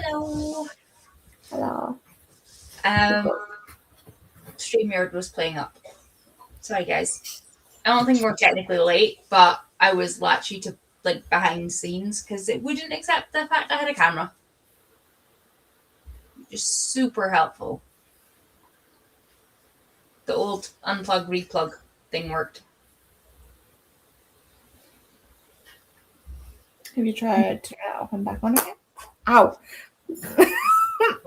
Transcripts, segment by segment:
Hello. Hello. StreamYard was playing up. Sorry, guys. I don't think we're technically late, but I was latchy to behind the scenes because it wouldn't accept the fact I had a camera. Just super helpful. The old unplug replug thing worked. Have you tried to turn it off and back on again? Ow.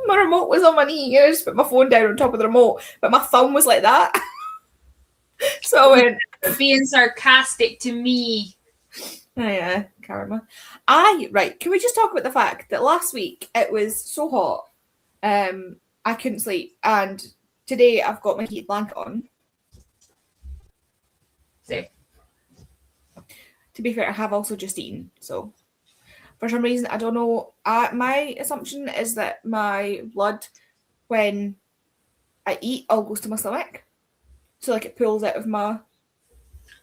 My remote was on my knee. I just put my phone down on top of the remote, but my thumb was like that. So I went... Being sarcastic to me. Oh, yeah, karma. Right. Can we just talk about the fact that last week it was so hot, I couldn't sleep, and today I've got my heat blanket on. Safe. To be fair, I have also just eaten, so for some reason, I don't know. My assumption is that my blood, when I eat, all goes to my stomach. So, it pulls out of my...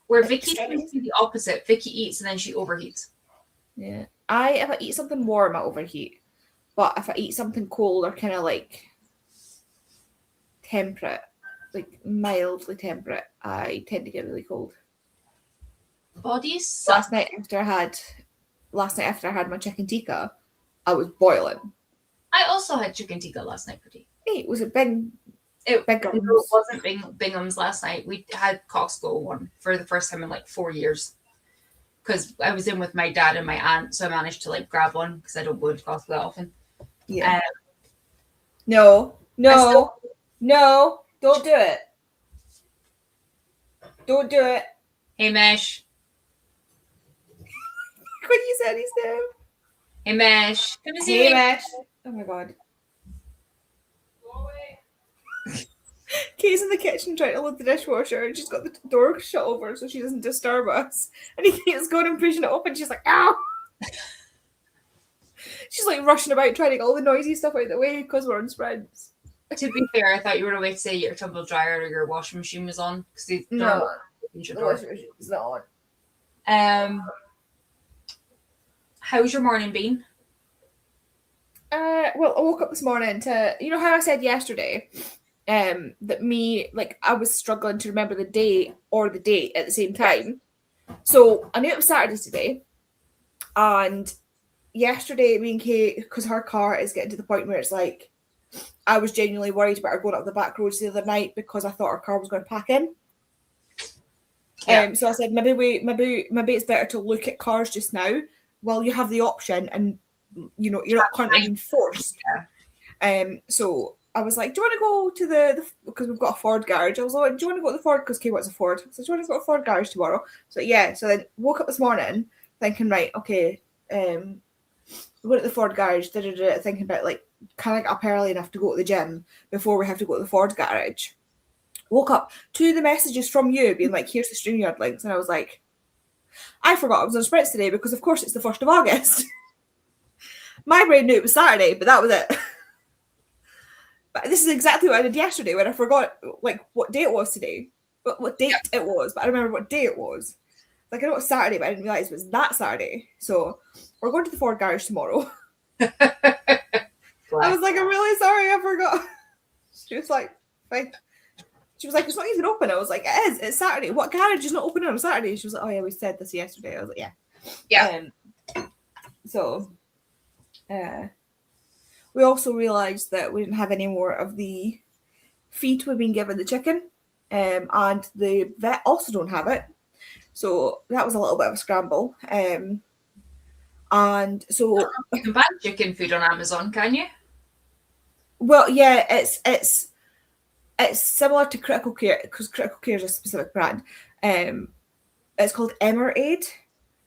Where Vicky seems to be the opposite. Vicky eats and then she overheats. Yeah. If I eat something warm, I overheat. But if I eat something cold or kind of temperate, mildly temperate, I tend to get really cold. Bodies suck. Last night after I had my chicken tikka, I was boiling. I also had chicken tikka last night for tea. Hey, was it big? It wasn't Bingham's last night. We had Costco one for the first time in 4 years. Because I was in with my dad and my aunt, so I managed to grab one because I don't go to Costco that often. Yeah. No, don't do it. Don't do it. Hey, Mesh. When you said his name. Hey, Mesh. Come and see me. Hey, Mesh. Oh my god. Go away. Kay's in the kitchen trying to load the dishwasher, and she's got the door shut over so she doesn't disturb us. And he keeps going and pushing it open. She's like, ow! She's rushing about trying to get all the noisy stuff out of the way because we're on sprints. To be fair, I thought you were going to say your tumble dryer or your washing machine was on. No, the washing machine is not on. How's your morning been? Well, I woke up this morning to, you know how I said yesterday, that I was struggling to remember the day or the date at the same time. So I knew it was Saturday today, and yesterday me and Kate, because her car is getting to the point where it's I was genuinely worried about her going up the back roads the other night because I thought her car was going to pack in. Yeah. So I said maybe it's better to look at cars just now while you have the option, and you're not currently being forced. Yeah. So I was like, do you want to go to the because we've got a Ford garage. I was like, do you want to go to the Ford because Kate wants a Ford? So do you want to go to the Ford garage tomorrow? So yeah. So then woke up this morning thinking, right, okay, we're going to the Ford garage. Thinking about can I get up early enough to go to the gym before we have to go to the Ford garage? Woke up to the messages from you being here's the StreamYard links, and I was like, I forgot I was on sprints today because of course it's the 1st of August. My brain knew it was Saturday, but that was it. But this is exactly what I did yesterday when I forgot what day it was today. What date it was, but I remember what day it was. I know it's Saturday, but I didn't realize it was that Saturday. So we're going to the Ford garage tomorrow. I was like, I'm really sorry, I forgot. She was like, fine. She was like, it's not even open. I was like, it is. It's Saturday. What garage is not open on Saturday? She was like, oh yeah, we said this yesterday. I was like, yeah. Yeah. So, we also realised that we didn't have any more of the feed we've been given the chicken, and the vet also don't have it. So that was a little bit of a scramble. And so you can buy chicken food on Amazon, can you? Well, yeah, it's similar to Critical Care because Critical Care is a specific brand. It's called Emerade.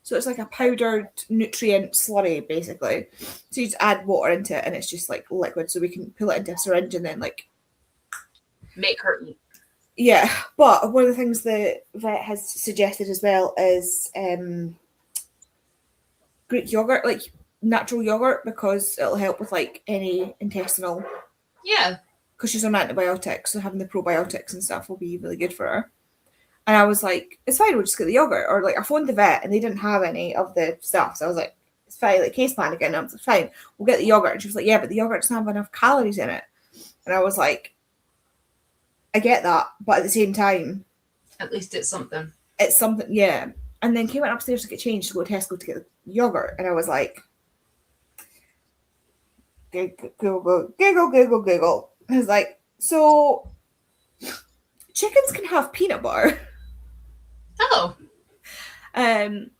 So it's a powdered nutrient slurry, basically. So you just add water into it, and it's just liquid. So we can pull it into a syringe and then make her eat. Yeah, but one of the things the vet has suggested as well is Greek yogurt, natural yogurt, because it'll help with any intestinal. Yeah. Because she's on antibiotics, so having the probiotics and stuff will be really good for her. And I was like, it's fine, we'll just get the yogurt. Or I phoned the vet and they didn't have any of the stuff. So I was like, it's fine, like case plan again. I was like, fine, we'll get the yogurt. And she was like, yeah, but the yogurt doesn't have enough calories in it. And I was like, I get that, but at the same time, at least it's something. It's something, yeah. And then went upstairs to get changed to go to Tesco to get the yogurt. And I was like, giggle. I was like, so chickens can have peanut butter. Oh. And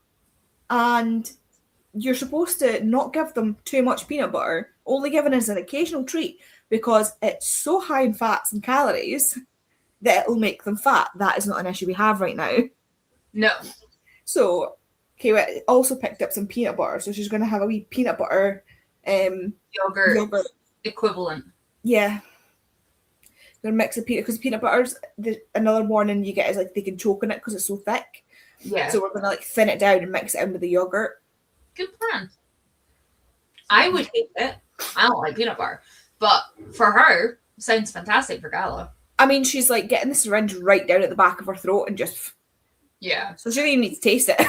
you're supposed to not give them too much peanut butter, only given as an occasional treat, because it's so high in fats and calories that it'll make them fat. That is not an issue we have right now. No. So Kate also picked up some peanut butter, so she's going to have a wee peanut butter yogurt equivalent. Yeah. Gonna mix the peanut, because peanut butter's another warning you get is like they can choke on it because it's so thick. Yeah. So we're gonna like thin it down and mix it in with the yogurt. Good plan. I would hate it. I don't like peanut butter, but for her, sounds fantastic for Gala. I mean, she's like getting the syringe right down at the back of her throat and just. Yeah. So she doesn't even need to taste it.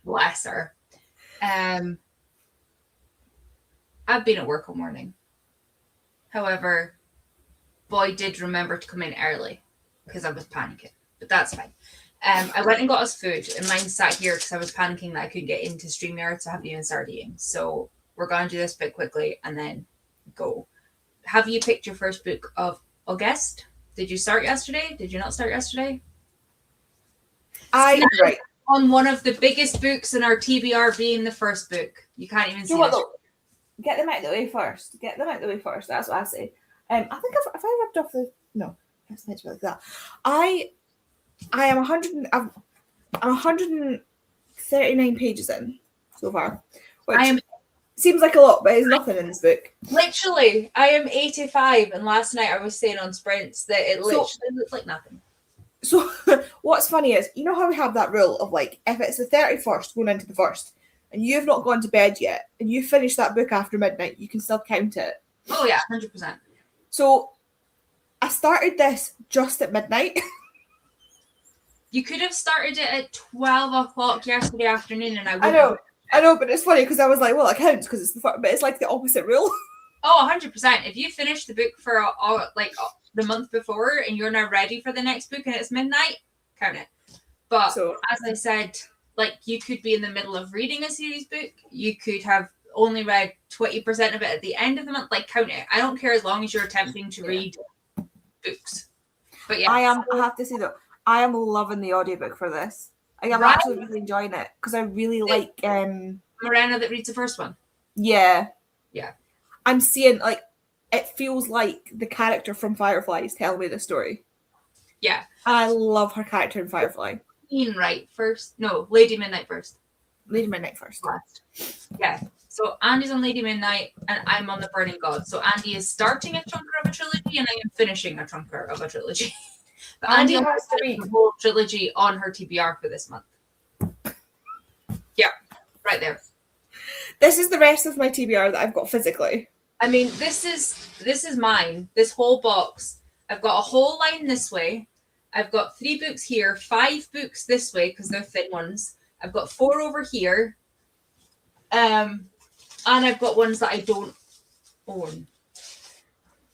Bless her. I've been at work all morning. However, boy did remember to come in early because I was panicking, but that's fine. I went and got us food, and mine sat here because I was panicking that I couldn't get into StreamYard, so I haven't even started eating. So we're going to do this bit quickly and then go. Have you picked your first book of August? Did you start yesterday? Did you not start yesterday? Right. On one of the biggest books in our TBR being the first book. You can't even see it. Get them out of the way first. That's what I say. I think if I ripped off the... No, it's meant to be like that. I am 139 pages in so far. Which seems like a lot, but it's nothing in this book. Literally, I am 85, and last night I was saying on sprints that it literally looks like nothing. So what's funny is, you know how we have that rule of like, if it's the 31st going into the 1st, and you've not gone to bed yet, and you finish that book after midnight, you can still count it. Oh yeah, 100%. So I started this just at midnight. You could have started it at 12 o'clock yesterday afternoon, and I know, but it's funny because I was like, well, it counts because it's but it's like the opposite rule. Oh, 100%. If you finish the book for the month before and you're now ready for the next book and it's midnight, count it. But as I said, like, you could be in the middle of reading a series book. You could have only read 20% of it at the end of the month. Like, count it. I don't care as long as you're attempting to read books. But yeah. I have to say though, I am loving the audiobook for this. I'm actually really enjoying it because I really like Morena that reads the first one. Yeah. Yeah. I'm seeing, like, it feels like the character from Firefly is telling me the story. Yeah. I love her character in Firefly. Right first. No, Lady Midnight first. Lady Midnight first. Last. Yeah. So Andy's on Lady Midnight and I'm on the Burning God. So Andy is starting a chunker of a trilogy and I am finishing a chunker of a trilogy. But Andy has to read the whole trilogy on her TBR for this month. Yeah, right there. This is the rest of my TBR that I've got physically. I mean, this is mine. This whole box. I've got a whole line this way. I've got 3 books here, 5 books this way because they're thin ones. I've got 4 over here. And I've got ones that I don't own.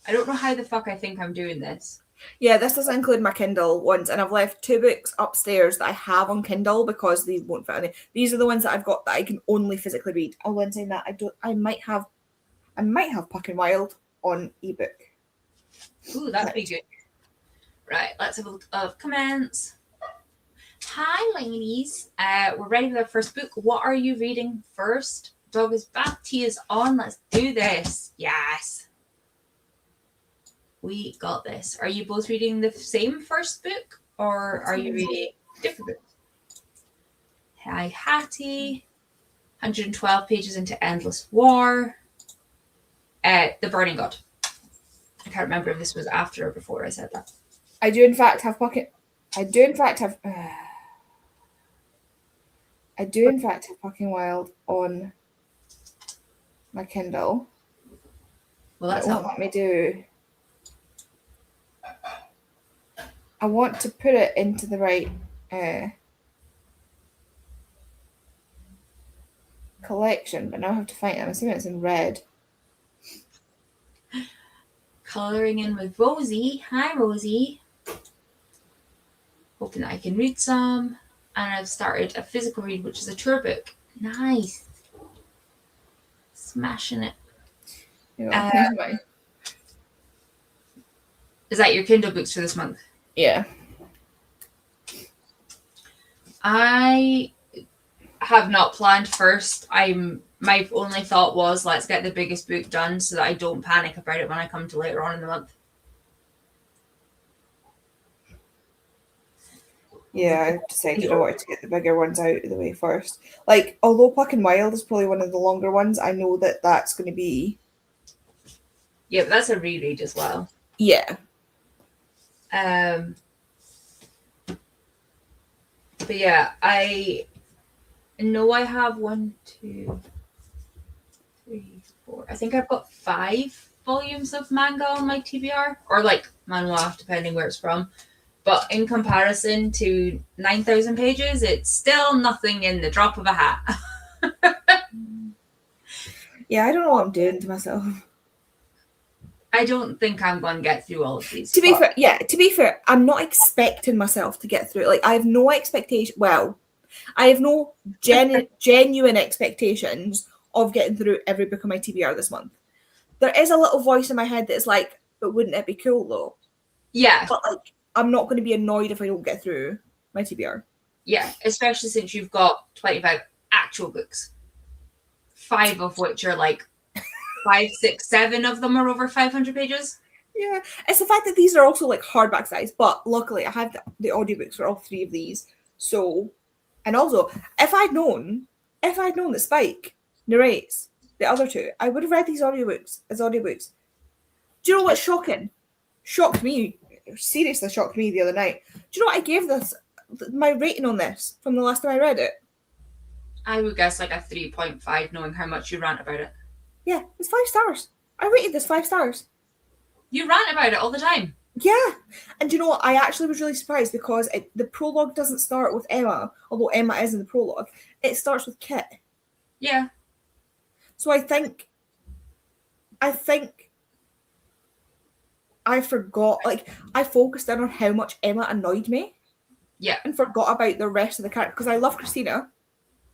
I don't know how the fuck I think I'm doing this. Yeah, this doesn't include my Kindle ones, and I've left 2 books upstairs that I have on Kindle because they won't fit any. These are the ones that I've got that I can only physically read. Although in saying that, I might have Puck and Wild on ebook. Ooh, that'd be good. Right, let's have a look of comments. Hi, ladies. We're ready for our first book. What are you reading first? Dog's bath tea is on. Let's do this. Yes. We got this. Are you both reading the same first book or are you reading different books? Hi, Hattie. 112 pages into Endless War. The Burning God. I can't remember if this was after or before I said that. I do in fact have Puck and Wild on my Kindle. Well, that's not what me do. I want to put it into the right collection, but now I have to find it. I'm assuming it's in red. Colouring in with Rosie. Hi, Rosie. Hoping that I can read some. And I've started a physical read, which is a tour book. Nice. Smashing it. Is that your Kindle books for this month? Yeah. I have not planned first. My only thought was, let's get the biggest book done so that I don't panic about it when I come to later on in the month. Yeah, I decided I wanted to get the bigger ones out of the way first. Like, although Pluck and Wild is probably one of the longer ones, I know that that's going to be... Yeah, but that's a reread as well. Yeah. But yeah, I know I have 1, 2, 3, 4. I think I've got 5 volumes of manga on my TBR, or like manhwa, depending where it's from. But in comparison to 9,000 pages, it's still nothing in the drop of a hat. Yeah, I don't know what I'm doing to myself. I don't think I'm going to get through all of these. To be fair, I'm not expecting myself to get through it. Like, I have no expectation. Well, I have no genuine expectations of getting through every book on my TBR this month. There is a little voice in my head that is like, but wouldn't it be cool though? Yeah. But like, I'm not going to be annoyed if I don't get through my TBR. Yeah, especially since you've got 25 actual books, 5 of which are like 5, 6, 7 of them are over 500 pages. Yeah, it's the fact that these are also like hardback size, but luckily I have the audiobooks for all 3 of these. So, and also, if I'd known that Spike narrates the other 2, I would have read these audiobooks as audiobooks. Do you know what's shocking? Shocked me. Seriously shocked me the other night. Do you know what I gave this? My rating on this from the last time I read it? I would guess like a 3.5, knowing how much you rant about it. Yeah, it's 5 stars. I rated this 5 stars. You rant about it all the time. Yeah. And you know what? I actually was really surprised because the prologue doesn't start with Emma, although Emma is in the prologue. It starts with Kit. Yeah. So I think I forgot, like, I focused in on how much Emma annoyed me. Yeah. And forgot about the rest of the characters, because I love Christina.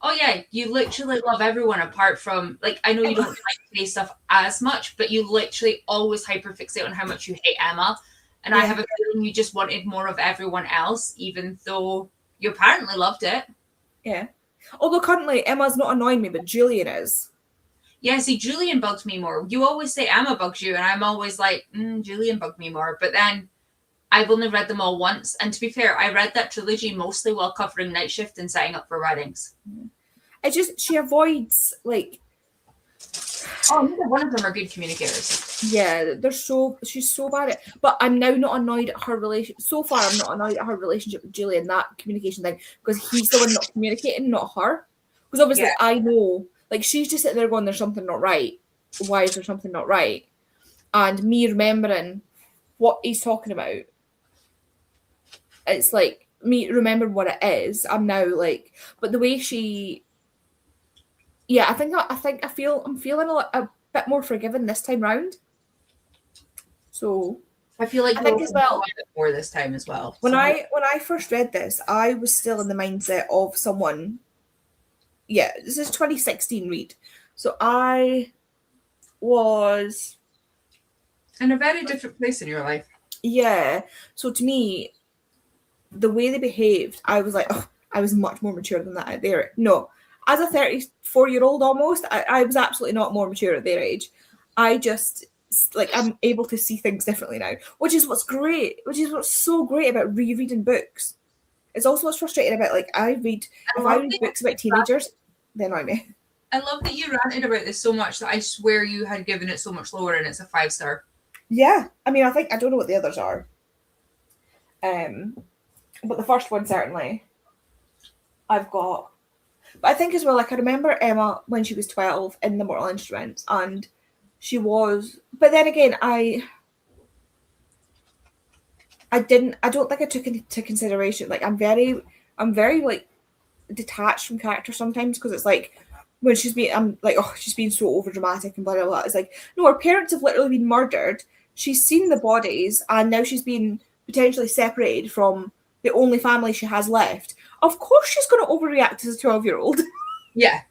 Oh, yeah. You literally love everyone apart from, like, I know you don't like today's stuff as much, but you literally always hyperfixate on how much you hate Emma. And yeah. I have a feeling you just wanted more of everyone else, even though you apparently loved it. Yeah. Although currently Emma's not annoying me, but Julian is. Yeah, see, Julian bugs me more. You always say Emma bugs you, and I'm always like, Julian bugged me more. But then I've only read them all once. And to be fair, I read that trilogy mostly while covering Night Shift and setting up for weddings. It's just, she avoids, like... Oh, neither one of them are good communicators. Yeah, she's so bad at it. But I'm now not annoyed at her relationship. So far, I'm not annoyed at her relationship with Julian, that communication thing, because he's the one not communicating, not her. Because obviously, I know... Like, she's just sitting there going, there's something not right. Why is there something not right? And me remembering what he's talking about, it's like, me remembering what it is, I'm now like, but the way she, yeah, I'm feeling a bit more forgiving this time round. So, I feel like I think as well, a bit more this time as well. When I first read this, I was still in the mindset of someone. Yeah, this is 2016 read. So I was in a very different place in your life. Yeah. So to me, the way they behaved, I was like, oh, I was much more mature than that at their... No. As a 34-year-old almost, I was absolutely not more mature at their age. I just, like, I'm able to see things differently now, which is what's so great about rereading books. It's also what's frustrating about, like, if I read books about teenagers, they annoy me. I love that you ranted about this so much that I swear you had given it so much lower and it's a 5-star. Yeah. I mean, I don't know what the others are. But the first one, certainly, I've got. But I think as well, like, I remember Emma when she was 12 in the Mortal Instruments, and she was. But then again, I don't think I took into consideration, like, I'm very like detached from characters sometimes, because it's like, when she's been, I'm like, oh, she's been so over dramatic and blah blah blah. It's like, no, her parents have literally been murdered. She's seen the bodies, and now she's been potentially separated from the only family she has left. Of course, she's going to overreact as a 12-year-old. Yeah.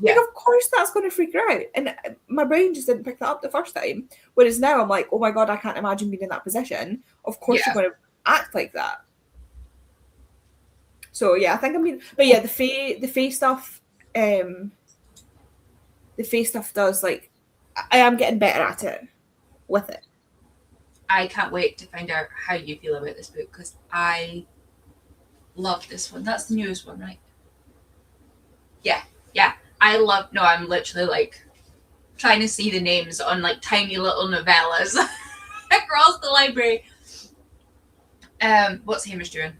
Like, of course, that's going to freak her out. And my brain just didn't pick that up the first time. Whereas now I'm like, oh my god, I can't imagine being in that position. Of course, you're going to act like that. So yeah, I think but yeah, the Fae stuff, the Fae stuff does, like, I am getting better at it with it. I can't wait to find out how you feel about this book, because I love this one. That's the newest one, right? Yeah. I'm literally like trying to see the names on like tiny little novellas across the library. What's Hamish doing?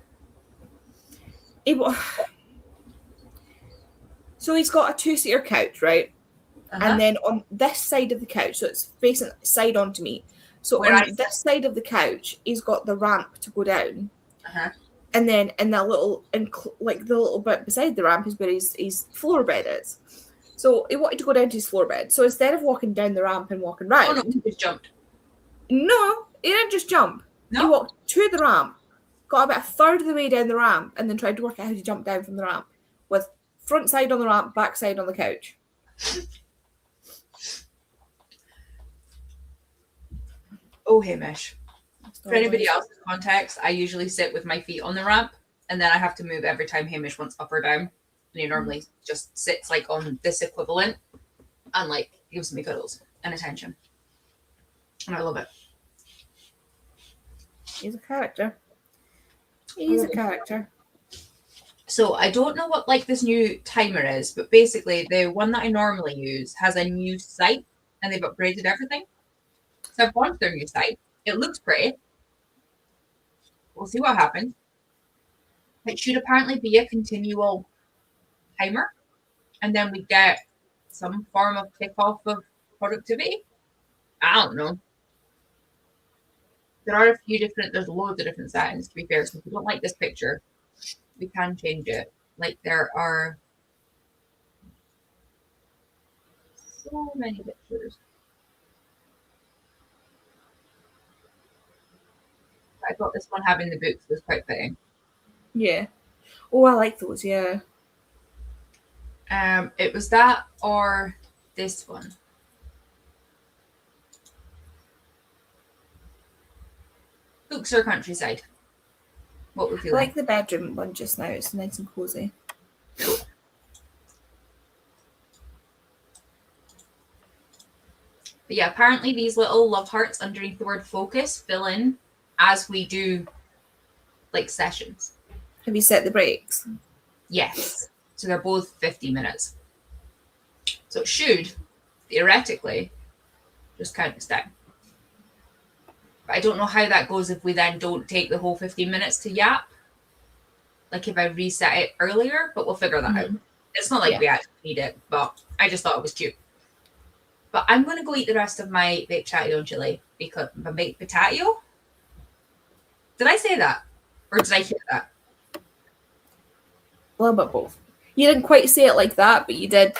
So he's got a 2-seater couch, right? And then on this side of the couch, so it's facing side onto me. So on this side of the couch, he's got the ramp to go down. And then in that little, like the little bit beside the ramp is where his floor bed is. So he wanted to go down to his floor bed. So instead of walking down the ramp and walking round, oh no, he just jumped. No, he didn't just jump. No? He walked to the ramp, got about a third of the way down the ramp, and then tried to work out how to jump down from the ramp with front side on the ramp, back side on the couch. Oh, Hamish. For anybody else's context, I usually sit with my feet on the ramp, and then I have to move every time Hamish wants up or down. And he normally just sits like on this equivalent and like gives me cuddles and attention. And I love it. He's a character. He's a character. So I don't know what like this new timer is, but basically the one that I normally use has a new site and they've upgraded everything. So I've gone to their new site. It looks pretty. We'll see what happens. It should apparently be a continual timer, and then we get some form of kickoff of productivity. I don't know. There are there's loads of different settings, to be fair. So if you don't like this picture, we can change it. Like there are so many pictures. I thought this one having the books was quite fitting. Yeah. Oh, I like those, yeah. It was that or this one. Books or countryside? What would you like? I like the bedroom one just now. It's nice and cozy. Cool. But yeah, apparently these little love hearts underneath the word focus fill in as we do like sessions. Have you set the breaks? Yes. So they're both 50 minutes. So it should, theoretically, just count us down. But I don't know how that goes if we then don't take the whole 15 minutes to yap. Like if I reset it earlier, but we'll figure that out. It's not like we actually need it, but I just thought it was cute. But I'm going to go eat the rest of my baked potato and chili because my baked potato. Did I say that? Or did I hear that? A little bit both. You didn't quite say it like that, but you did.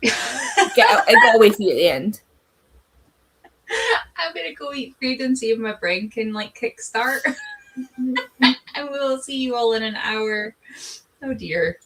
It got away from you at the end. I'm going to go eat food and see if my brain can like kickstart. And we'll see you all in an hour. Oh dear.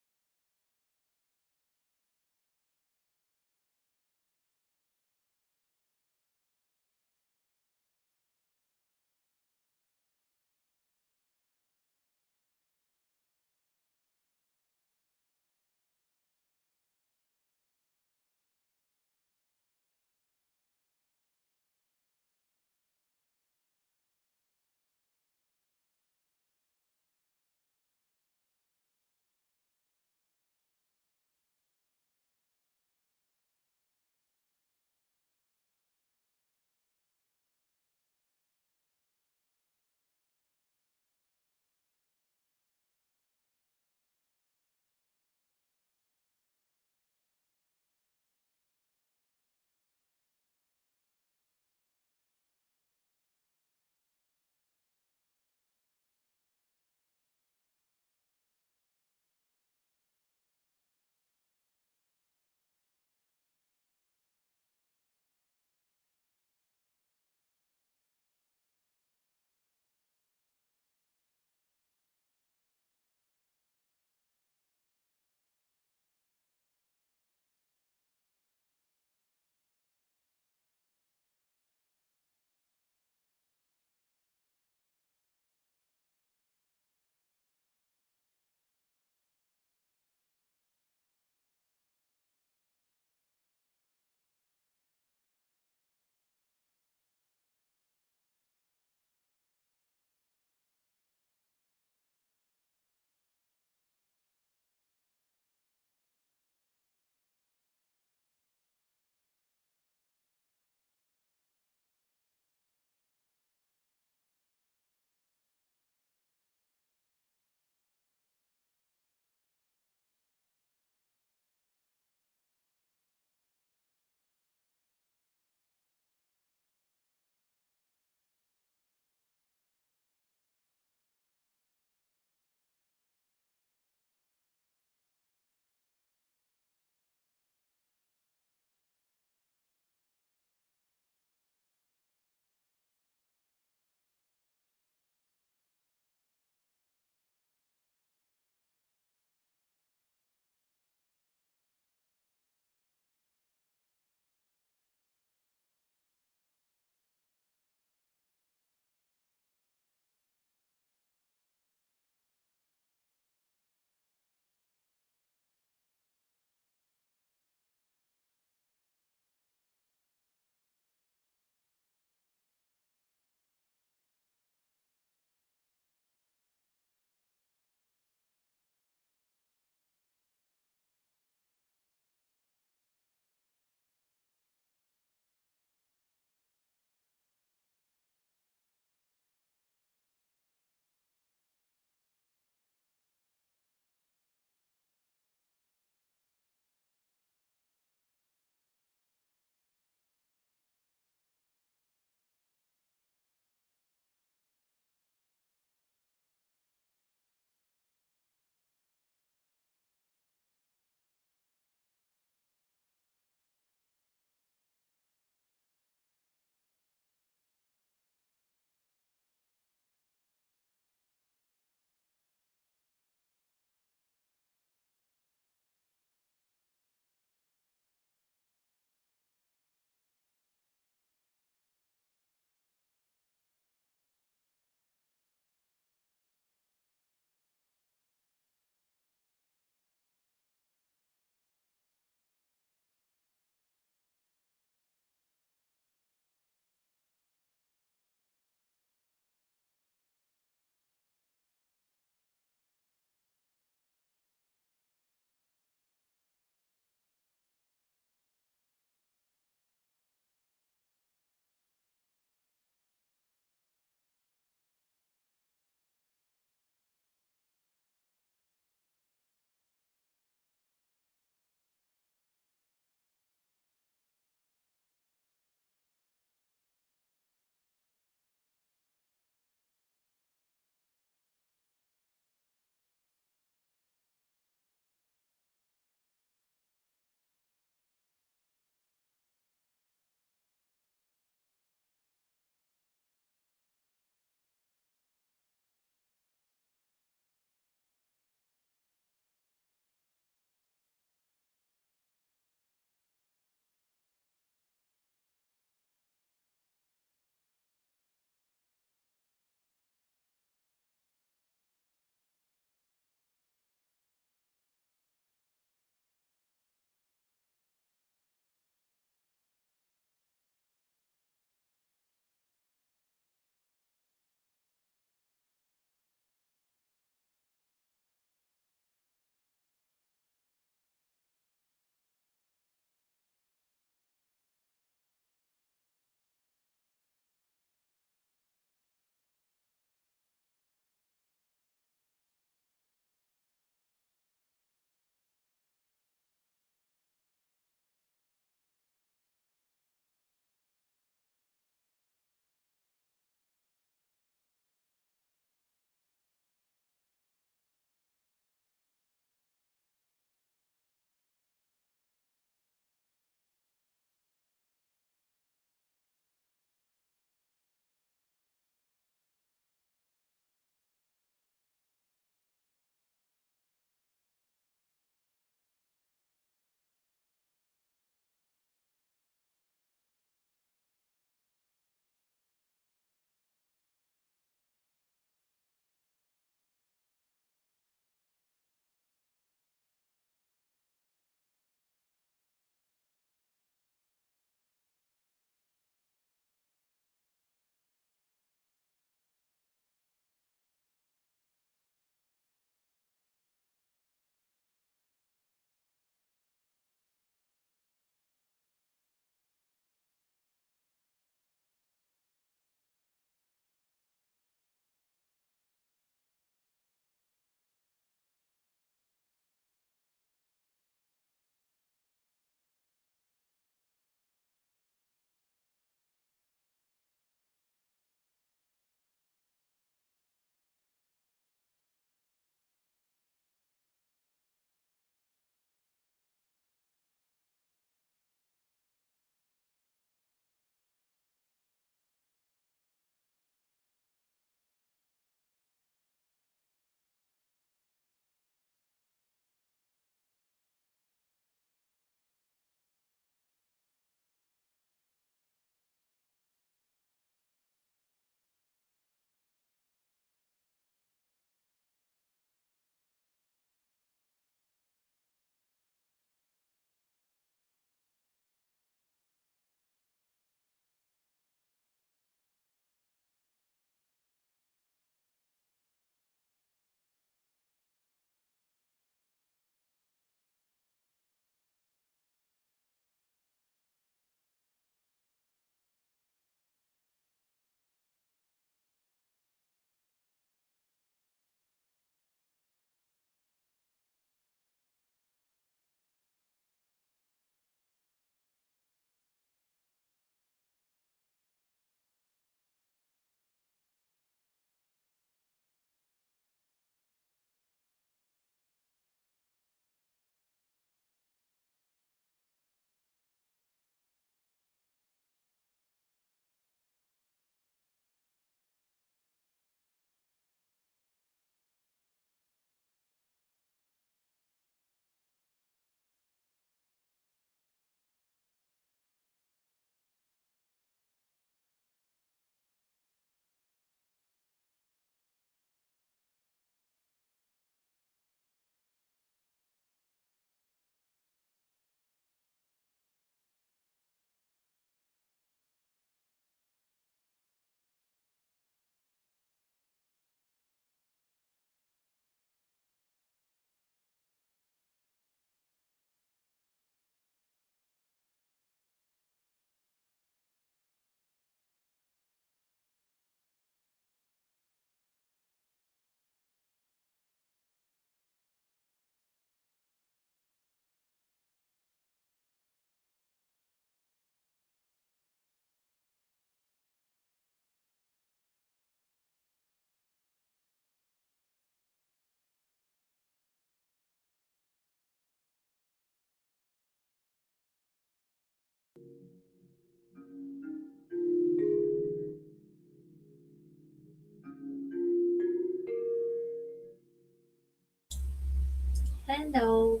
Hello.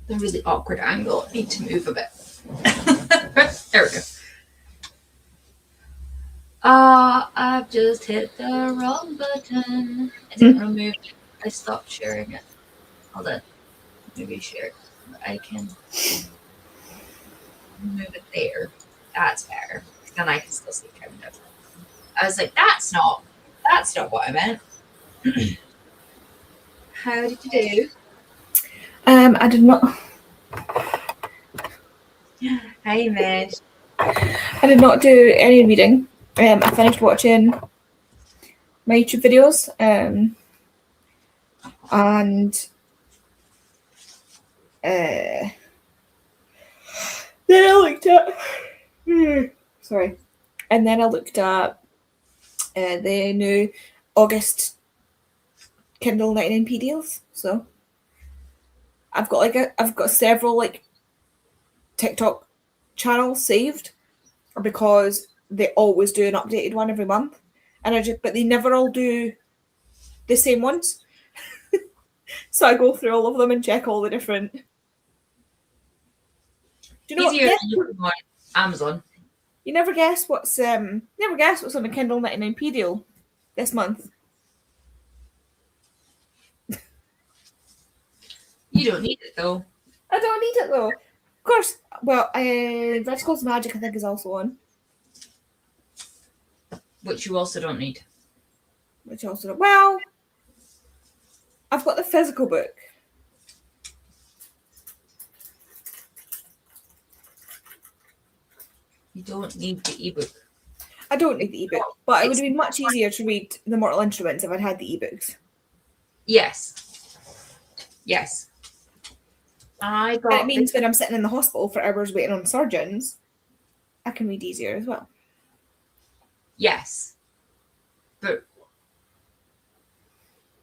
The really awkward angle. I need to move a bit. There we go. I've just hit the wrong button. I didn't remove it. I stopped sharing it. Hold on. Maybe share it. I can move it there. That's better. Then I can still see kind of. I was like, that's not what I meant. How did you do? I did not. Hi, Meg. I did not do any reading. I finished watching my YouTube videos, and then I looked at. Sorry, and then I looked at the new August Kindle 99p deals. So I've got several like TikTok channels saved because they always do an updated one every month, but they never all do the same ones. So I go through all of them and check all the different. Do you know Easier what? than you can on Amazon. You never guess what's on the Kindle 99p deal this month. You don't need it though. I don't need it though. Of course. Well, Verticals Magic I think is also on. Which you also don't need. Well, I've got the physical book. You don't need the ebook. I don't need the ebook, but it would have been much easier to read the Mortal Instruments if I'd had the ebooks. Yes. It means when I'm sitting in the hospital for hours waiting on surgeons, I can read easier as well. Yes. But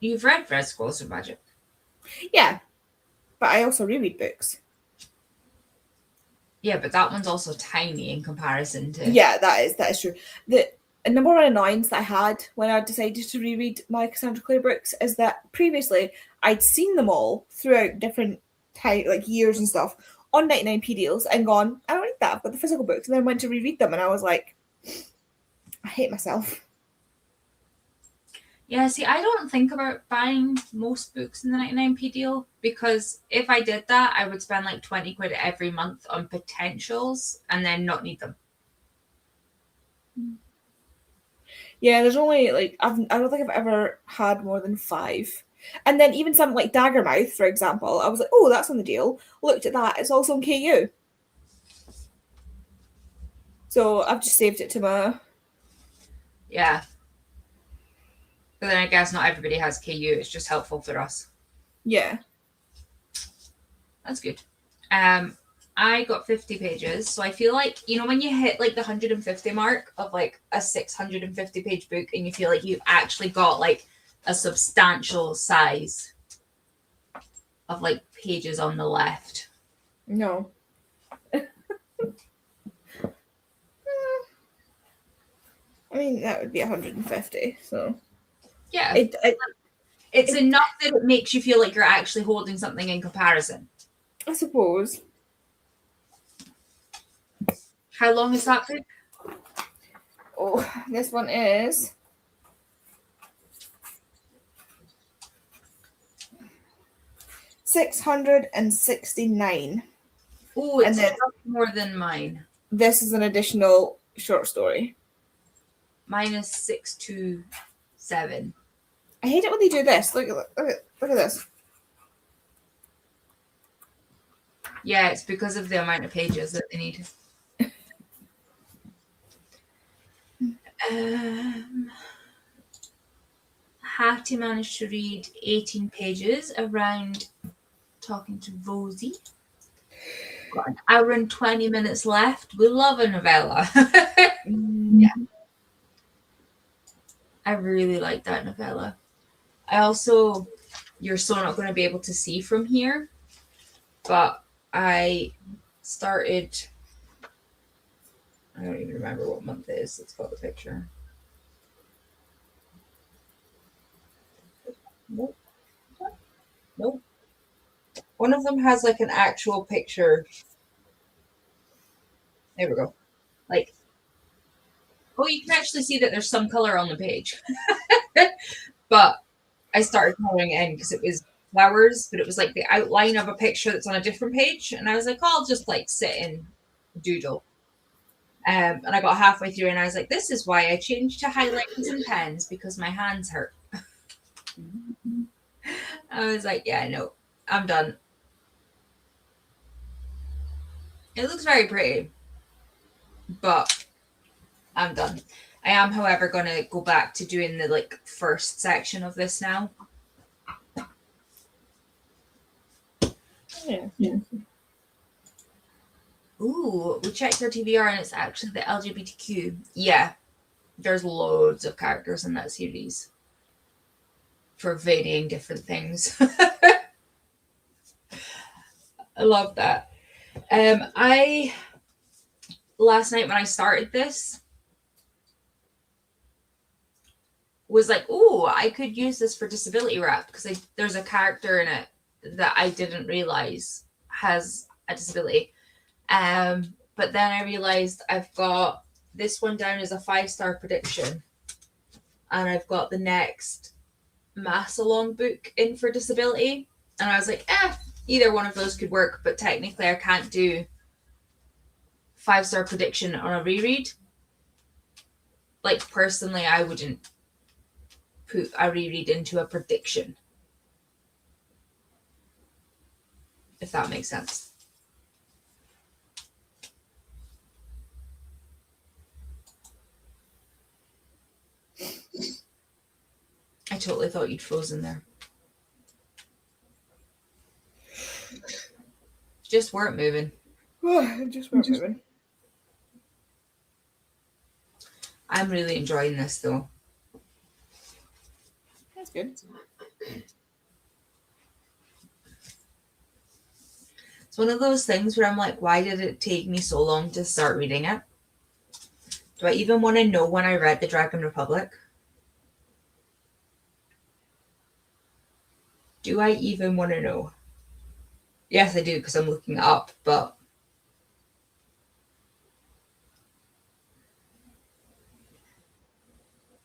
you've read Verticals of Magic. Yeah. But I also reread books. Yeah, but that one's also tiny in comparison to... Yeah, that is true. The number one annoyance that I had when I decided to reread my Cassandra Clare books is that previously I'd seen them all throughout different years and stuff on 99p deals and gone, I don't need that, I've got the physical books, and then went to reread them and I was like, I hate myself. Yeah, see, I don't think about buying most books in the 99p deal because if I did that, I would spend like 20 quid every month on potentials and then not need them. Yeah, there's only I don't think I've ever had more than 5. And then even something like Daggermouth, for example, I was like, oh, that's on the deal. Looked at that, it's also on KU. So I've just saved it to my... Yeah. But then I guess not everybody has KU. It's just helpful for us. Yeah. That's good. I got 50 pages. So I feel like, when you hit like the 150 mark of like a 650 page book and you feel like you've actually got like a substantial size of like pages on the left. No. I mean, that would be 150, so... Yeah. It's enough that it makes you feel like you're actually holding something in comparison. I suppose. How long is that book? Oh, this one is... 669. Oh, it's more than mine. This is an additional short story. Mine is 627. I hate it when they do this. Look at this. Yeah, it's because of the amount of pages that they need. Hattie managed to read 18 pages around talking to Rosie. Got an hour and 20 minutes left. We love a novella. Yeah. I really like that novella. I also, you're still not going to be able to see from here, but I started, I don't even remember what month it is. It's got the picture. Nope. Nope. One of them has like an actual picture. There we go. Like, oh, you can actually see that there's some color on the page. But I started coloring it in because it was flowers, but it was like the outline of a picture that's on a different page. And I was like, oh, I'll just like sit and doodle. And I got halfway through and I was like, this is why I changed to highlighters and pens because my hands hurt. I was like, yeah, no, I'm done. It looks very pretty, but I'm done. I am, however, going to go back to doing the like first section of this now. Yeah. Ooh, we checked our TBR and it's actually the LGBTQ. Yeah, there's loads of characters in that series for varying different things. I love that. I last night when I started this was like, oh, I could use this for disability wrap because there's a character in it that I didn't realize has a disability. But then I realized I've got this one down as a 5-star prediction, and I've got the next mass along book in for disability, and I was like, either one of those could work, but technically I can't do 5-star prediction on a reread. Like personally, I wouldn't put a reread into a prediction, if that makes sense. I totally thought you'd frozen there. Just weren't moving. Just weren't moving. I'm really enjoying this though. That's good. It's one of those things where I'm like, why did it take me so long to start reading it? Do I even want to know when I read The Dragon Republic? Do I even want to know? Yes, I do, because I'm looking it up, but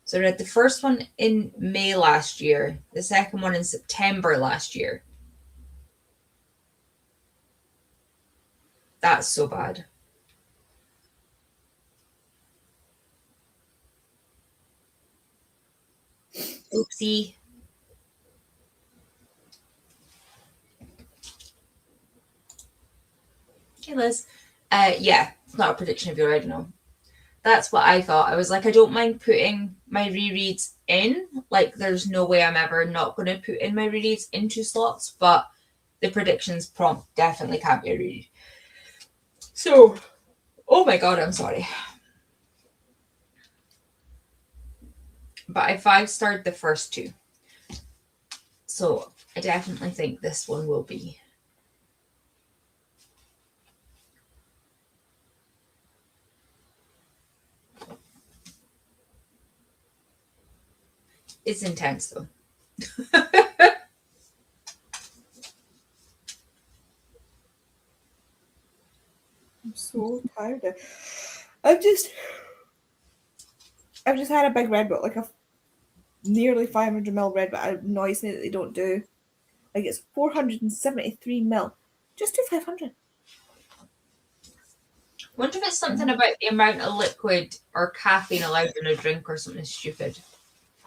so I read the first one in May last year, the second one in September last year. That's so bad. Oopsie. Hey, Liz. Yeah, it's not a prediction of your original. That's what I thought. I was like, I don't mind putting my rereads in. Like, there's no way I'm ever not going to put in my rereads into slots, but the predictions prompt definitely can't be a reread. So, oh my god, I'm sorry. But I 5-starred the first two. So, I definitely think this one will be. It's intense though. I'm so tired. I've just had a big red book, like a nearly 500ml red, but it annoys me that they don't do. Like it's 473ml. Just do 500. Wonder if it's something about the amount of liquid or caffeine allowed in a drink or something stupid.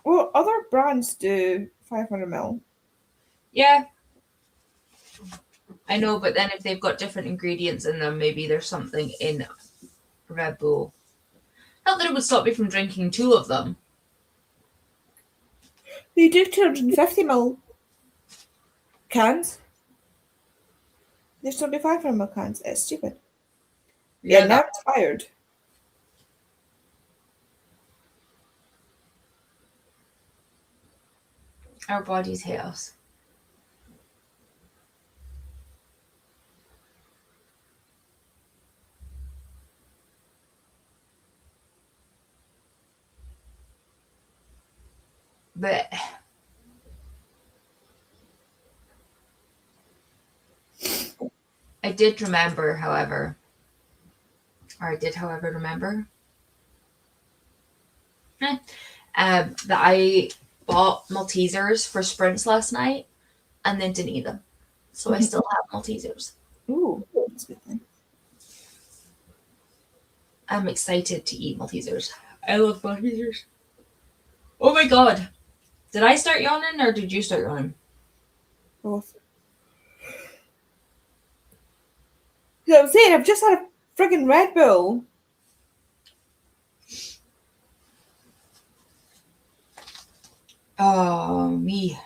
Well, other brands do 500ml. Yeah. I know, but then if they've got different ingredients in them, maybe there's something in Red Bull. Not that it would stop me from drinking 2 of them. They do 250ml cans. There's 75ml cans. It's stupid. Yeah, now it's tired. Our bodies hate us. But I did remember, however, remember that I bought Maltesers for sprints last night and then didn't eat them. So I still have Maltesers. Ooh, that's a good thing. I'm excited to eat Maltesers. I love Maltesers. Oh my god. Did I start yawning or did you start yawning? Both. You know what I'm saying? I've just had a friggin' Red Bull. Oh, me.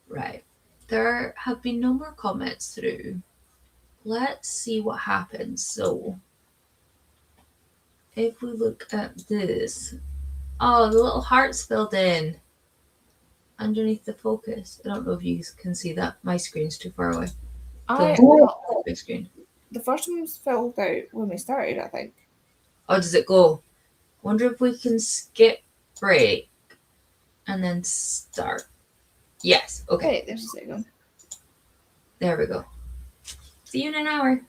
Right. There have been no more comments through. Let's see what happens. So, if we look at this. Oh, the little hearts filled in underneath the focus. I don't know if you can see that. My screen's too far away. Big screen. The first one was filled out when we started, I think. Oh, does it go? Wonder if we can skip break and then start. Yes. Okay. Wait, there's a second. There we go. See you in an hour.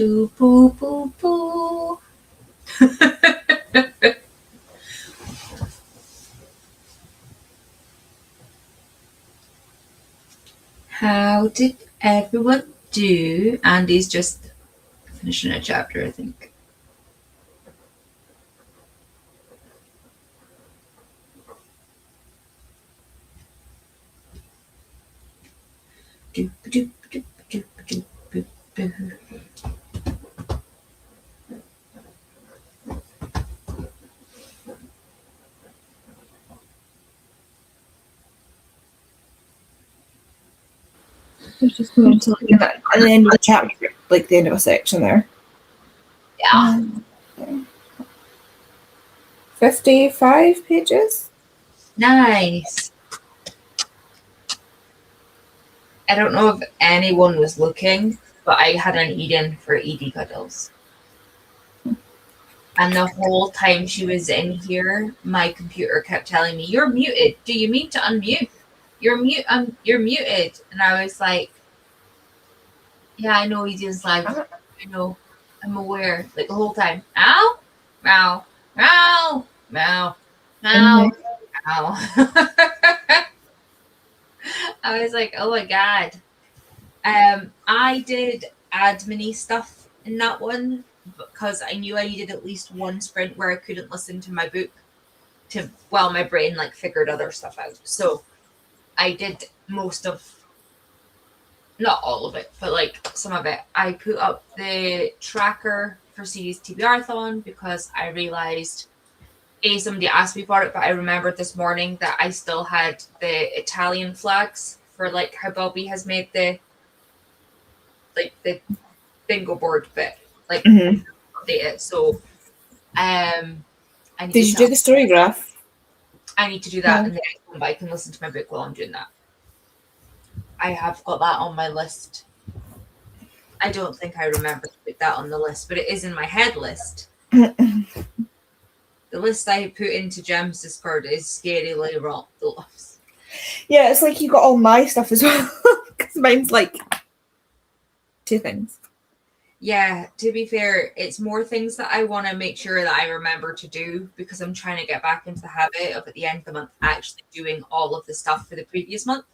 Do boo boo boo. How did everyone do? Andy's just finishing a chapter, I think. Do, do, do, do, do, do, do. It's just going to like at the end of the chapter, like the end of a section there. Yeah. 55 pages. Nice. I don't know if anyone was looking, but I had an Eden for ED Cuddles. And the whole time she was in here, my computer kept telling me, "You're muted. Do you mean to unmute? You're muted." And I was like, "Yeah, I know Eden's live. I know. I'm aware." Like the whole time. Ow, meow, meow, meow, meow, meow. I was like, "Oh my god." I did admin-y stuff in that one because I knew I needed at least one sprint where I couldn't listen to my book while my brain like figured other stuff out. So I did most of, not all of it, but like some of it. I put up the tracker for SeriesTBRathon because I realized somebody asked me for it, but I remembered this morning that I still had the Italian flags for like how Bobby has made the bingo board bit, like update it. So I need Did you do the story graph? I need to do that in the next one, but I can listen to my book while I'm doing that. I have got that on my list. I don't think I remember to put that on the list, but it is in my head list. The list I put into Gem's Discord is scarily wrong. Yeah, it's like you got all my stuff as well, because mine's like 2 things. Yeah, to be fair, it's more things that I want to make sure that I remember to do because I'm trying to get back into the habit of at the end of the month actually doing all of the stuff for the previous month.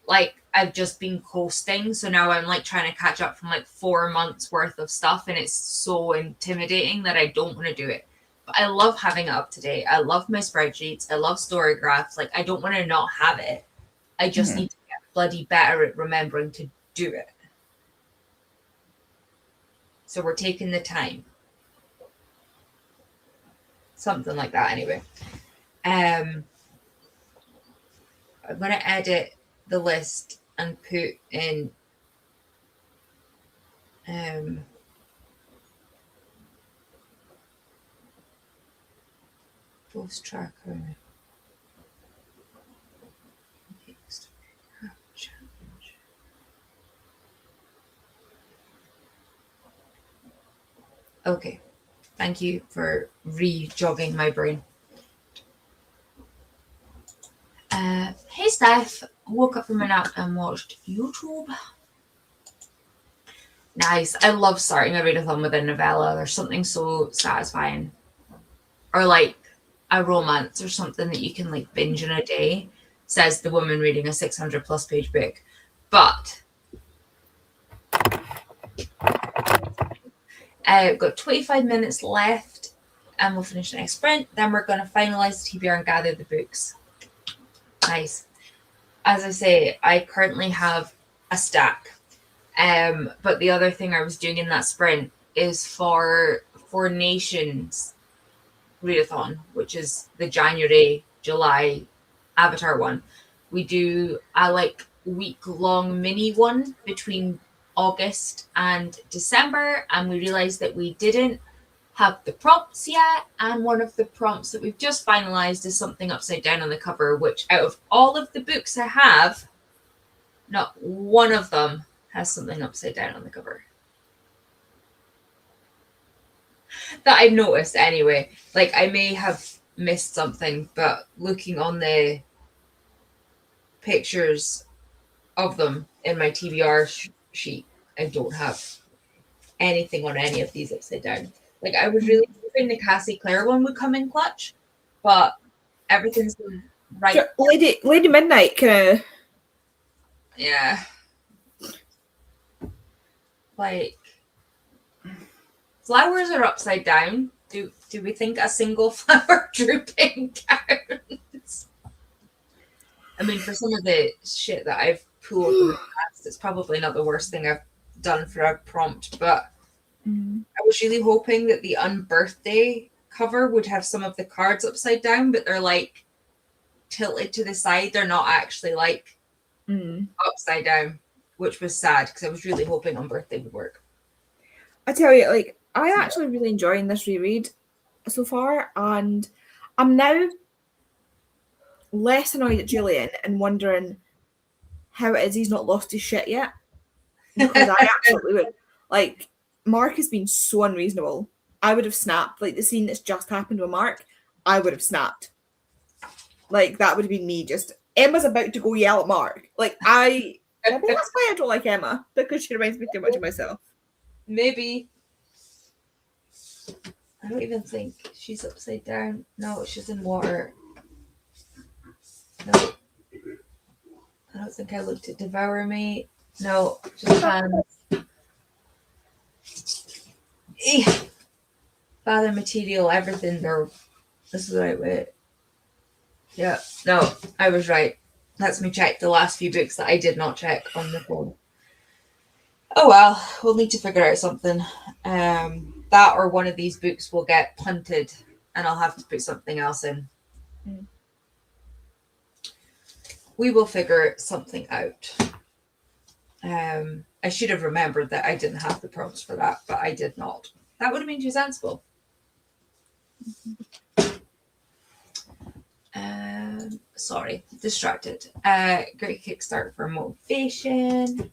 Like I've just been coasting, so now I'm like trying to catch up from like 4 months worth of stuff, and it's so intimidating that I don't want to do it. But I love having it up to date. I love my spreadsheets. I love story graphs. Like I don't want to not have it. I just need to get bloody better at remembering to do it. So we're taking the time. Something like that anyway. I'm going to edit the list and put in post tracker. Okay. Thank you for re-jogging my brain. Hey Steph, woke up from a nap and watched YouTube. Nice. I love starting a readathon with a novella. There's something so satisfying. Or like a romance or something that you can like binge in a day, says the woman reading a 600 plus page book. But I've got 25 minutes left and we'll finish the next sprint. Then we're going to finalize the TBR and gather the books. Nice. As I say, I currently have a stack. But the other thing I was doing in that sprint is for Nations readathon, which is the January, July Avatar one. We do a like week-long mini one between August and December, and we realized that we didn't have the prompts yet, and one of the prompts that we've just finalized is something upside down on the cover, which out of all of the books I have, not one of them has something upside down on the cover that I've noticed anyway. Like I may have missed something, but looking on the pictures of them in my TBR sheet, I don't have anything on any of these upside down. Like, I was really hoping the Cassie Clare one would come in clutch, but everything's right. Lady Midnight kind of. Yeah. Like, flowers are upside down. Do we think a single flower drooping counts? I mean, for some of the shit that I've pulled in the past, it's probably not the worst thing I've done for a prompt, but I was really hoping that the unbirthday cover would have some of the cards upside down, but they're like tilted to the side. They're not actually like upside down, which was sad because I was really hoping unbirthday would work. I tell you, like, I actually really enjoying this reread so far, and I'm now less annoyed at Julian and wondering how it is he's not lost his shit yet. Because I absolutely would. Like, Mark has been so unreasonable. I would have snapped. Like, the scene that's just happened with Mark, I would have snapped. Like, that would have been me just... Emma's about to go yell at Mark. Like, maybe that's why I don't like Emma, because she reminds me too much of myself. Maybe. I don't even think she's upside down. No, she's in water. No. I don't think I looked at Devour Me. No, just hands. Father material, everything. This is the right way. Yeah, no, I was right. Let's me check the last few books that I did not check on the phone. Oh well, we'll need to figure out something. That or one of these books will get punted and I'll have to put something else in. We will figure something out. I should have remembered that I didn't have the prompts for that, but I did not. That would have been too sensible. Sorry, distracted. Great Kickstart for motivation.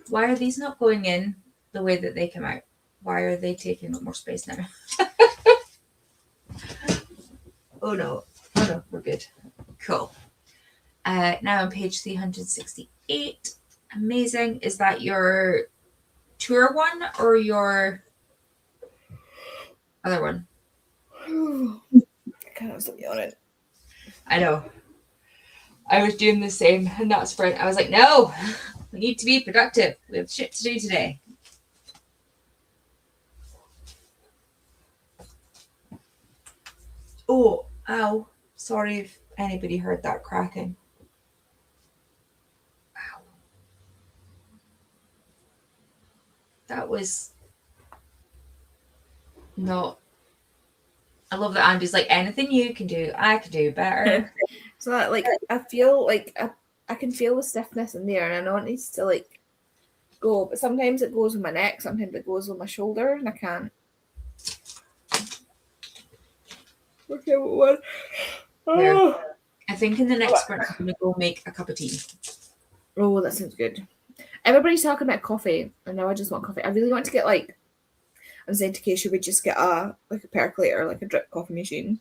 Why are these not going in the way that they come out? Why are they taking up more space now? Oh no, we're good. Cool. Now on page 368. Amazing. Is that your tour one or your other one? I can't stop yawning. I know. I was doing the same in that sprint. I was like, no, we need to be productive. We have shit to do today. Oh, ow. Sorry if anybody heard that cracking. Ow. That was not... I love that Andy's like, anything you can do, I can do better. So that, like, I feel like I can feel the stiffness in there, and I know it needs to like go, but sometimes it goes with my neck, sometimes it goes with my shoulder, and I can't. Okay, what? Oh. I think in the next sprint I'm gonna go make a cup of tea. Oh, that sounds good. Everybody's talking about coffee, and now I just want coffee. I really want to get like... I'm saying to Keisha, we just get a percolator, like a drip coffee machine.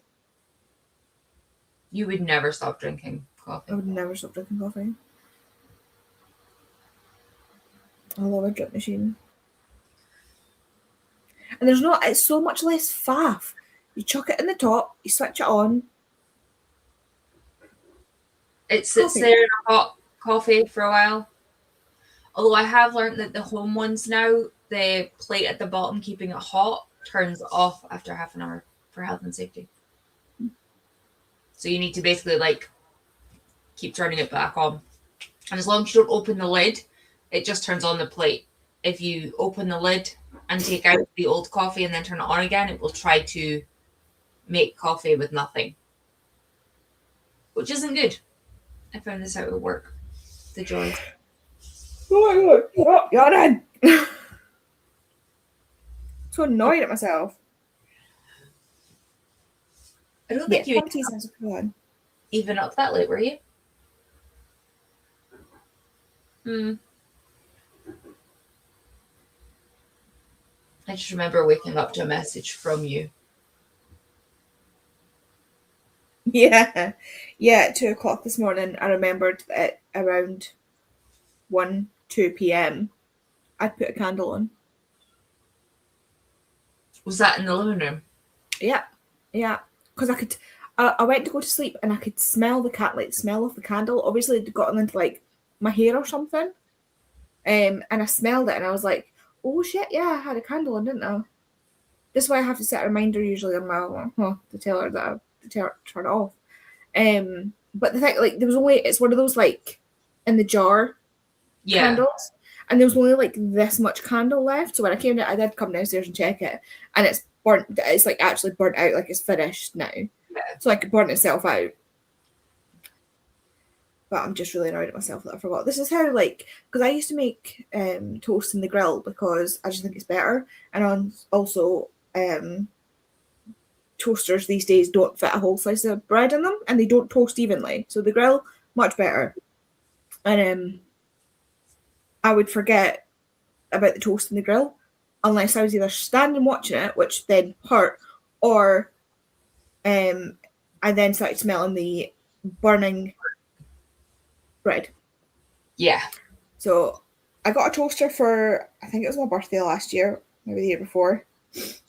You would never stop drinking coffee. I would never stop drinking coffee. I love a drip machine. And it's so much less faff. You chuck it in the top, you switch it on. It sits there in a hot coffee for a while. Although I have learned that the home ones now, the plate at the bottom keeping it hot turns off after half an hour for health and safety. So you need to basically like keep turning it back on. And as long as you don't open the lid, it just turns on the plate. If you open the lid and take out the old coffee and then turn it on again, it will try to make coffee with nothing. Which isn't good. I found this out at work. The joy. Oh my god. You're in. So annoyed at myself. I don't think you were even up that late, were you? I just remember waking up to a message from you. Yeah. At 2:00 this morning, I remembered that around 1-2 p.m. I'd put a candle on. Was that in the living room? Yeah, yeah. Because I went to go to sleep and I could smell the smell of the candle. Obviously, it had gotten into like my hair or something. And I smelled it and I was like, oh shit, yeah, I had a candle on, didn't I? This is why I have to set a reminder usually on my to tell her that to turn it off. But the thing, like, it's one of those like in the jar candles, and there was only like this much candle left. So when I came down, I did come downstairs and check it, and it's burnt. It's like actually burnt out, like it's finished now. Yeah. So like it burnt itself out. But I'm just really annoyed at myself that I forgot. This is how, like, because I used to make toast in the grill because I just think it's better, and also toasters these days don't fit a whole slice of bread in them, and they don't toast evenly. So the grill much better, and I would forget about the toast in the grill unless I was either standing watching it, which then hurt, or I then started smelling the burning bread. Yeah. So I got a toaster for, I think it was my birthday last year, maybe the year before.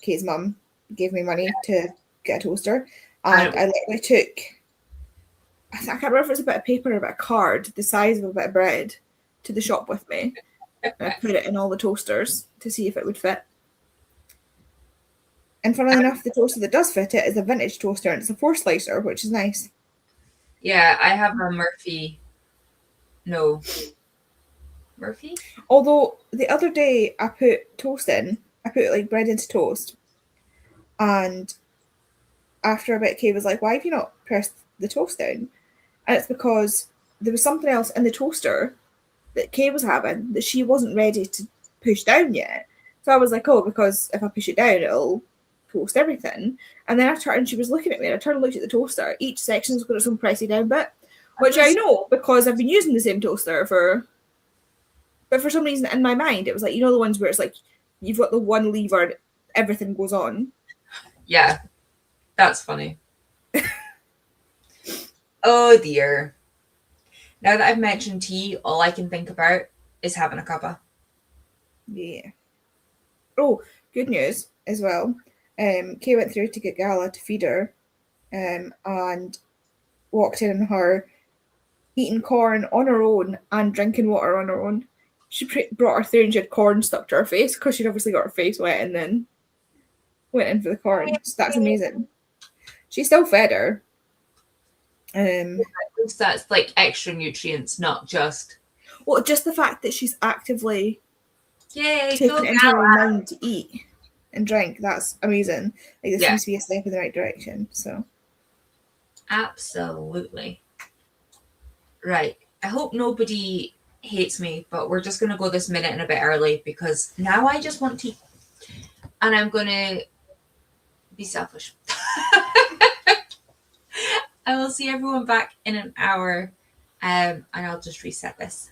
Kate's mum gave me money to get a toaster, and I literally took, I can't remember if it was a bit of paper or a bit of card, the size of a bit of bread, to the shop with me. And I put it in all the toasters to see if it would fit. And funnily enough, the toaster that does fit it is a vintage toaster, and it's a 4-slicer, which is nice. Yeah, I have a Murphy. No. Murphy? Although the other day I put toast in, I put like bread into toast, and after a bit, Kay was like, "Why have you not pressed the toast down?" And it's because there was something else in the toaster that Kay was having that she wasn't ready to push down yet. So I was like, "Oh, because if I push it down, it'll toast everything." And then I turned and she was looking at me, and I turned and looked at the toaster. Each section's got its own pressy down bit, which I know because I've been using the same toaster for. But for some reason, in my mind, it was like, you know, the ones where it's like you've got the one lever, everything goes on. Yeah, that's funny. Oh dear. Now that I've mentioned tea, all I can think about is having a cuppa. Yeah. Oh, good news as well. Kay went through to get Gala to feed her, and walked in on her eating corn on her own and drinking water on her own. She brought her through and she had corn stuck to her face because she'd obviously got her face wet and then went in for the corn. So that's amazing. She still fed her. At least that's like extra nutrients, not just. Well, just the fact that she's actively taking it into her own mind to eat and drink, that's amazing. Like, this seems to be a step in the right direction. So absolutely. Right. I hope nobody hates me, but we're just going to go this minute and a bit early because now I just want tea. And I'm going to be selfish. I will see everyone back in an hour, and I'll just reset this.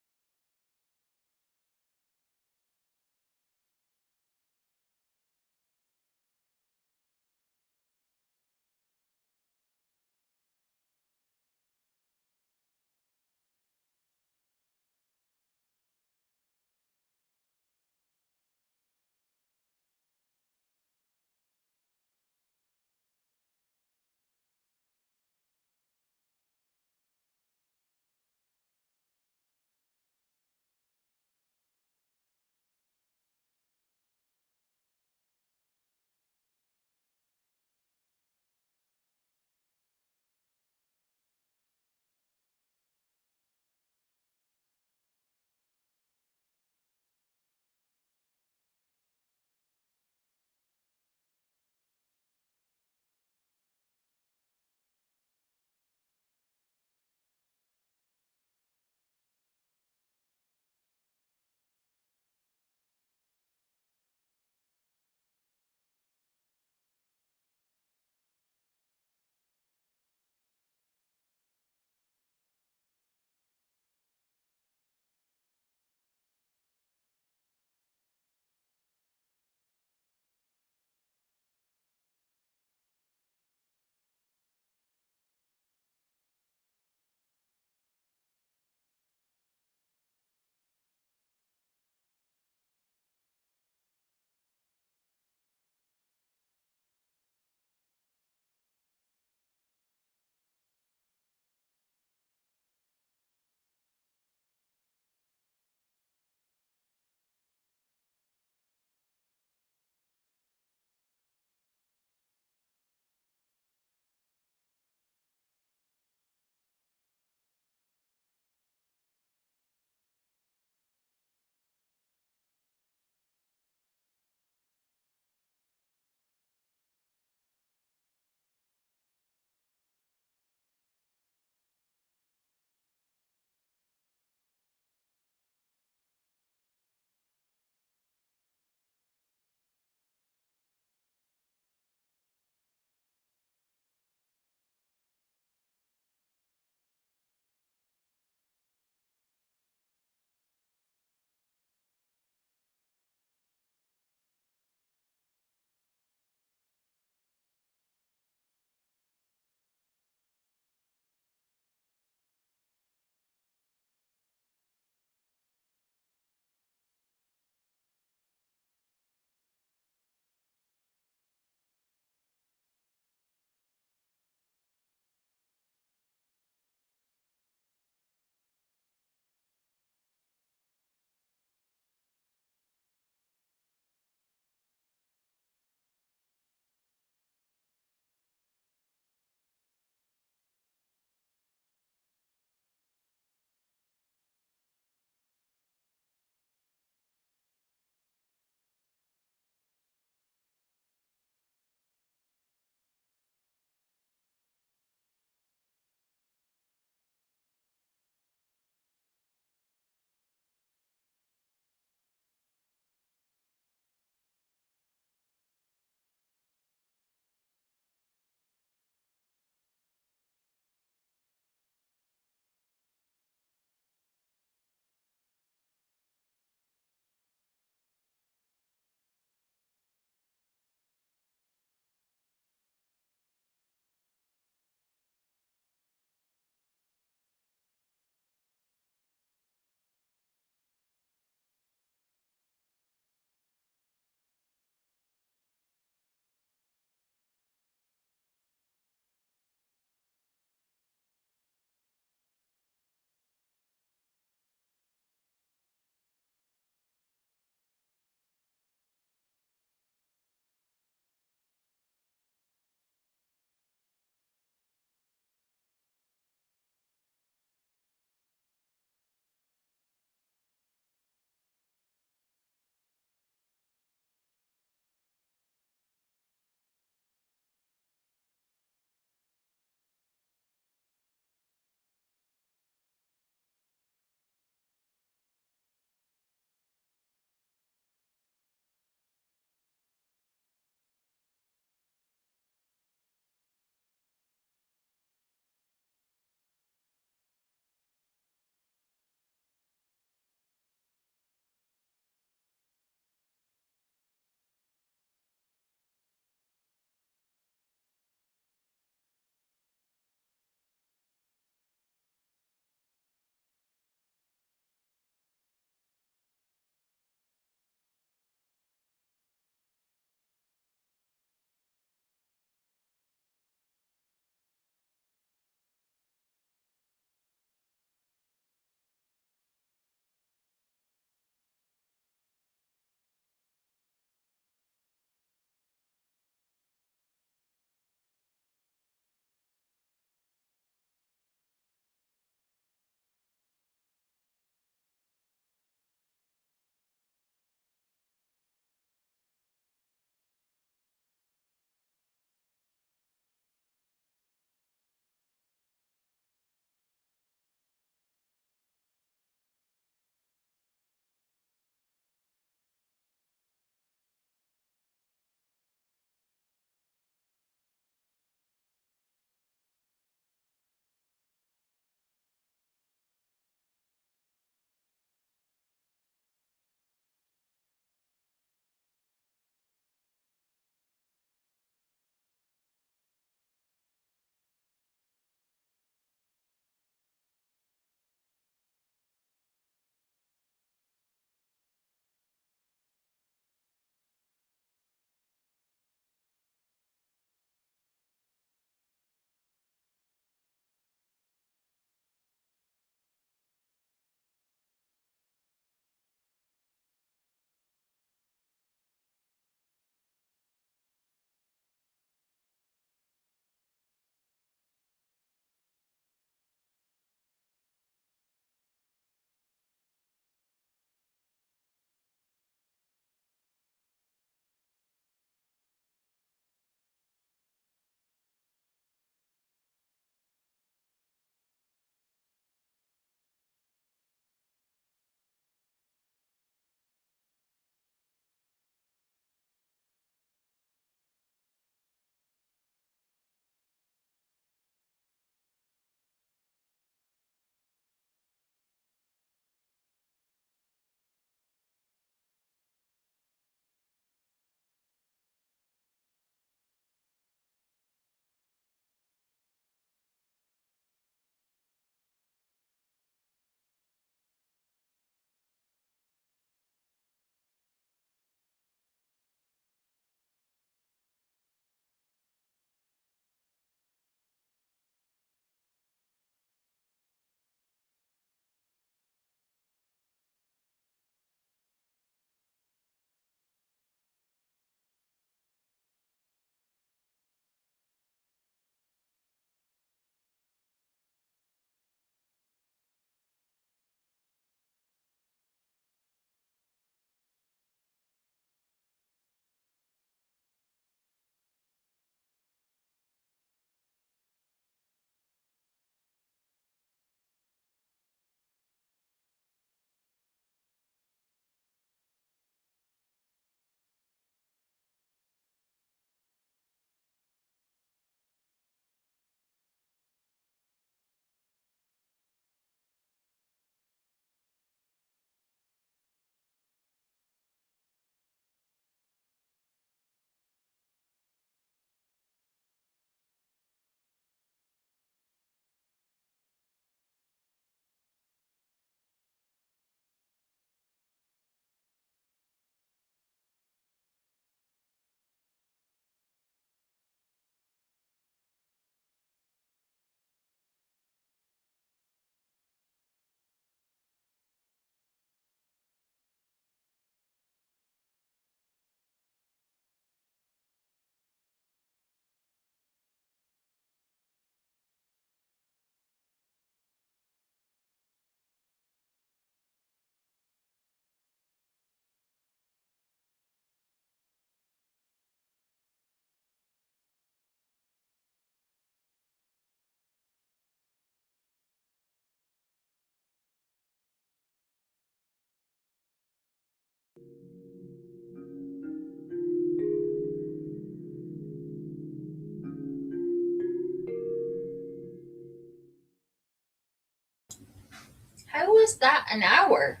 How was that an hour?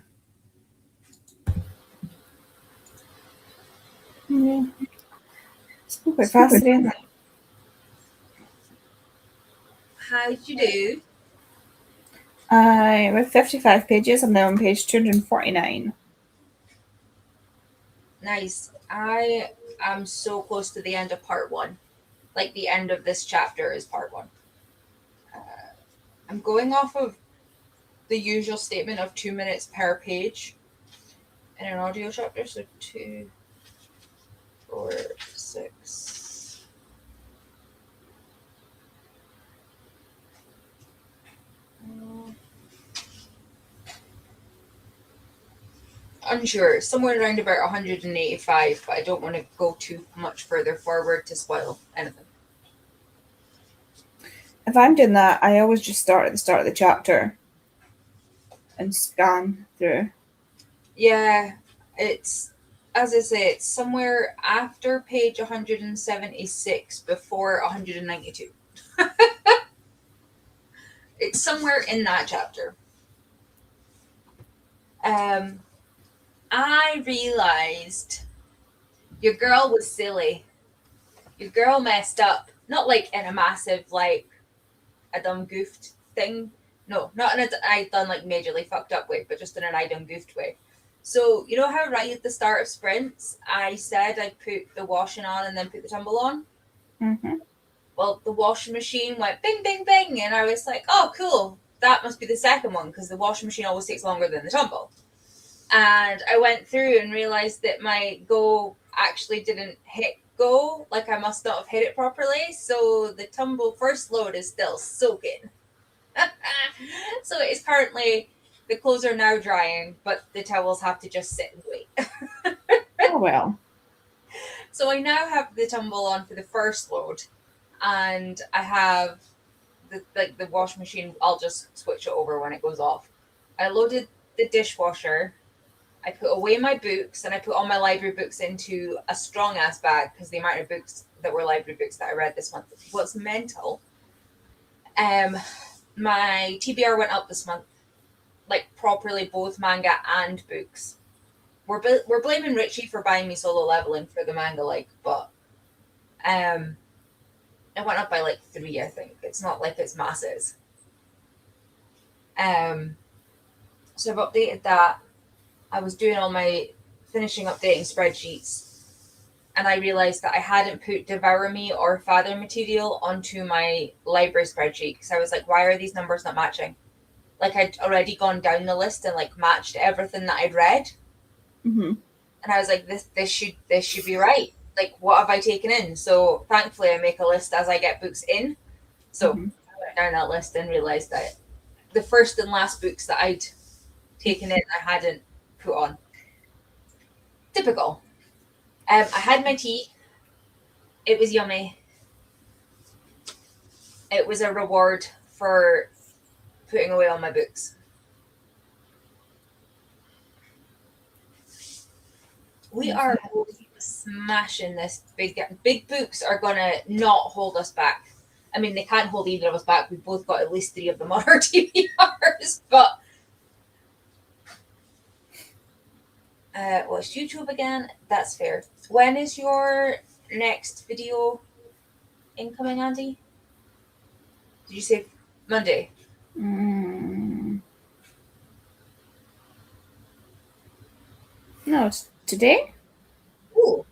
Yeah. It's quite fast today, isn't it? How'd you do? I with 55 pages. I'm now on page 249. Nice. I am so close to the end of part one. Like the end of this chapter is part one. I'm going off of the usual statement of 2 minutes per page in an audio chapter. So 2, 4, 6. Unsure. Somewhere around about 185, but I don't want to go too much further forward to spoil anything. If I'm doing that, I always just start at the start of the chapter and scan through. Yeah, it's, as I say, it's somewhere after page 176 before 192. It's somewhere in that chapter. I realized your girl was silly. Your girl messed up. Not like in a massive, like, a dumb goofed thing. No, not in a I done like majorly fucked up way, but just in an I done goofed way. So, you know how right at the start of sprints, I said I'd put the washing on and then put the tumble on? Mm-hmm. Well, the washing machine went bing, bing, bing. And I was like, oh, cool. That must be the second one because the washing machine always takes longer than the tumble. And I went through and realized that my go actually didn't hit go. Like I must not have hit it properly. So the tumble first load is still soaking. So it is currently, the clothes are now drying, but the towels have to just sit and wait. Oh well. So I now have the tumble on for the first load, and I have the washing machine. I'll just switch it over when it goes off. I loaded the dishwasher. I put away my books and I put all my library books into a strong ass bag because the amount of books that were library books that I read this month was mental. My TBR went up this month, like properly, both manga and books. We're blaming Richie for buying me Solo Leveling for the manga, like, but it went up by like 3, I think. It's not like it's masses. So I've updated that. I was doing all my finishing updating spreadsheets, and I realized that I hadn't put Devour Me or Father material onto my library spreadsheet because I was like, why are these numbers not matching? Like I'd already gone down the list and like matched everything that I'd read. Mm-hmm. And I was like, this should be right. Like, what have I taken in? So thankfully I make a list as I get books in. So Mm-hmm. I went down that list and realized that the first and last books that I'd taken in I hadn't put on. Typical. I had my tea. It was yummy. It was a reward for putting away all my books. We are smashing this. Big books are gonna not hold us back. I mean, they can't hold either of us back. We've both got at least 3 of them on our TBRs. But it's YouTube again. That's fair. When is your next video incoming, Andy? Did you say Monday? No, it's today. Ooh.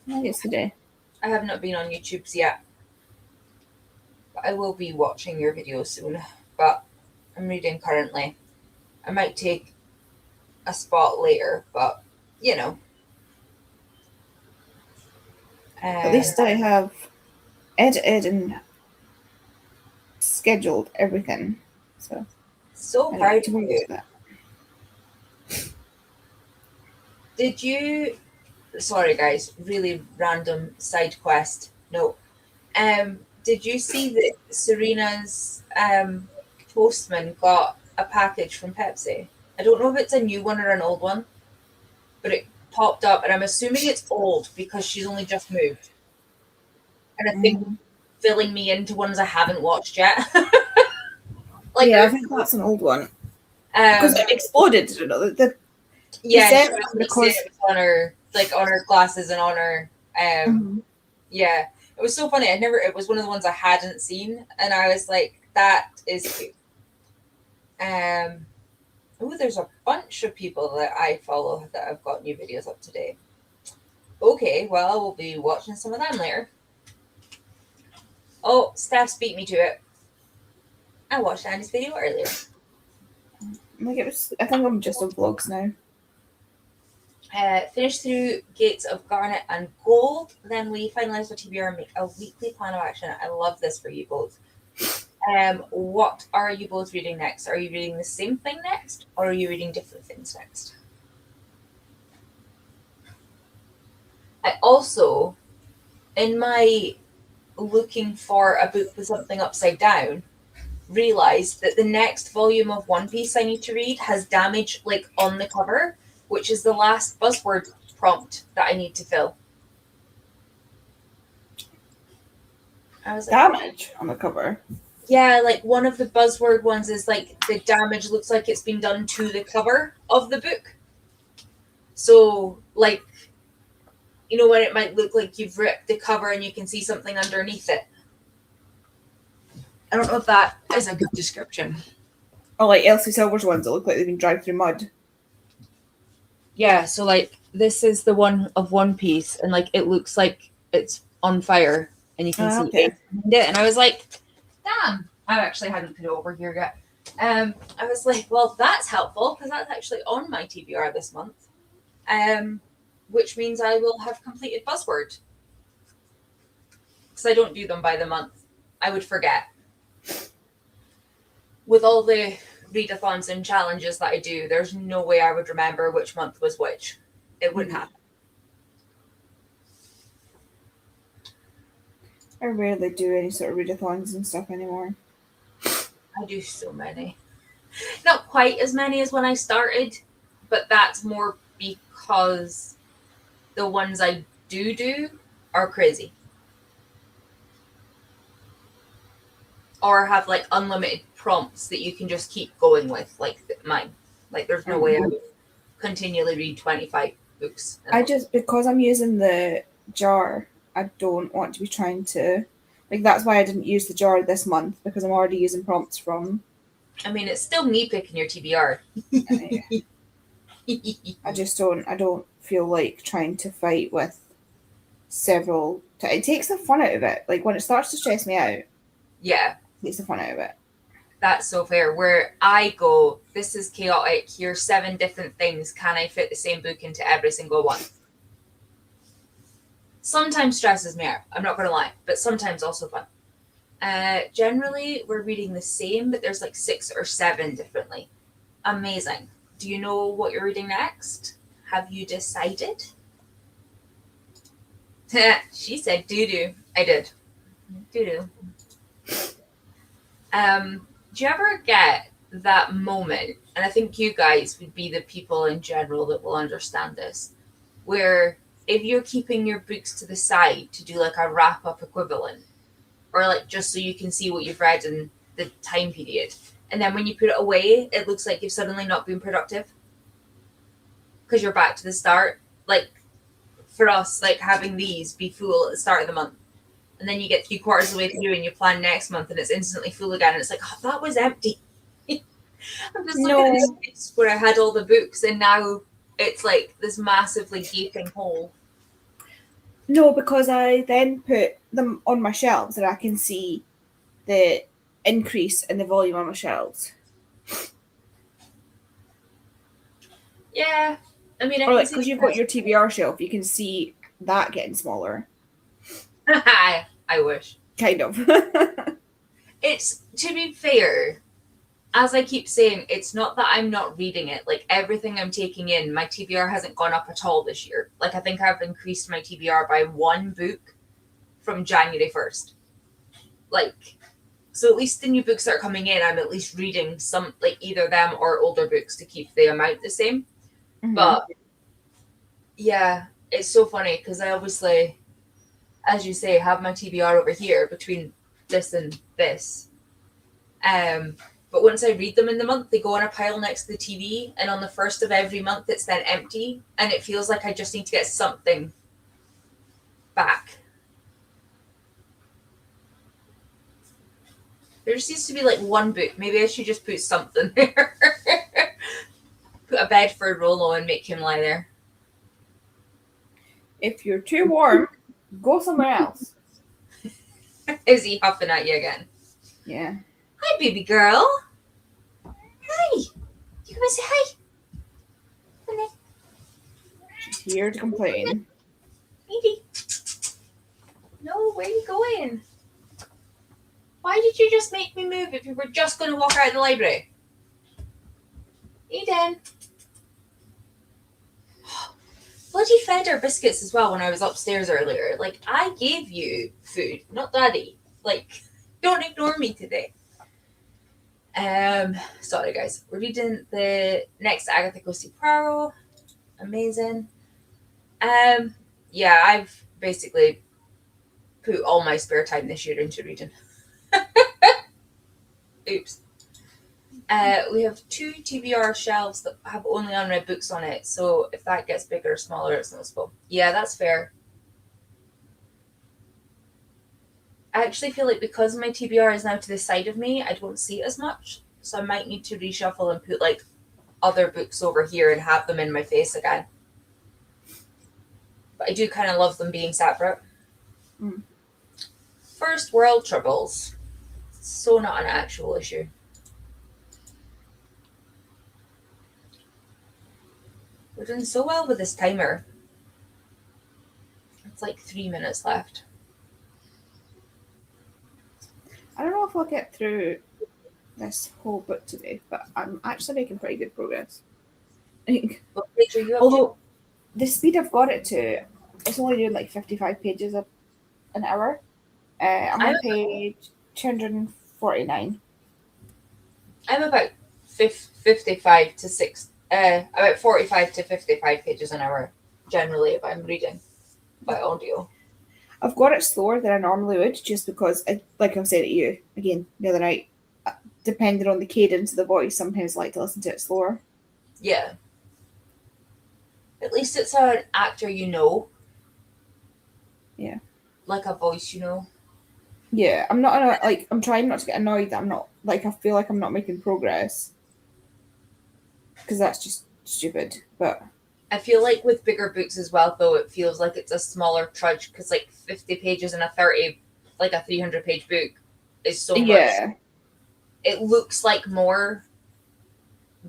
I think it's today. I have not been on YouTube's yet. But I will be watching your video soon. But I'm reading currently. I might take a spot later, but you know. At least I have edited and scheduled everything. So proud of of you. that. Did you? Sorry, guys. Really random side quest. No. Did you see that Serena's postman got a package from Pepsi? I don't know if it's a new one or an old one, but it popped up, and I'm assuming it's old because she's only just moved. And I think filling me into ones I haven't watched yet. I think that's an old one. Because it exploded, you know. Yeah, because on her glasses and on her yeah. It was so funny. It was one of the ones I hadn't seen, and I was like, that is cute. There's a bunch of people that I follow that have got new videos up today. Okay, well, we'll be watching some of them later. Oh, Steph's beat me to it. I watched Andy's video earlier. I think I'm just on vlogs now. Finish through Gates of Garnet and Gold. Then we finalize our TBR and make a weekly plan of action. I love this for you both. What are you both reading next? Are you reading the same thing next, or are you reading different things next? I also, in my looking for a book with something upside down, realized that the next volume of One Piece I need to read has damage like on the cover, which is the last buzzword prompt that I need to fill. I was like, damage on the cover. Yeah, like one of the buzzword ones is like the damage looks like it's been done to the cover of the book. So, like, you know, when it might look like you've ripped the cover and you can see something underneath it. I don't know if that is a good description. Oh, like Elsie Silver's ones that look like they've been dragged through mud. Yeah, so like this is the one of One Piece, and like it looks like it's on fire, and you can see it. And I was like, damn, I actually hadn't put it over here yet. I was like, well, that's helpful because that's actually on my TBR this month, which means I will have completed buzzword because I don't do them by the month. I would forget. With all the readathons and challenges that I do, there's no way I would remember which month was which. It wouldn't happen. I rarely do any sort of readathons and stuff anymore. I do so many. Not quite as many as when I started, but that's more because the ones I do are crazy. Or have like unlimited prompts that you can just keep going with, like mine. Like there's no way I would continually read 25 books. Because I'm using the jar, I don't want to be trying to, like, that's why I didn't use the jar this month, because I'm already using prompts from. I mean, it's still me picking your TBR. I don't feel like trying to fight with several. It takes the fun out of it. Like when it starts to stress me out. Yeah. It takes the fun out of it. That's so fair. Where I go, this is chaotic. Here's 7 different things. Can I fit the same book into every single one? Sometimes stresses me out. I'm not going to lie. But sometimes also fun. Generally, we're reading the same, but there's like 6 or 7 differently. Amazing. Do you know what you're reading next? Have you decided? She said doo-doo. I did. Doo-doo. Do you ever get that moment, and I think you guys would be the people in general that will understand this, where if you're keeping your books to the side to do like a wrap-up equivalent, or like just so you can see what you've read in the time period, and then when you put it away, it looks like you've suddenly not been productive because you're back to the start. Like for us, like having these be full at the start of the month, and then you get 3/4 of the way through and you plan next month and it's instantly full again, and it's like, oh, that was empty. I'm just looking at this space where I had all the books and now it's like this massively gaping hole. No, because I then put them on my shelves and I can see the increase in the volume on my shelves. Yeah. I mean, or like because you've got your TBR shelf, you can see that getting smaller. I wish. Kind of. It's, to be fair, as I keep saying, it's not that I'm not reading it. Like everything I'm taking in, my TBR hasn't gone up at all this year. Like I think I've increased my TBR by 1 book from January 1st. Like, so at least the new books that are coming in, I'm at least reading some, like either them or older books to keep the amount the same. Mm-hmm. But yeah, it's so funny because I obviously as you say, have my TBR over here between this and this. But once I read them in the month, they go on a pile next to the TV, and on the first of every month, it's then empty, and it feels like I just need to get something back. There just needs to be like one book. Maybe I should just put something there. Put a bed for Rolo and make him lie there. If you're too warm, go somewhere else. Is he huffing at you again? Yeah. Hi, baby girl. Hi. You come and say hi. She's here to complain. Baby. No, where are you going? Why did you just make me move if you were just going to walk out of the library? Eden. Bloody fed her biscuits as well when I was upstairs earlier. Like, I gave you food, not Daddy. Like, don't ignore me today. Sorry guys. We're reading the next Agatha Christie Poirot. Amazing. Yeah, I've basically put all my spare time this year into reading. Oops. We have 2 TBR shelves that have only unread books on it, so if that gets bigger or smaller, it's noticeable. Yeah, that's fair. I actually feel like because my TBR is now to the side of me, I don't see it as much, so I might need to reshuffle and put like other books over here and have them in my face again. But I do kind of love them being separate. First world troubles. So not an actual issue. We're doing so well with this timer. It's like 3 minutes left. I don't know if I'll get through this whole book today, but I'm actually making pretty good progress. What page are you up Although the speed I've got it to, it's only doing like 55 pages an hour. I'm on page 249. I'm about 55 to 6, about 45 to 55 pages an hour, generally, if I'm reading by audio. I've got it slower than I normally would, just because, like I've said to you again the other night, depending on the cadence of the voice, sometimes I like to listen to it slower. Yeah. At least it's an actor you know. Yeah. Like a voice you know. Yeah, I'm trying not to get annoyed that I'm not, like, I feel like I'm not making progress. Because that's just stupid, but... I feel like with bigger books as well, though, it feels like it's a smaller trudge, because, like, 50 pages in a 300-page book is so much. Yeah. It looks like more,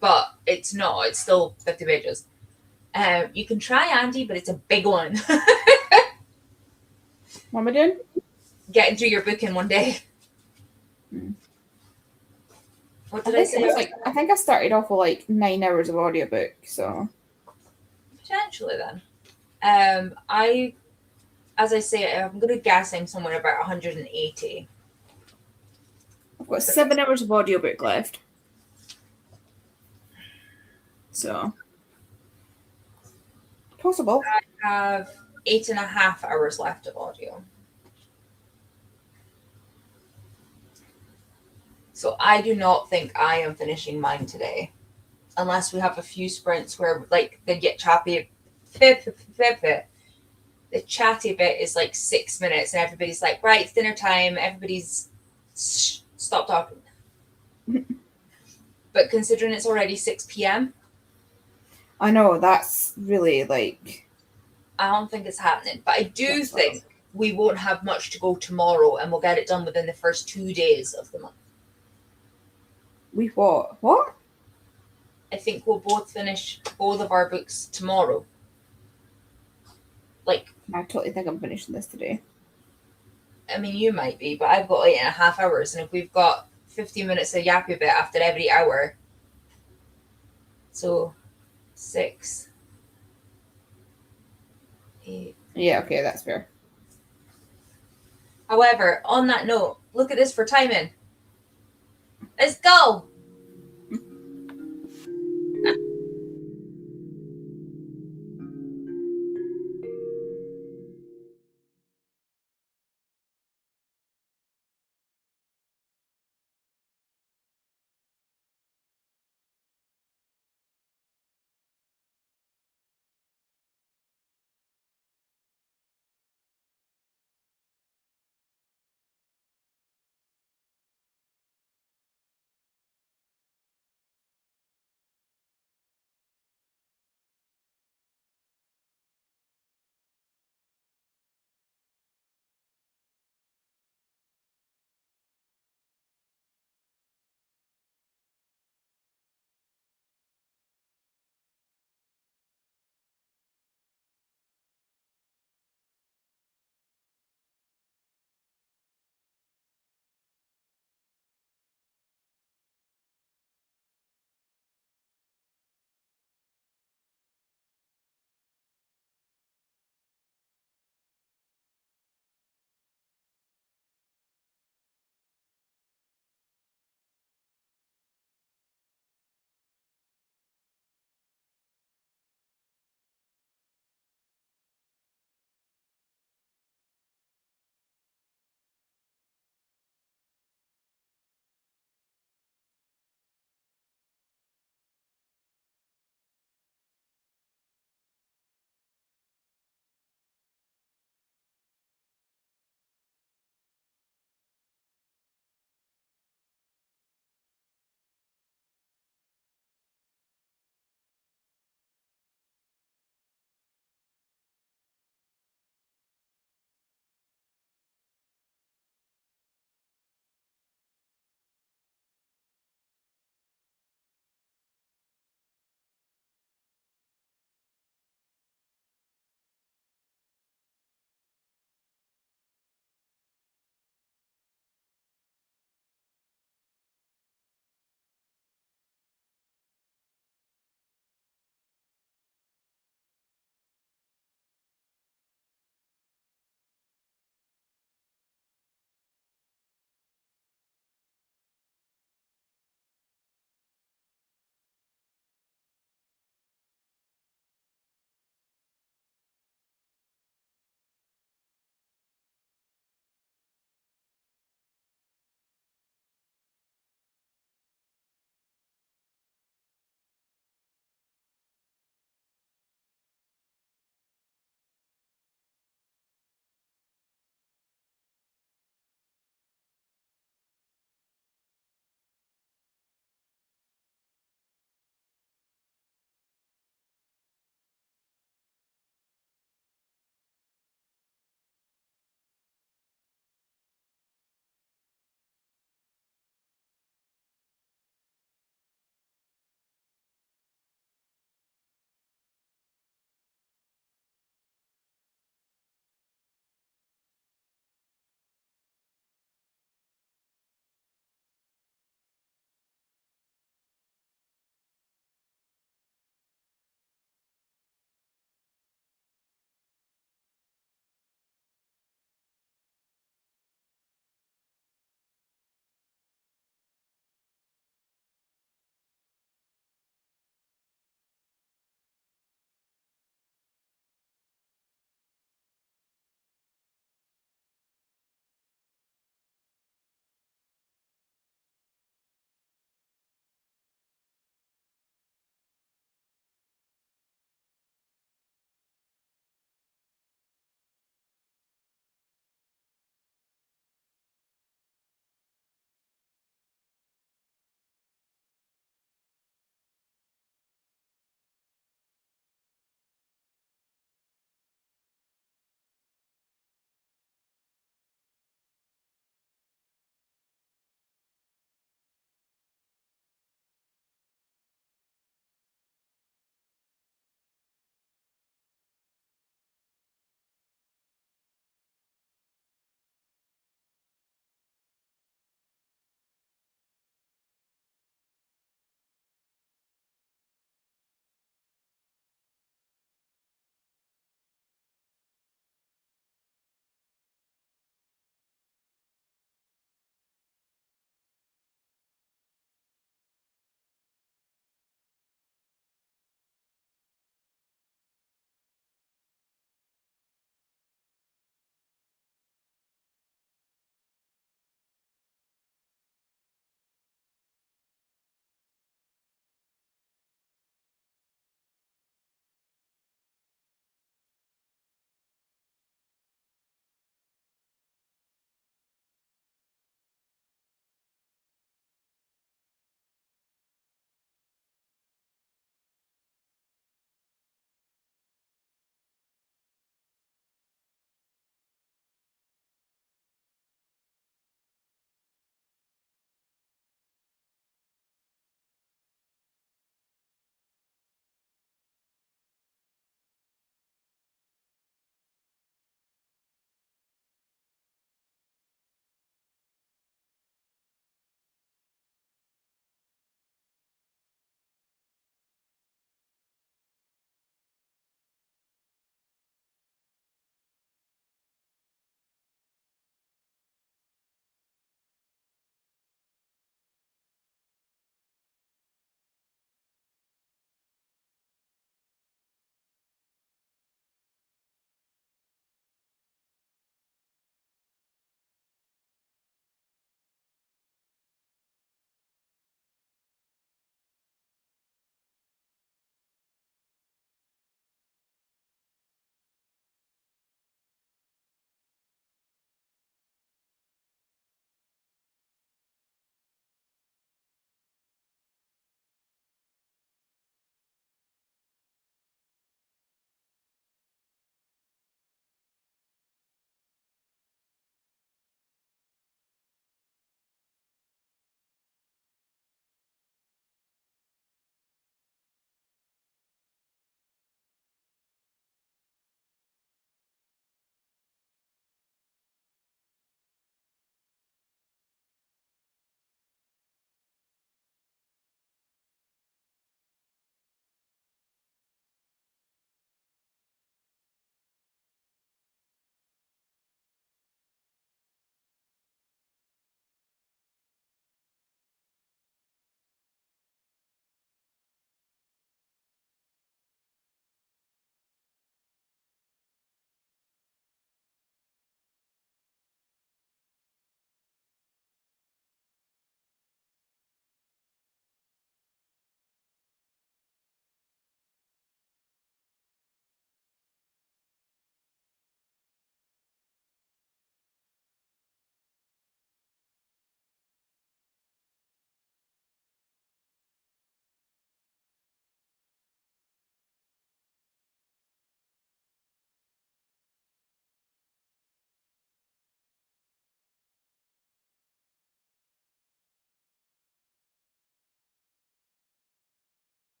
but it's not. It's still 50 pages. You can try Andy, but it's a big one. What am I doing? Getting through your book in one day. What did I say? I think I started off with like 9 hours of audiobook, so potentially then. As I say, I'm going to guess I'm somewhere about 180. I've got 7 hours of audiobook left. So possible. I have 8.5 hours left of audio. So I do not think I am finishing mine today. Unless we have a few sprints where, like, they get choppy. The chatty bit is like 6 minutes and everybody's like, right, it's dinner time. Everybody's stop talking. But considering it's already 6 p.m. I know, that's really like... I don't think it's happening. But I do think we won't have much to go tomorrow and we'll get it done within the first 2 days of the month. We what? What? I think we'll both finish both of our books tomorrow. Like, I totally think I'm finishing this today. I mean, you might be, but I've got 8.5 hours, and if we've got 15 minutes of yappy bit after every hour, so 6, 8. Yeah, okay, that's fair. However, on that note, look at this for timing. Let's go.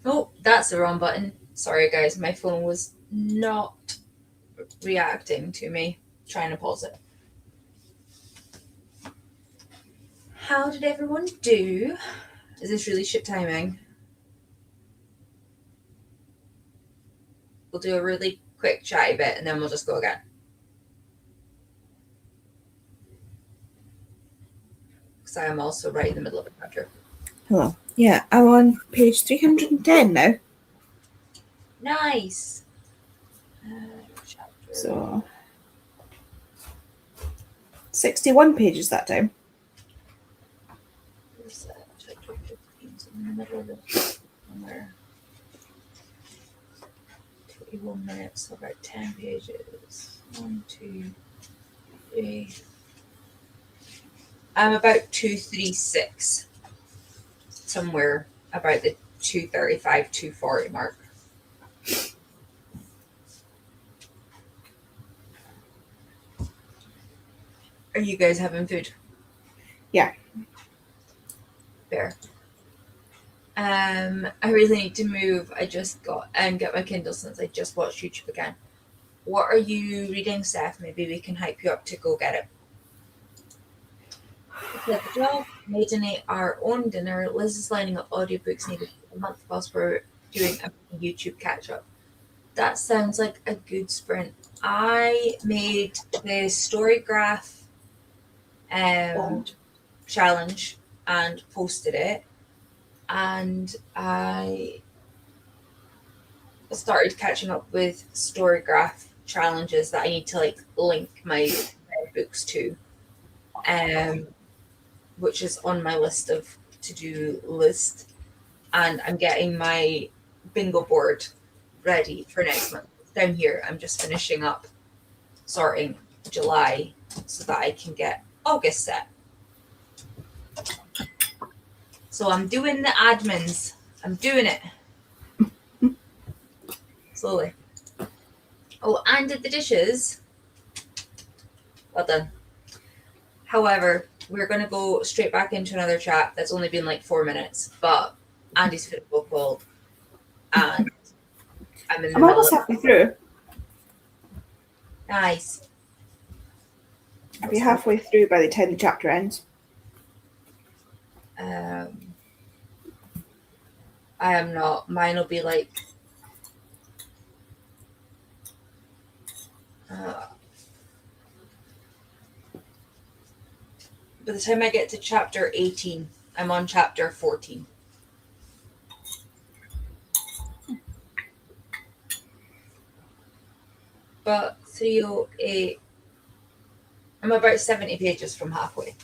Oh, that's the wrong button. Sorry, guys. My phone was not reacting to me. Trying to pause it. How did everyone do? Is this really shit timing? We'll do a really quick chatty bit and then we'll just go again. Because I am also right in the middle of a chapter. Hello. Yeah, I'm on page 310 now. Nice. So 61 pages that time. Where's that? Chapter 15 is in the middle of it. Somewhere. 21 minutes, so about 10 pages. 1, 2, 3. I'm about 236. Somewhere about the 235, 240 mark. Are you guys having food? Yeah. Fair. I really need to move. I just got and get my Kindle since I just watched YouTube again. What are you reading, Steph? Maybe we can hype you up to go get it. The job, Maid and I our own dinner. Liz is lining up audiobooks needed for a month whilst we're doing a YouTube catch up. That sounds like a good sprint. I made the StoryGraph challenge and posted it, and I started catching up with StoryGraph challenges that I need to like link my books to, which is on my list of to-do list, and I'm getting my bingo board ready for next month. Down here, I'm just finishing up sorting July so that I can get August set. So I'm doing the admins. I'm doing it. Slowly. Oh, and did the dishes. Well done. However, we're going to go straight back into another chat that's only been like 4 minutes, but Andy's football called, and I'm almost halfway through. Nice. I'll be halfway through by the time the chapter ends. I am not. Mine will be like by the time I get to chapter 18, I'm on chapter 14. But 308, I'm about 70 pages from halfway.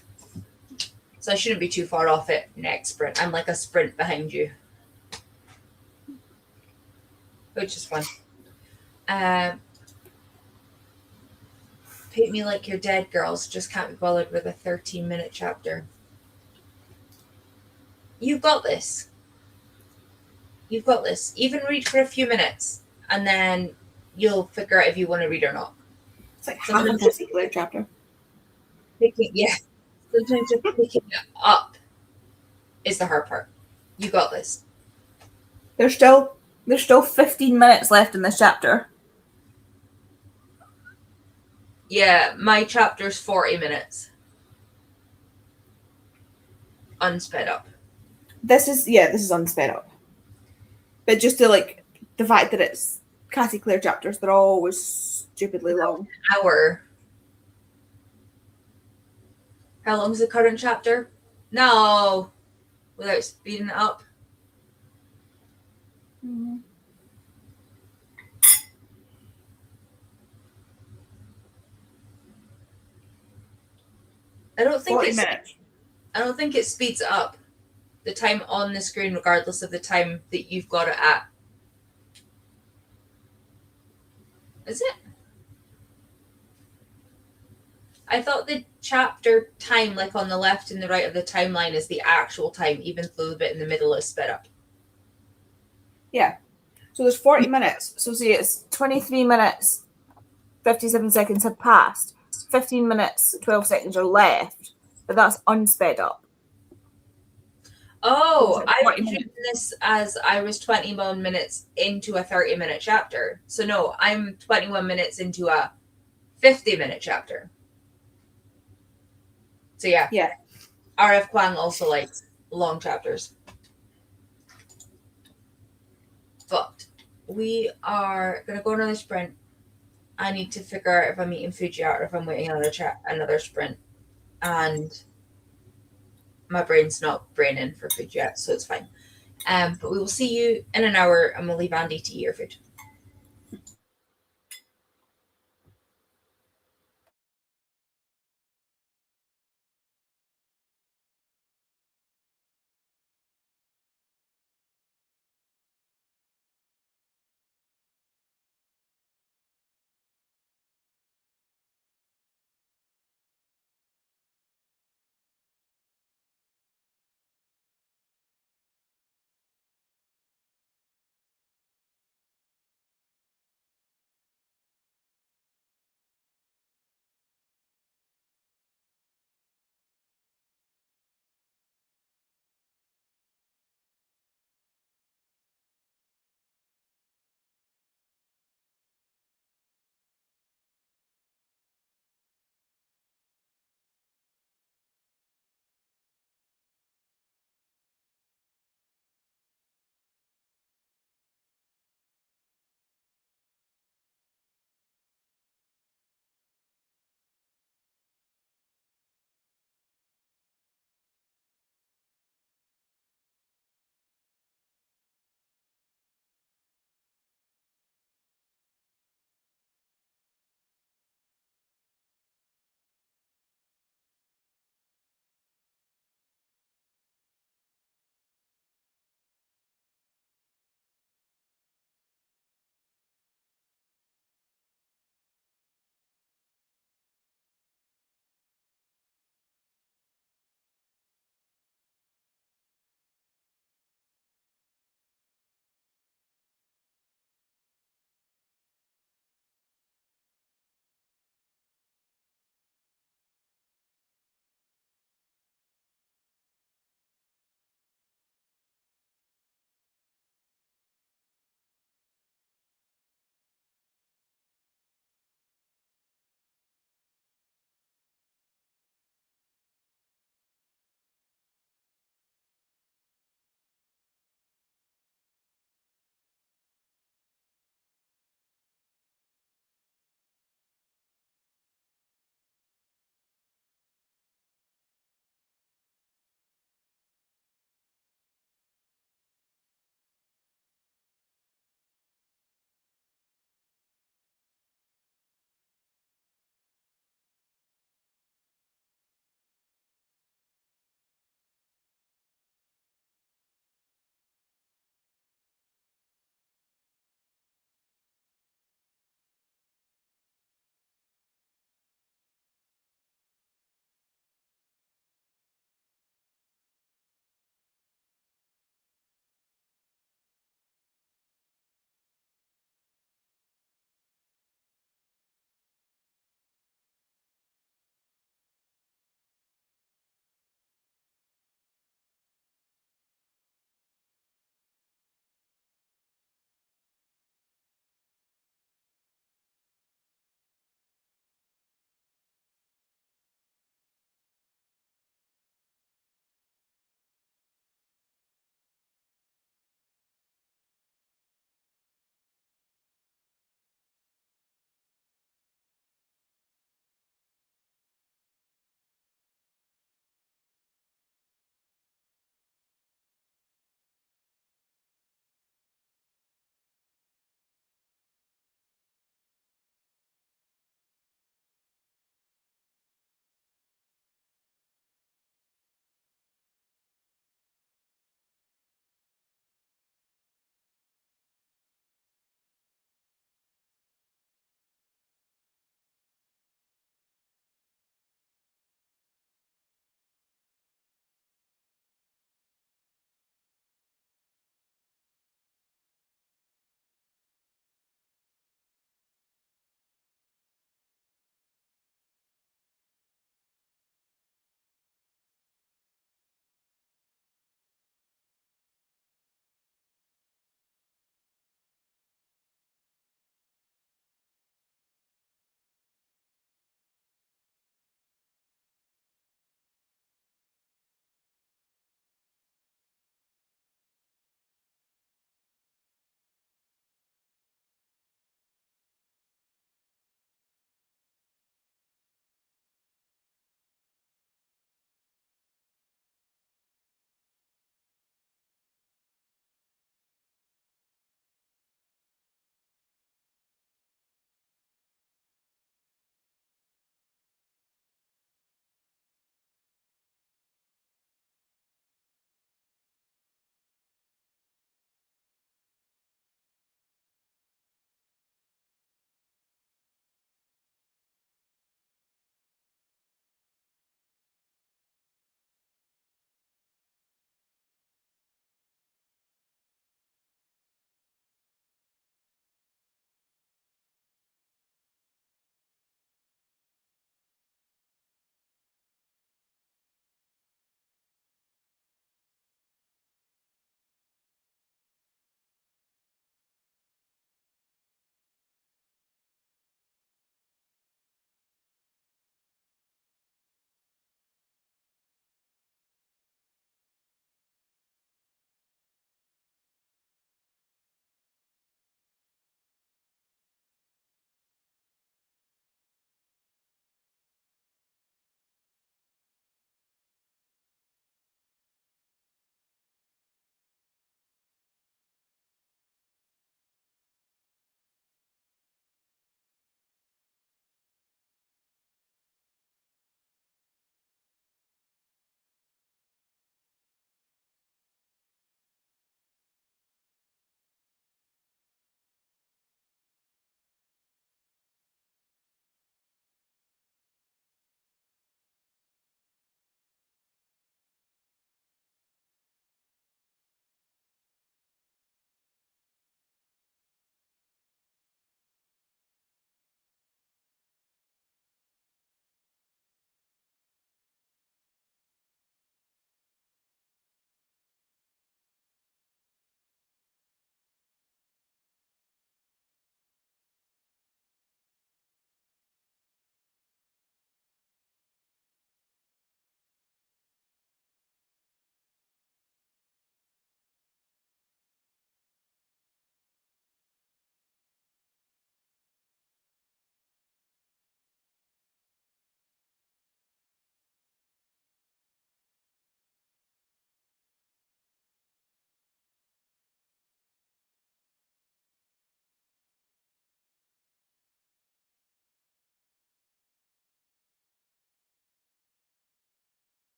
So I shouldn't be too far off it next sprint. I'm like a sprint behind you. Which is fun. Paint me like you're dead, girls. Just can't be bothered with a 13-minute chapter. You've got this. You've got this. Even read for a few minutes, and then you'll figure out if you want to read or not. It's like half a particular chapter. Sometimes just picking it up is the hard part. You got this. There's still 15 minutes left in this chapter. Yeah, my chapter's 40 minutes. Unsped up. This is unsped up. But just to like the fact that it's Cassie Clare chapters, they're always stupidly long. An hour. How long is the current chapter? No. Without speeding it up. Mm-hmm. I don't think 40 minutes. I don't think it speeds up the time on the screen regardless of the time that you've got it at. Is it? I thought the chapter time, like on the left and the right of the timeline, is the actual time, even though the bit in the middle is sped up. Yeah. So there's 40 minutes. So see, it's 23 minutes, 57 seconds have passed. 15 minutes, 12 seconds are left, but that's unsped up. Oh, I was 40 doing minutes. this as I was 21 minutes into a 30-minute chapter. So no, I'm 21 minutes into a 50-minute chapter. So yeah. Yeah. RF Kwang also likes long chapters. But we are gonna go another sprint. I need to figure out if I'm eating food yet or if I'm waiting another sprint. And my brain's not braining for food yet, so it's fine. But we will see you in an hour and we'll leave Andy to eat your food.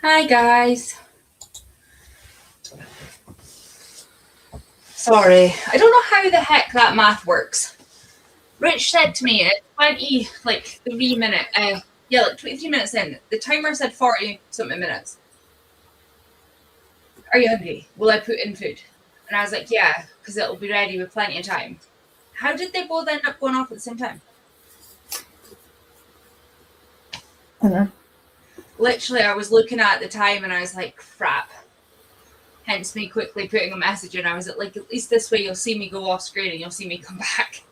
Hi, guys. Sorry, I don't know how the heck that math works. Rich said to me at 23 minutes in, the timer said 40 something minutes. Are you hungry? Will I put in food? And I was like, yeah, because it'll be ready with plenty of time. How did they both end up going off at the same time? I know. Literally, I was looking at the time and I was like, crap. Hence me quickly putting a message in. I was like, at least this way you'll see me go off screen and you'll see me come back.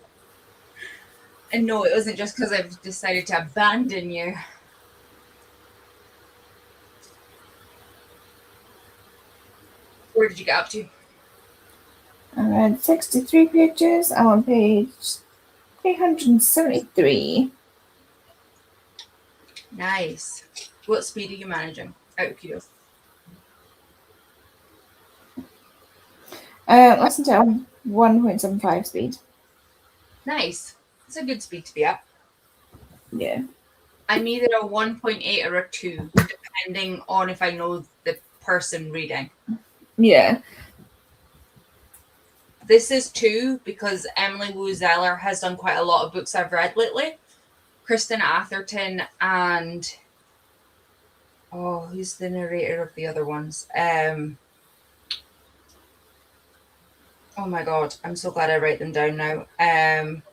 And no, it wasn't just because I've decided to abandon you. Where did you get up to? I read 63 pages. I'm on page 373. Nice. What speed are you managing? Out of curiosity. Listen to 1.75 speed. Nice. It's a good speed to be at. Yeah. I'm either a 1.8 or a 2, depending on if I know the person reading. Yeah. This is 2 because Emily Wu Zeller has done quite a lot of books I've read lately. Kristen Atherton and who's the narrator of the other ones? Oh my god, I'm so glad I write them down now.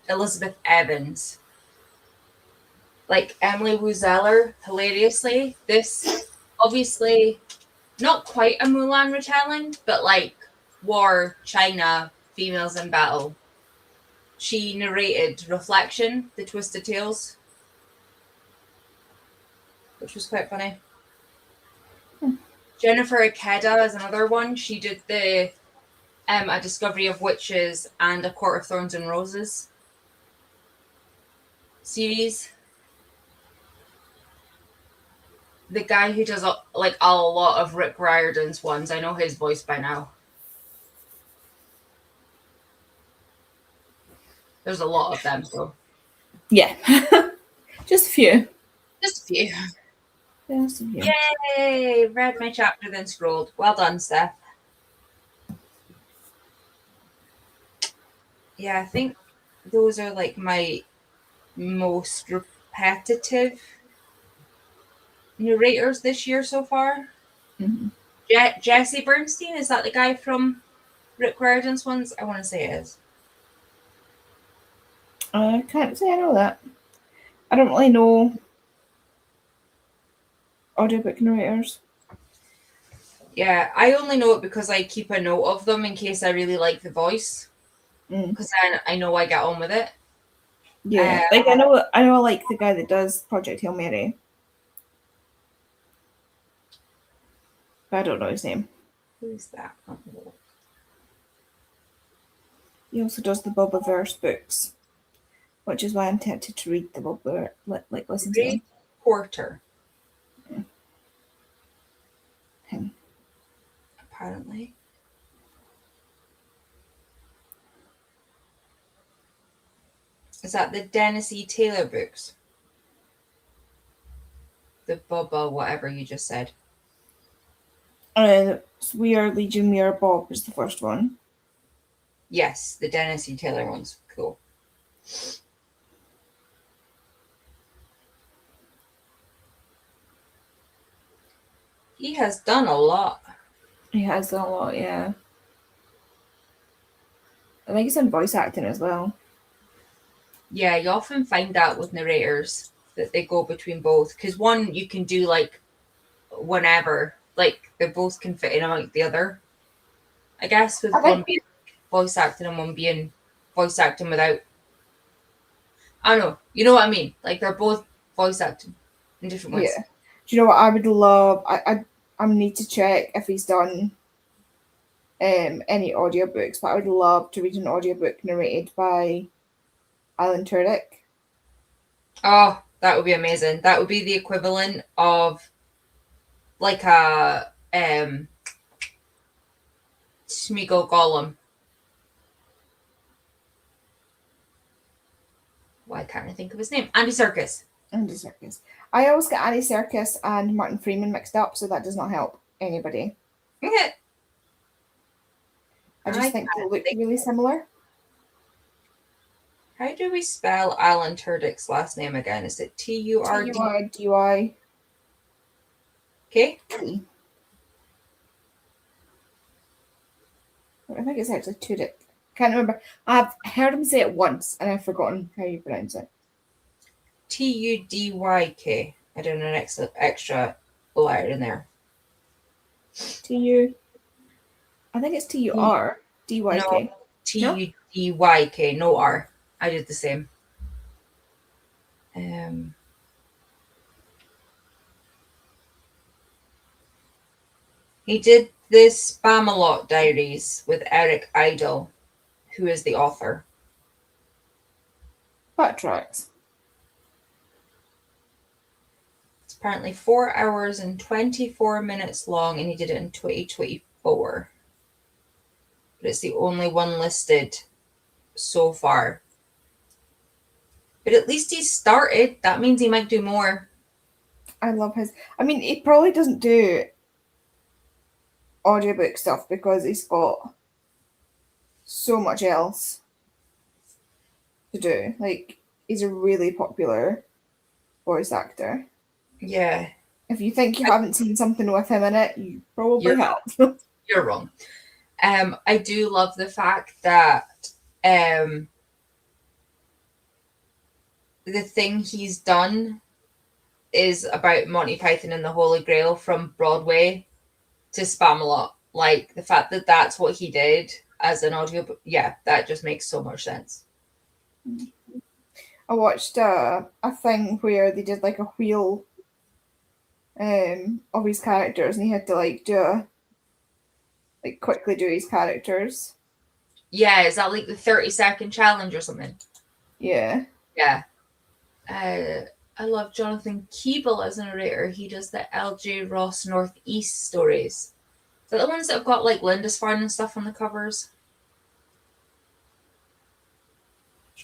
Elizabeth Evans. Like Emily Wu Zeller, hilariously, this obviously not quite a Mulan retelling, but like war, China, females in battle. She narrated Reflection, The Twisted Tales, which was quite funny. Jennifer Ikeda is another one. She did the A Discovery of Witches and A Court of Thorns and Roses series. The guy who does a lot of Rick Riordan's ones, I know his voice by now. There's a lot of them, so. Yeah. Just a few. Just a few. Just a few. Yay! Read my chapter, then scrolled. Well done, Steph. Yeah, I think those are like my most repetitive narrators this year so far. Mm-hmm. Jesse Bernstein, is that the guy from Rick Riordan's ones? I want to say it is. I can't say I know that. I don't really know audiobook narrators. Yeah, I only know it because I keep a note of them in case I really like the voice. Because then I know I get on with it. Yeah, like I know like the guy that does Project Hail Mary. But I don't know his name. Who's that? He also does the Bobaverse books, which is why I'm tempted to read the Boba, like listen to them. Porter. Yeah. Him. Apparently. Is that the Dennis E. Taylor books? The Bubba, whatever you just said. We Are Legion, We Are Bob is the first one. Yes, the Dennis E. Taylor ones. Cool. He has done a lot. He has done a lot, yeah. I think he's in voice acting as well. Yeah, you often find that with narrators that they go between both. Because one, you can do like whenever. Like they both can fit in among the other. I guess with one being voice acting and one being voice acting without. I don't know. You know what I mean? Like they're both voice acting in different ways. Yeah. Do you know what I would love? I need to check if he's done any audiobooks, but I would love to read an audiobook narrated by Alan Tudyk. Oh, that would be amazing. That would be the equivalent of like a Smeagol Gollum. Why can't I think of his name? Andy Serkis. Andy Serkis. I always get Annie Serkis and Martin Freeman mixed up, so that does not help anybody. Okay. I just think they look really similar. How do we spell Alan Turdyk's last name again? Is it Turd? Turdy. Okay. I think it's actually Turdyk. Can't remember. I've heard him say it once, and I've forgotten how you pronounce it. Tudyk. I did an extra letter in there. I think it's Turdyk. No, Tudyk. No R. I did the same. He did the Spamalot Diaries with Eric Idle, who is the author. That tracks. It's apparently 4 hours and 24 minutes long, and he did it in 2024. But it's the only one listed so far. But at least he started. That means he might do more. I love his. I mean, he probably doesn't do audiobook stuff because he's got so much else to do. Like, he's a really popular voice actor. Yeah. If you think you haven't seen something with him in it, you probably have. You're wrong. I do love the fact that the thing he's done is about Monty Python and the Holy Grail from Broadway to Spamalot. Like, the fact that that's what he did as an audiobook, yeah, that just makes so much sense. I watched a thing where they did like a wheel of his characters, and he had to quickly do his characters. Yeah, is that like the 30-second challenge or something? Yeah. Yeah. I love Jonathan Keeble as a narrator. He does the L.J. Ross Northeast stories. Is that the ones that have got like Lindisfarne and stuff on the covers?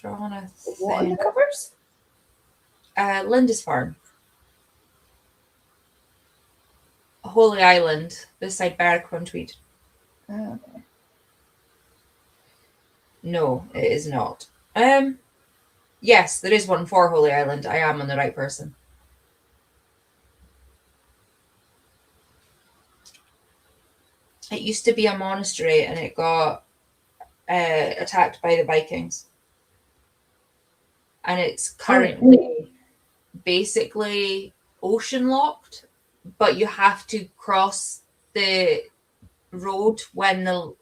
What on the covers? Lindisfarne. Holy Island, beside Berwick-on-Tweed. Oh, okay. No, it is not. Yes, there is one for Holy Island. I am on the right person. It used to be a monastery, and it got attacked by the Vikings. And it's currently basically ocean locked, but you have to cross the road when the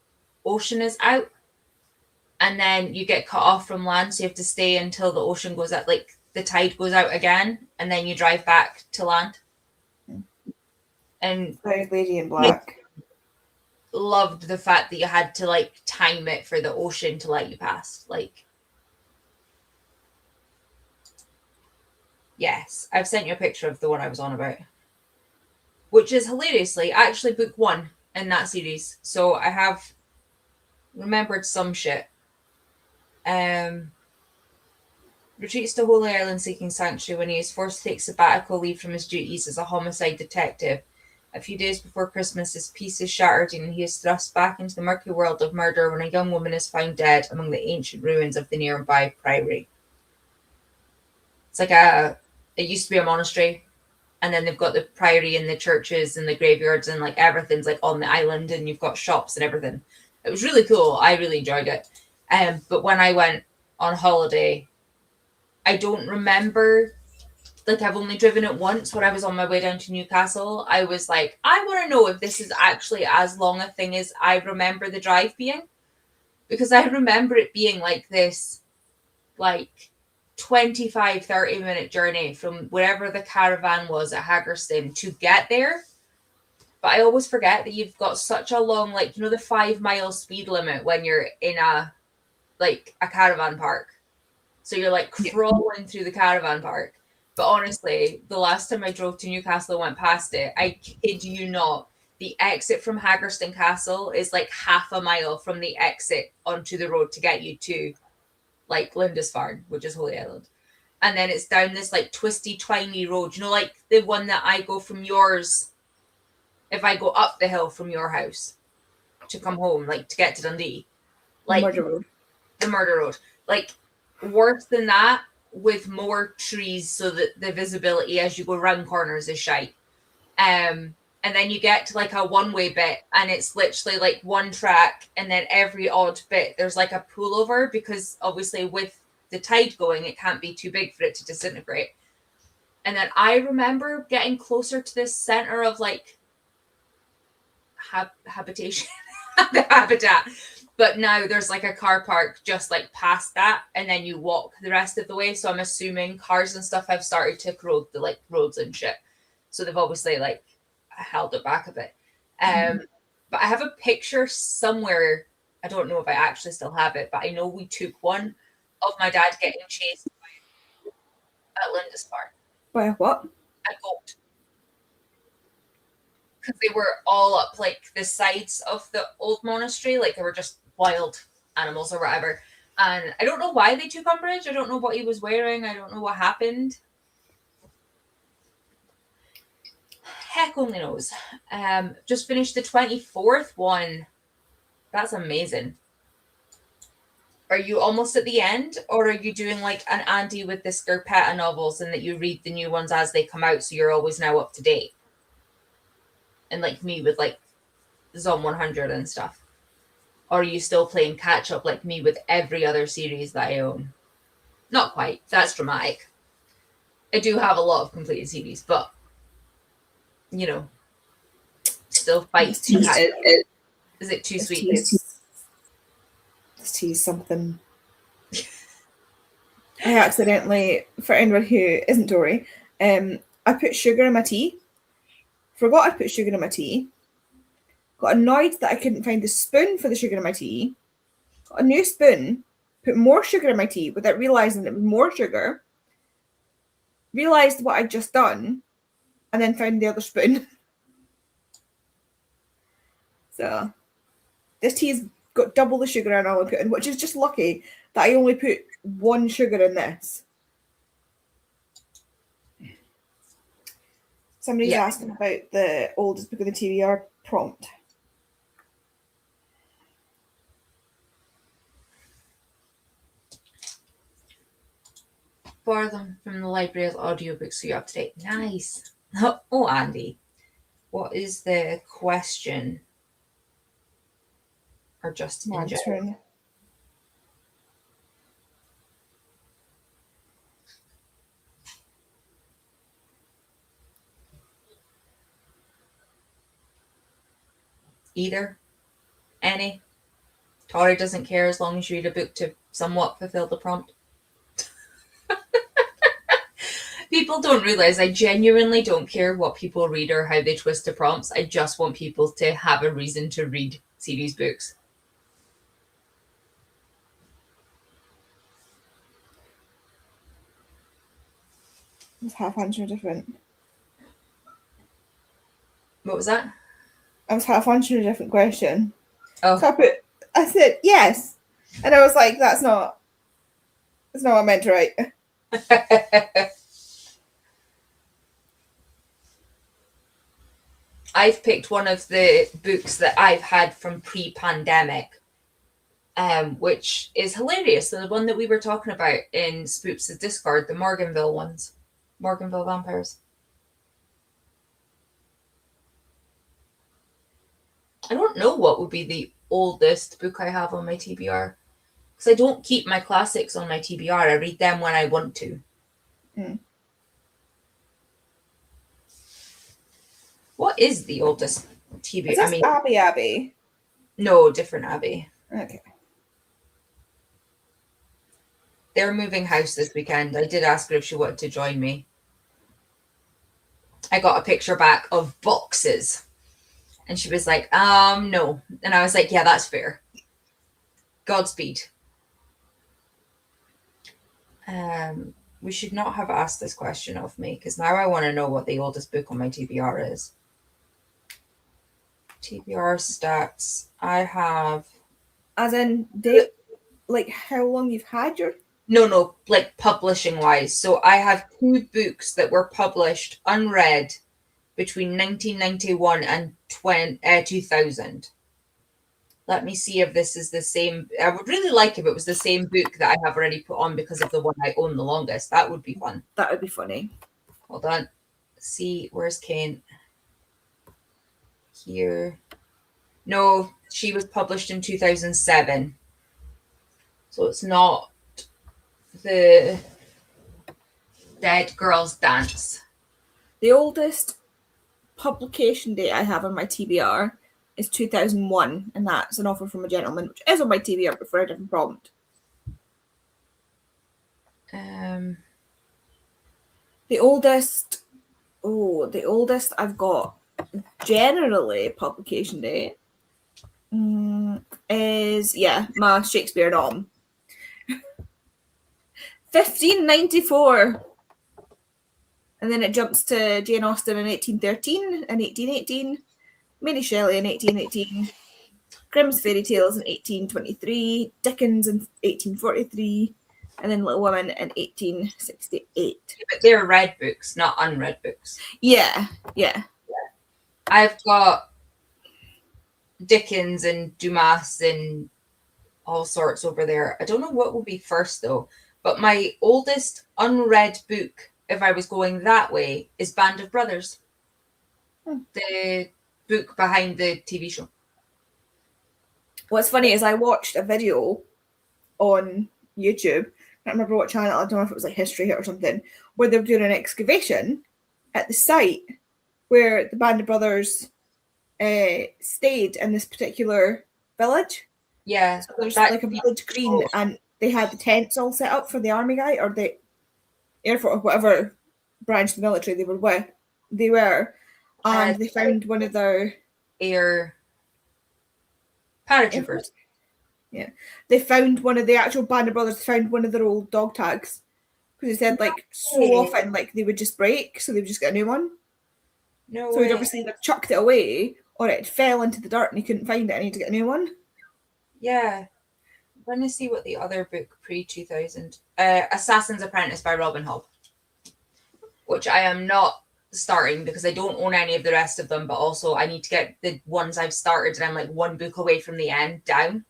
ocean is out, and then you get cut off from land, so you have to stay until the ocean goes out, like the tide goes out again, and then you drive back to land. And Lady in Black. Loved the fact that you had to like time it for the ocean to let you pass. Like, yes, I've sent you a picture of the one I was on about, which is hilariously actually book 1 in that series. So I have remembered some shit. Retreats to Holy Island seeking sanctuary when he is forced to take sabbatical leave from his duties as a homicide detective. A few days before Christmas, his peace is shattered and he is thrust back into the murky world of murder when a young woman is found dead among the ancient ruins of the nearby priory. It's like it used to be a monastery, and then they've got the priory and the churches and the graveyards, and like everything's like on the island, and you've got shops and everything. It was really cool. I really enjoyed it. But when I went on holiday, I don't remember, like I've only driven it once when I was on my way down to Newcastle. I was like, I want to know if this is actually as long a thing as I remember the drive being, because I remember it being like this, like 25-30 minute journey from wherever the caravan was at Haggerston to get there. But I always forget that you've got such a long, like, you know, the 5-mile speed limit when you're in a caravan park. So you're like crawling through the caravan park. But honestly, the last time I drove to Newcastle and went past it, I kid you not, the exit from Haggerston Castle is like half a mile from the exit onto the road to get you to like Lindisfarne, which is Holy Island. and then it's down this like twisty, twiny road. You know, like the one that I go from yours. If I go up the hill from your house to come home, like to get to Dundee, like Murder Road. The murder road, like worse than that, with more trees so that the visibility as you go round corners is shite. And then you get to like a one-way bit and it's literally like one track, and then every odd bit there's like a pullover, because obviously with the tide going it can't be too big for it to disintegrate. And then I remember getting closer to this center of like habitation the habitat, but now there's like a car park just like past that, and then you walk the rest of the way. So I'm assuming cars and stuff have started to corrode the like roads and shit, so they've obviously like held it back a bit. But I have a picture somewhere, I don't know if I actually still have it, but I know we took one of my dad getting chased at Lindisfarne. By a what? A goat. Because they were all up like the sides of the old monastery, like they were just wild animals or whatever. And I don't know why they took umbrage. I don't know what he was wearing. I don't know what happened. Heck only knows. Just finished the 24th one. That's amazing. Are you almost at the end, or are you doing like an Andy with the Scarpetta novels and that you read the new ones as they come out, so you're always now up to date? And like me with like Zom 100 and stuff. Or are you still playing catch up like me with every other series that I own? Not quite. That's dramatic. I do have a lot of completed series, but you know, still fight to catch up. Is it too sweet? Let's tease something. I accidentally, for anyone who isn't Dory, I put sugar in my tea. Forgot I put sugar in my tea. Got annoyed that I couldn't find the spoon for the sugar in my tea. Got a new spoon. Put more sugar in my tea without realising it was more sugar. Realised what I'd just done. And then found the other spoon. So, this tea's got double the sugar I normally put in, which is just lucky that I only put one sugar in this. Somebody's asking about the oldest book of the TBR prompt. Borrow them from the library as audiobooks so you're up to date. Nice. Oh, Andy, what is the question? Or just in general? Either. Any. Tori doesn't care as long as you read a book to somewhat fulfill the prompt. People don't realize I genuinely don't care what people read or how they twist the prompts. I just want people to have a reason to read series books. I was half answering a different. What was that? I was half answering a different question. Oh. So I said yes. And I was like, that's not what I meant to write. I've picked one of the books that I've had from pre-pandemic, which is hilarious. The one that we were talking about in Spoops' Discord, the Morganville ones. Morganville Vampires. I don't know what would be the oldest book I have on my TBR. Because I don't keep my classics on my TBR. I read them when I want to. What is the oldest TBR? Is this Abbey? No, different Abbey. Okay. They're moving house this weekend. I did ask her if she wanted to join me. I got a picture back of boxes. And she was like, no. And I was like, yeah, that's fair. Godspeed. We should not have asked this question of me, because now I want to know what the oldest book on my TBR is. TBR stats. I have... As in, date, like how long you've had your... No, like publishing wise. So I have 2 books that were published unread between 1991 and 2000. Let me see if this is the same. I would really like if it was the same book that I have already put on because of the one I own the longest. That would be fun. That would be funny. Hold on. See, where's Kane? Here. No, she was published in 2007. So it's not the Dead Girls Dance. The oldest publication date I have on my TBR is 2001, and that's An Offer from a Gentleman, which is on my TBR but for a different prompt. The oldest I've got generally publication date is my SeriesTBRathon. 1594. And then it jumps to Jane Austen in 1813 and 1818, Mary Shelley in 1818, Grimm's Fairy Tales in 1823, Dickens in 1843, and then Little Women in 1868. But they're read books, not unread books. Yeah. I've got Dickens and Dumas and all sorts over there. I don't know what will be first though, but my oldest unread book, if I was going that way, is Band of Brothers. The book behind the TV show. What's funny is I watched a video on YouTube, I can't remember what channel, I don't know if it was like History Hit or something, where they were doing an excavation at the site where the Band of Brothers stayed in this particular village. Yeah. So there's like a village green, and they had the tents all set up for the army guy or the Air Force or whatever branch of the military they were with. And they found one of their air paratroopers. Yeah, they found one of the actual Band of Brothers. Found one of their old dog tags because they said like so often like they would just break, so they would just get a new one. No, so he'd obviously either chucked it away or it fell into the dirt and he couldn't find it and he had to get a new one. Yeah. Let me see what the other book pre-2000. Assassin's Apprentice by Robin Hobb, which I am not starting because I don't own any of the rest of them, but also I need to get the ones I've started and I'm like one book away from the end down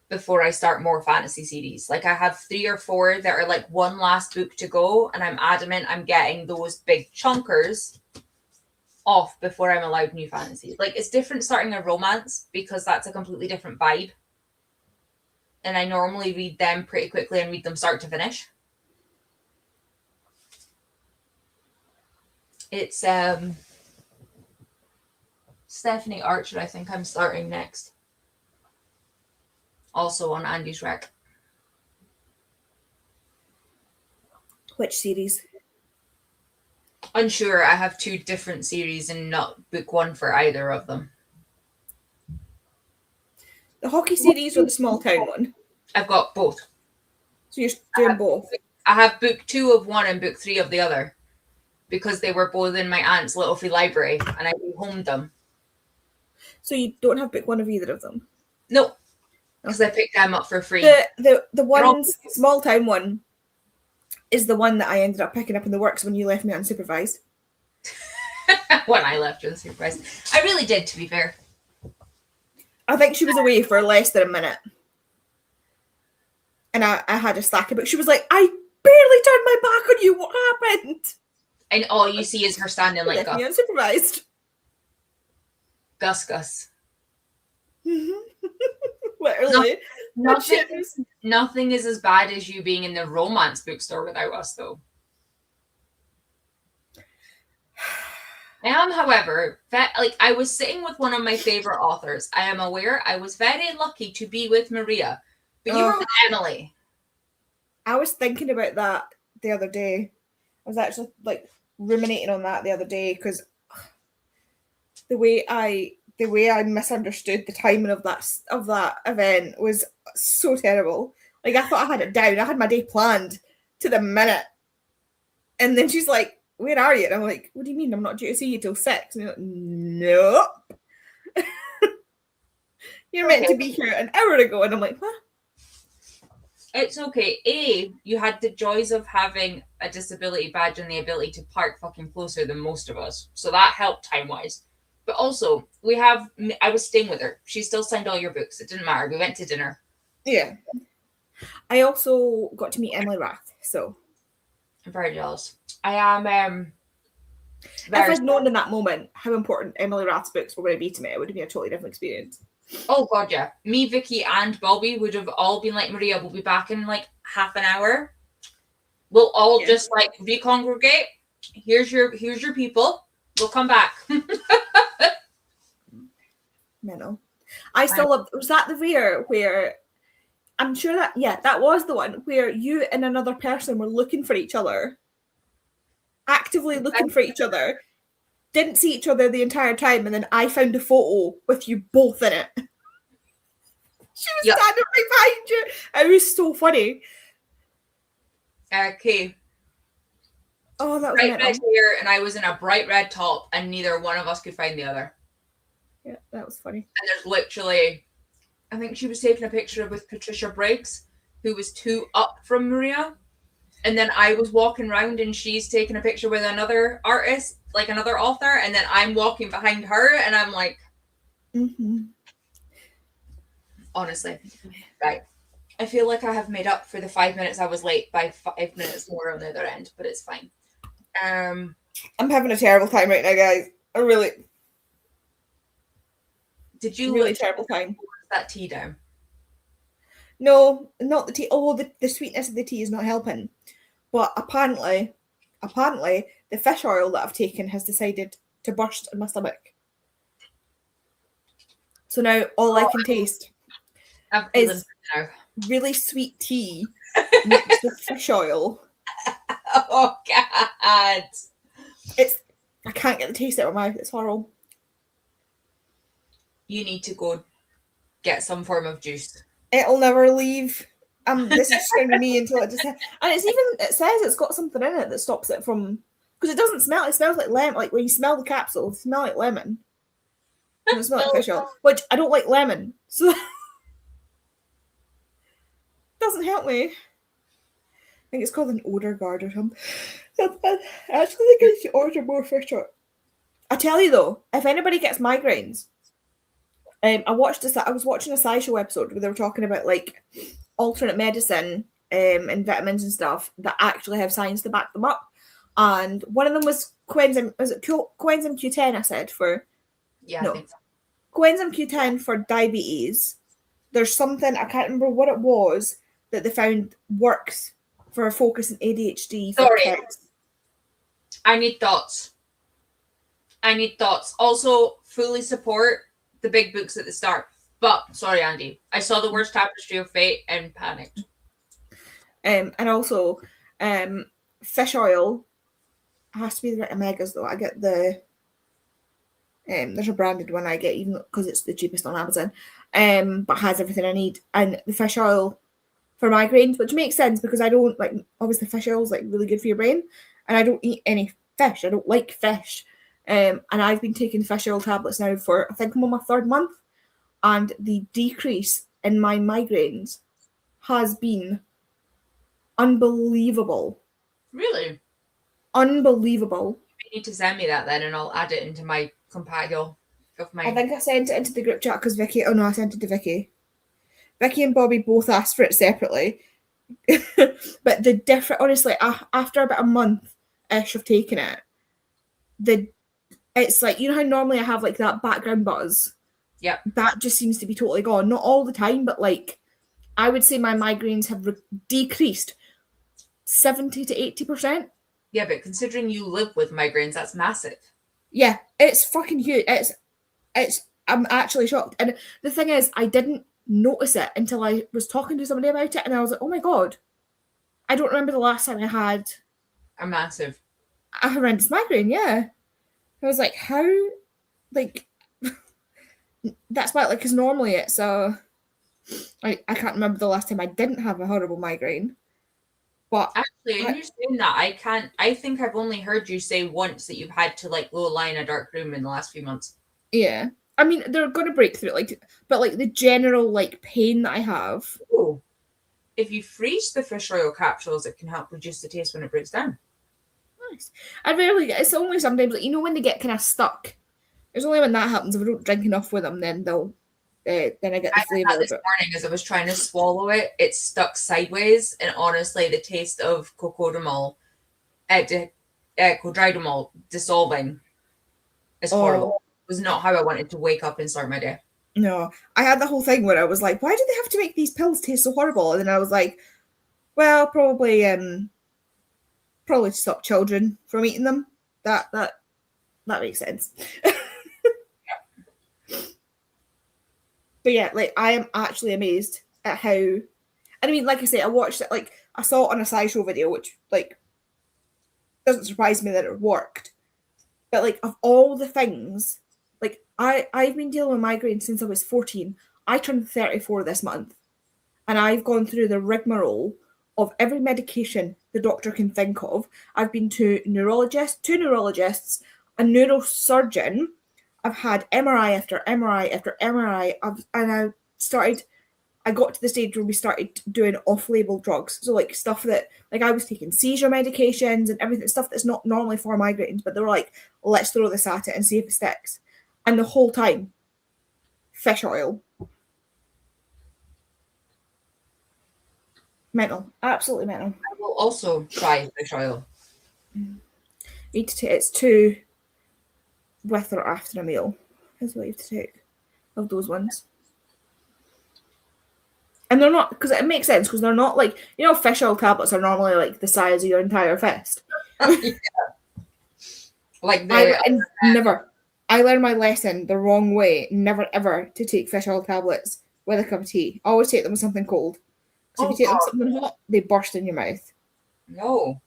before I start more fantasy series. Like I have 3 or 4 that are like one last book to go, and I'm adamant I'm getting those big chunkers off before I'm allowed new fantasy. Like it's different starting a romance because that's a completely different vibe. And I normally read them pretty quickly and read them start to finish. It's Stephanie Archer, I think I'm starting next. Also on Andy's Rec. Which series? Unsure. I have 2 different series and not book 1 for either of them. The hockey series or the small town one? I've got both. So you're doing both? I have book 2 of one and book 3 of the other because they were both in my aunt's little free library and I rehomed them. So you don't have book 1 of either of them? No, because I picked them up for free. The one small town one is the one that I ended up picking up in the works when you left me unsupervised. When I left unsupervised. I really did, to be fair. I think she was away for less than a minute. And I had a stack of books. She was like, I barely turned my back on you. What happened? And all you see is her standing like Gus. Unsupervised. Gus. Literally. Nothing is as bad as you being in the romance bookstore without us, though. I am, however, I was sitting with one of my favorite authors. I am aware I was very lucky to be with Maria, but you were with Emily. I was thinking about that the other day. I was actually like ruminating on that the other day because the way I misunderstood the timing of that event was so terrible. Like I thought I had it down. I had my day planned to the minute, and then she's like, "Where are you?" And I'm like, "What do you mean? I'm not due to see you till 6." And you're like, "Nope, you're meant to be here an hour ago." And I'm like, "What?" It's okay. You had the joys of having a disability badge and the ability to park fucking closer than most of us. So that helped time-wise. But also, I was staying with her. She still signed all your books. It didn't matter. We went to dinner. Yeah. I also got to meet Emily Rath, so. I'm very jealous. I am... if I'd known in that moment how important Emily Rath's books were going to be to me, it would have been a totally different experience. Oh, God, yeah. Me, Vicky, and Bobby would have all been like, Maria, we'll be back in like half an hour. We'll all just like recongregate. Here's your people. We'll come back. No. I still love... was that the rare where... I'm sure that was the one where you and another person were looking for each other. Actively looking for each other. Didn't see each other the entire time, and then I found a photo with you both in it. She was standing right behind you. It was so funny. Okay. Oh, that was bright red hair, and I was in a bright red top, and neither one of us could find the other. Yeah, that was funny. And there's literally, I think she was taking a picture with Patricia Briggs, who was 2 up from Maria. And then I was walking around and she's taking a picture with another artist, like another author. And then I'm walking behind her and I'm like, honestly, right. I feel like I have made up for the 5 minutes I was late by 5 minutes more on the other end, but it's fine. I'm having a terrible time right now, guys. Did you really terrible time? That tea down? No, not the tea. Oh, the sweetness of the tea is not helping. But apparently, the fish oil that I've taken has decided to burst in my stomach. So now all I can taste is really sweet tea mixed with fish oil. Oh, God. I can't get the taste out of my mouth. It's horrible. You need to go get some form of juice. It'll never leave. This is going to me until it just... and it says it's got something in it that stops it from... because it doesn't smell. It smells like lemon. Like when you smell the capsule, it smells like lemon. And it smells like fish oil, which I don't like lemon. So... it doesn't help me. I think it's called an odor guard or something. I actually think I should order more fish oil. I tell you though, if anybody gets migraines... I was watching a SciShow episode where they were talking about like alternate medicine and vitamins and stuff that actually have science to back them up. And one of them was coenzyme. Was it coenzyme Q10? I said for I think so. Coenzyme Q10 for diabetes. There's something I can't remember what it was that they found works for focus and ADHD. For kids. I need thoughts. Also, fully support the big books at the start. But, sorry, Andy. I saw the worst Tapestry of Fate and panicked. And also, fish oil has to be the right omegas, though. I get the... there's a branded one I get, even because it's the cheapest on Amazon, but has everything I need. And the fish oil for migraines, which makes sense because I don't, like, obviously fish oil is, like, really good for your brain. And I don't eat any fish. I don't like fish. And I've been taking fish oil tablets now for, I think I'm on my 3rd month, and the decrease in my migraines has been unbelievable. Really? Unbelievable. You need to send me that then, and I'll add it into my compile of my... I think I sent it into the group chat because Vicky... oh no, I sent it to Vicky. Vicky and Bobby both asked for it separately. But the different... honestly, after about a month-ish of taking it, it's like, you know how normally I have like that background buzz? Yeah. That just seems to be totally gone. Not all the time, but like, I would say my migraines have decreased 70 to 80%. Yeah, but considering you live with migraines, that's massive. Yeah, it's fucking huge. I'm actually shocked. And the thing is, I didn't notice it until I was talking to somebody about it, and I was like, oh my God, I don't remember the last time I had a horrendous migraine, yeah. I was like, how? Like, that's why, like, because normally it's I can't remember the last time I didn't have a horrible migraine. But actually, in you saying that, I think I've only heard you say once that you've had to like go lie in a dark room in the last few months. Yeah, I mean they're gonna break through, like, but like the general like pain that I have. Oh. if you freeze the fish oil capsules, it can help reduce the taste when it breaks down. Nice. I rarely get. It's only sometimes, like, when they get kind of stuck. It's only when that happens. If I don't drink enough with them, then they'll. Then I get the flavour. This morning, as I was trying to swallow it, it stuck sideways, and honestly, the taste of cocodamol, codridamol dissolving is horrible. It was not how I wanted to wake up and start my day. No, I had the whole thing where I was like, why do they have to make these pills taste so horrible? And then I was like, well, probably to stop children from eating them. That makes sense. But yeah, like, I am actually amazed at how, and I mean, like I say, I watched it, like, I saw it on a SciShow video, which, like, doesn't surprise me that it worked. But, like, of all the things, like, I've been dealing with migraines since I was 14. I turned 34 this month. And I've gone through the rigmarole of every medication the doctor can think of. I've been to two neurologists, a neurosurgeon. I've had MRI after MRI after MRI. I got to the stage where we started doing off-label drugs. So, like, stuff that, like, I was taking seizure medications and everything, stuff that's not normally for migraines, but they were like, let's throw this at it and see if it sticks. And the whole time, fish oil. Mental. Absolutely mental. I will also try fish oil. It's 2 with or after a meal is what you have to take of those ones. And they're not, because it makes sense, because they're not like, fish oil tablets are normally like the size of your entire fist. Yeah. Like I learned my lesson the wrong way. Never ever to take fish oil tablets with a cup of tea. Always take them with something cold. Because if you take them with something hot, they burst in your mouth. No.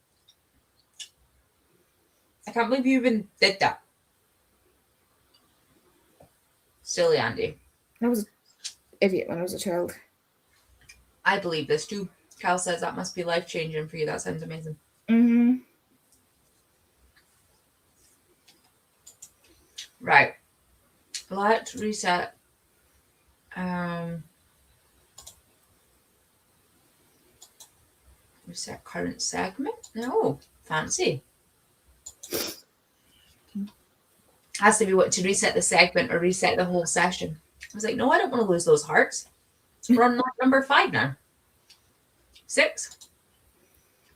I can't believe you even did that. Silly Andy. I was an idiot when I was a child. I believe this too. Cal says that must be life-changing for you. That sounds amazing. Mm-hmm. Right. Let's reset. Reset current segment? No. Fancy. Has to be what, to reset the segment or reset the whole session. I was like, no, I don't want to lose those hearts. We're on number 5 now. 6.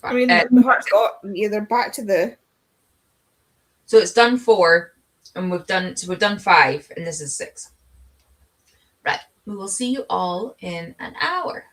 I mean, the heart's got, they're back to the. So it's done 4, and we've done 5, and this is 6. Right. We will see you all in an hour.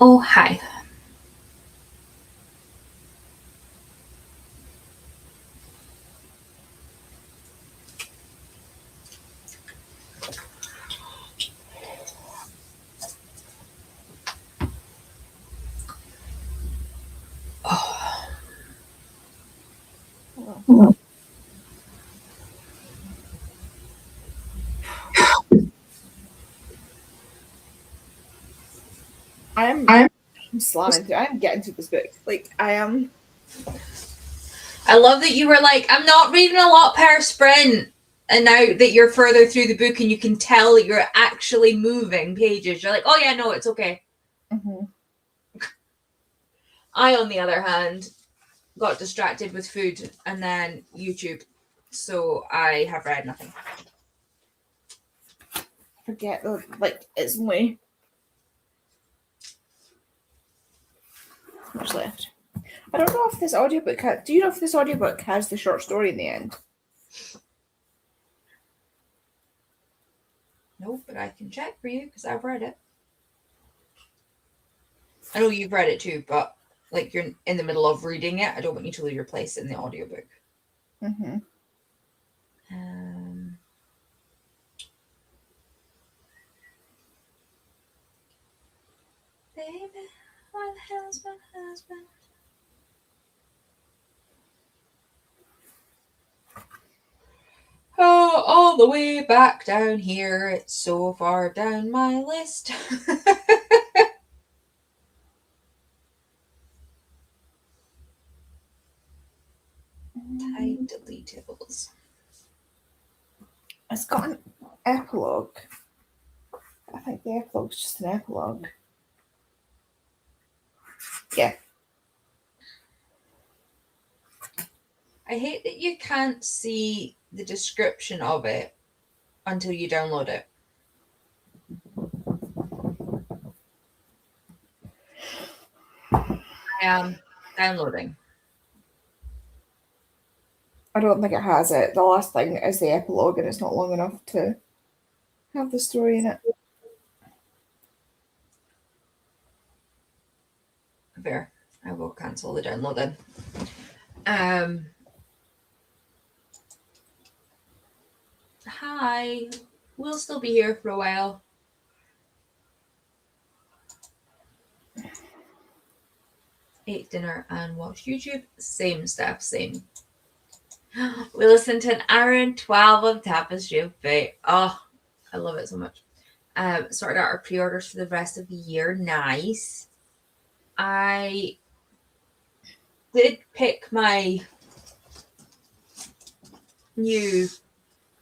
Oh, hi. I'm slamming through. I'm getting through this book. Like, I am. I love that you were like, I'm not reading a lot per sprint. And now that you're further through the book and you can tell that you're actually moving pages, you're like, oh yeah, no, it's okay. Mm-hmm. I, on the other hand, got distracted with food and then YouTube. So I have read nothing. Forget the, like, it's only much left. I don't know if this audiobook do you know if this audiobook has the short story in the end? No, but I can check for you because I've read it. I know you've read it too, but like you're in the middle of reading it. I don't want you to lose your place in the audiobook. Mm-hmm. Baby, where the hell's my husband? Oh, all the way back down here. It's so far down my list. Tide deletables. It's got an epilogue. I think the epilogue's just an epilogue. Yeah. I hate that you can't see the description of it until you download it. I am downloading. I don't think it has it. The last thing is the epilogue, and it's not long enough to have the story in it. Fair. I will cancel the download then. Hi. We'll still be here for a while. Ate dinner and watched YouTube. Same stuff, same. We listened to an hour and 12 of Tapestry of Fate. Oh, I love it so much. Sorted out our pre-orders for the rest of the year. Nice. I did pick my new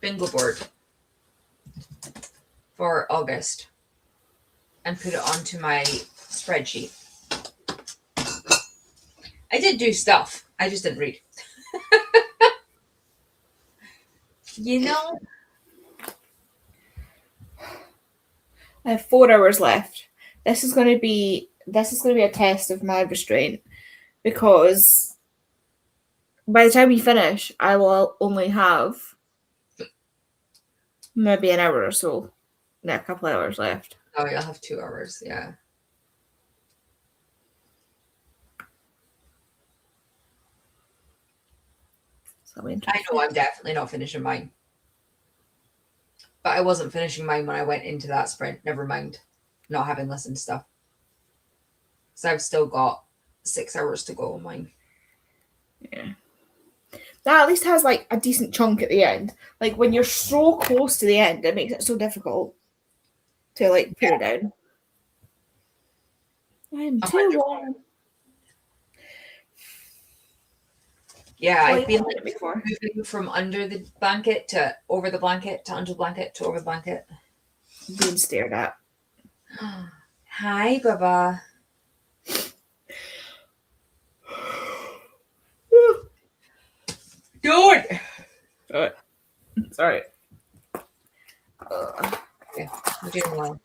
bingo board for August and put it onto my spreadsheet. I did do stuff. I just didn't read. You know? I have 4 hours left. This is going to be a test of my restraint, because by the time we finish, I will only have maybe an hour or so. No, a couple hours left. Oh, you'll have 2 hours, yeah. So I know I'm definitely not finishing mine. But I wasn't finishing mine when I went into that sprint. Never mind not having listened to stuff. So I've still got 6 hours to go on mine. Yeah. That at least has like a decent chunk at the end. Like when you're so close to the end, it makes it so difficult to like put it down. I'm too warm. Yeah, I've been like moving from under the blanket to over the blanket to under the blanket to over the blanket. Being stared at. Hi, Baba. Don't. Sorry. Okay, I'm doing well.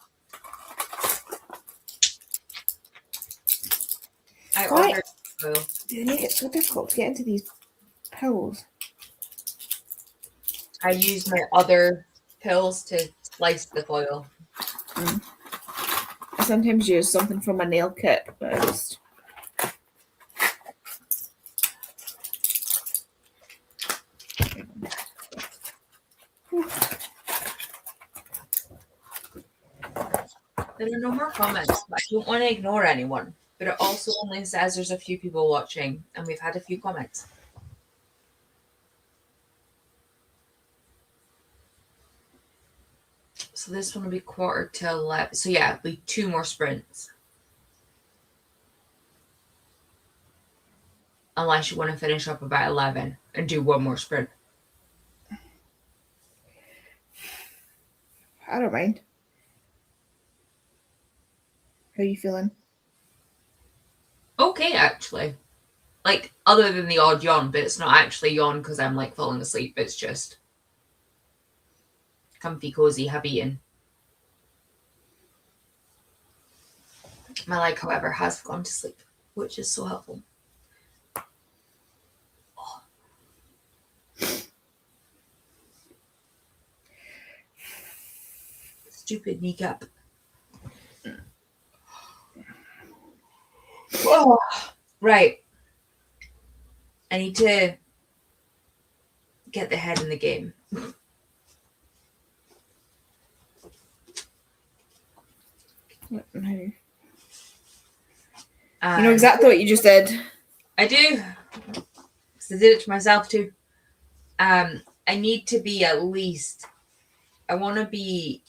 I ordered. They make it so difficult to get into these pills. I used my other pills to slice the foil. I sometimes use something from my nail kit, but I just... There are no more comments, but I don't want to ignore anyone. But it also only says there's a few people watching, and we've had a few comments. So this one will be 11:45. So yeah, it'll be 2 more sprints. Unless you want to finish up about 11 and do 1 more sprint. I don't mind. How are you feeling? Okay, actually. Like, other than the odd yawn, but it's not actually yawn because I'm like falling asleep. It's just comfy, cozy, have eaten. My leg, however, has gone to sleep, which is so helpful. Oh. Stupid kneecap. Oh, right. I need to get the head in the game. You know exactly what you just did. I do. Because I did it to myself too. I need to be at least... I want to be...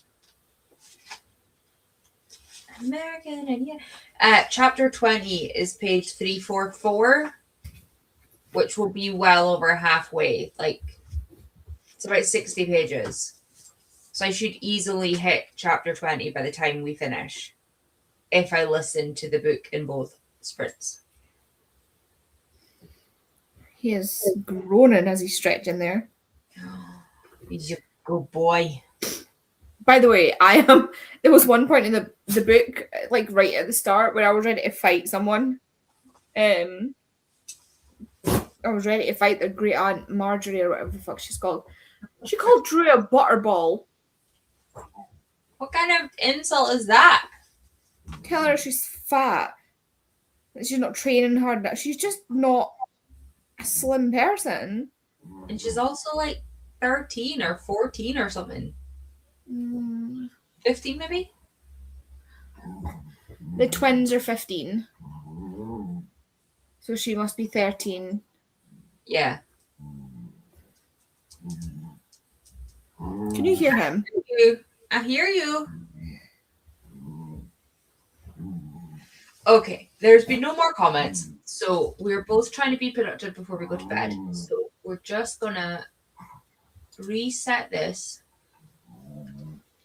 American Idiot. Chapter 20 is page 344, which will be well over halfway. Like, it's about 60 pages. So I should easily hit chapter 20 by the time we finish, if I listen to the book in both sprints. He is groaning as he's stretching there. He's a good boy. By the way, there was one point in the book, like right at the start, where I was ready to fight someone. I was ready to fight their great aunt Marjorie or whatever the fuck she's called. She called Drew a butterball. What kind of insult is that? Tell her she's fat. That she's not training hard enough. She's just not a slim person. And she's also like 13 or 14 or something. 15 maybe? The twins are 15. So she must be 13. Yeah. Can you hear him? I hear you. Okay, there's been no more comments. So we're both trying to be productive before we go to bed. So we're just gonna reset this.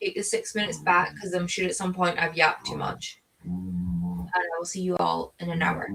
Take the 6 minutes back because I'm sure at some point I've yapped too much. And I will see you all in an hour.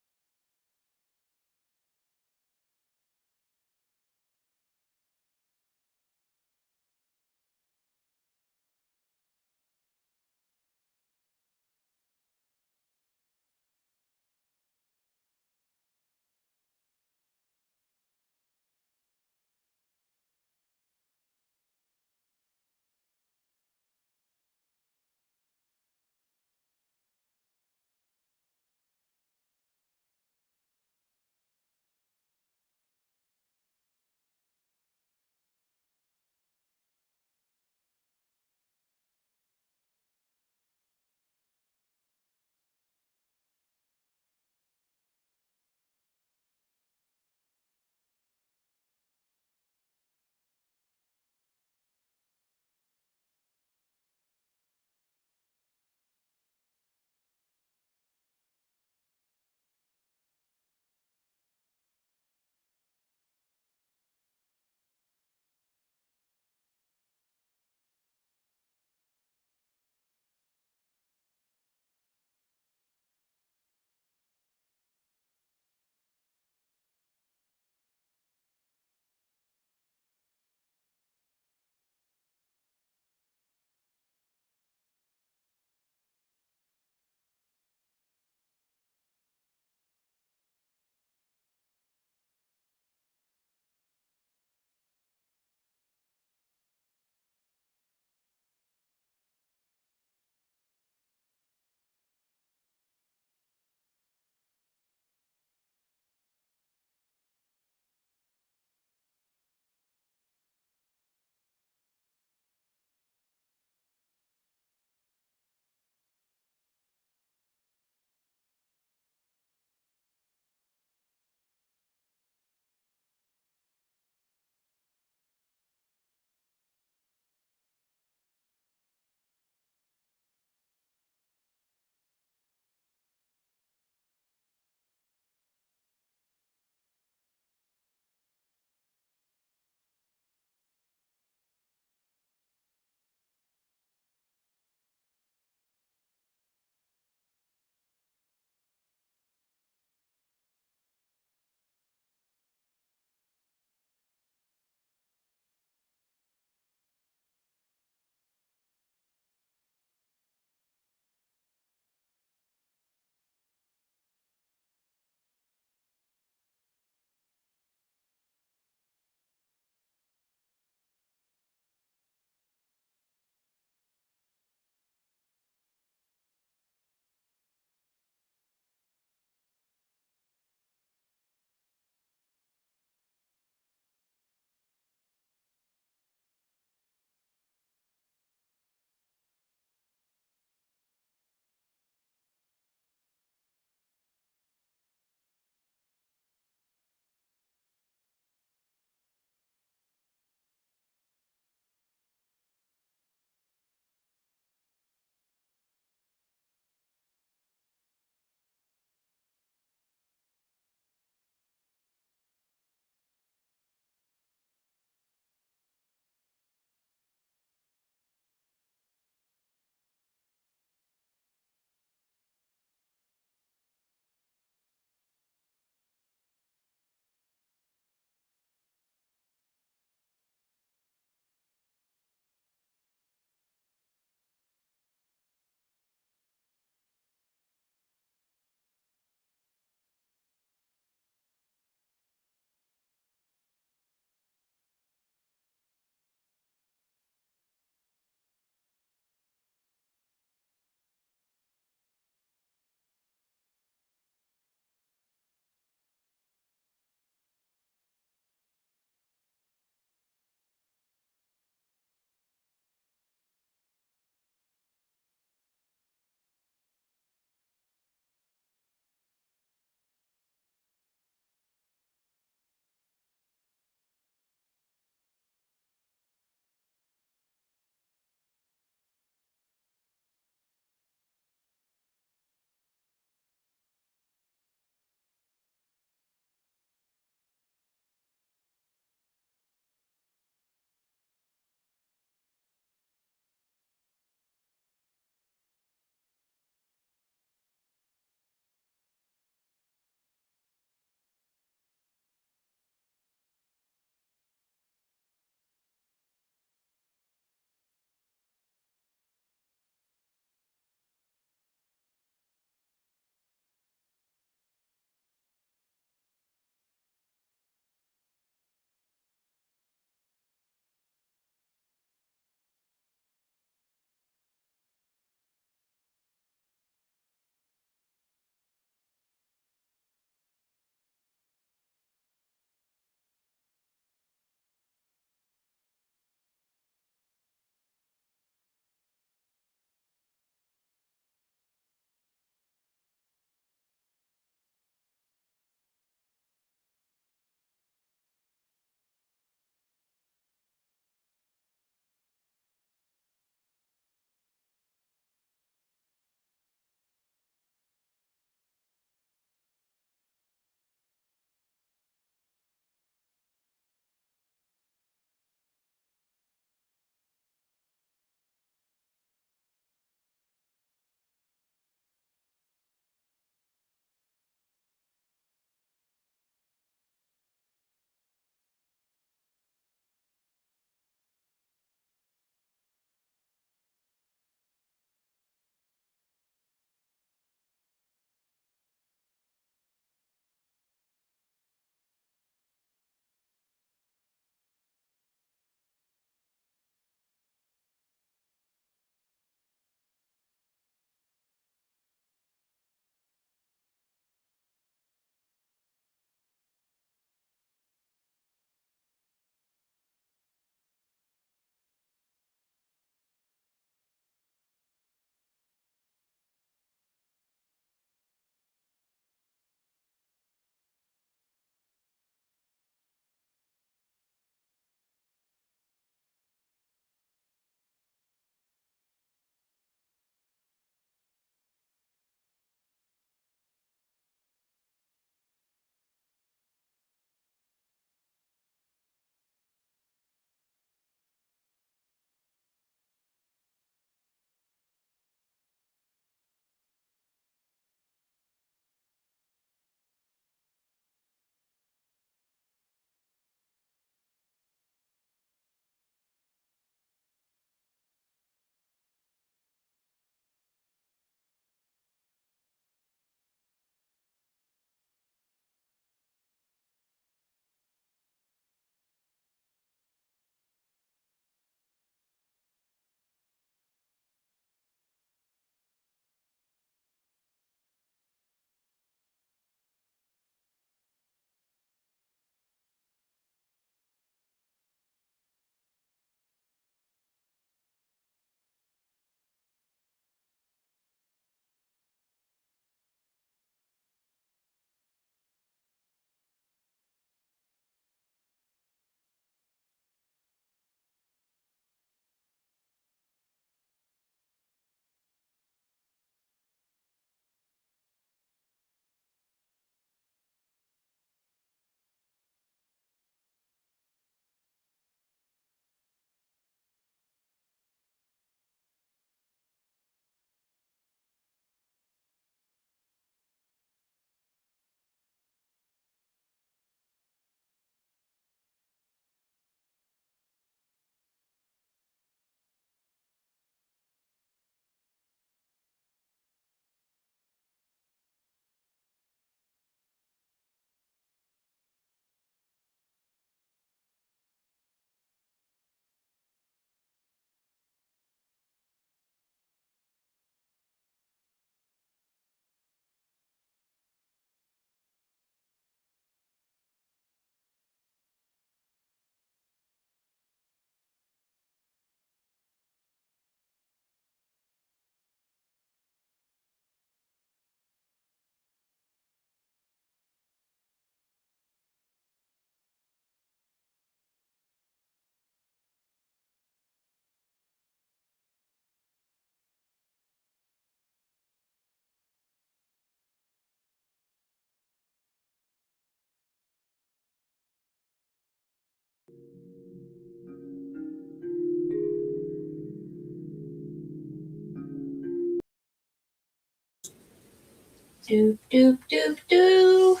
Doop, doop, doop, doop.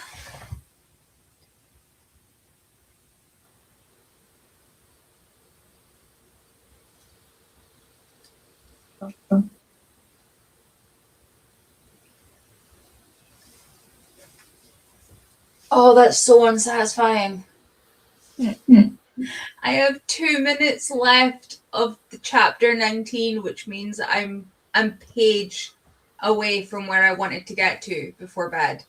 Oh, that's so unsatisfying. I have 2 minutes left of the chapter 19, which means I'm page away from where I wanted to get to before bed.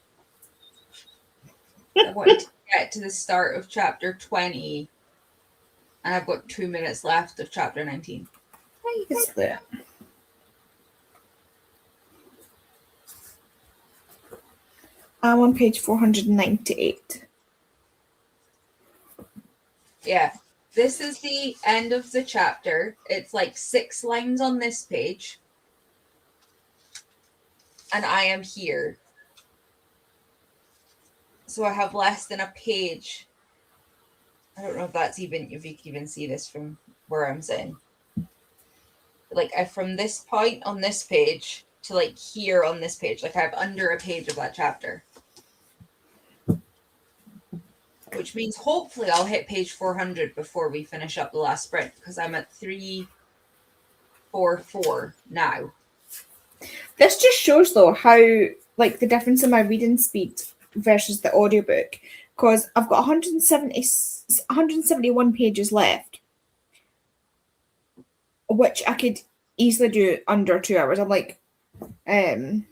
I wanted to get to the start of chapter 20, and I've got 2 minutes left of chapter 19. Why is that? I'm on page 498. Yeah, this is the end of the chapter. It's like 6 lines on this page, and I am here. So I have less than a page. I don't know if you can even see this from where I'm sitting. Like from this point on this page to like here on this page, like I have under a page of that chapter. Which means hopefully I'll hit page 400 before we finish up the last sprint, because I'm at 344 now. This just shows though how like the difference in my reading speed versus the audiobook, because I've got 171 pages left, which I could easily do under 2 hours. I'm like, yeah,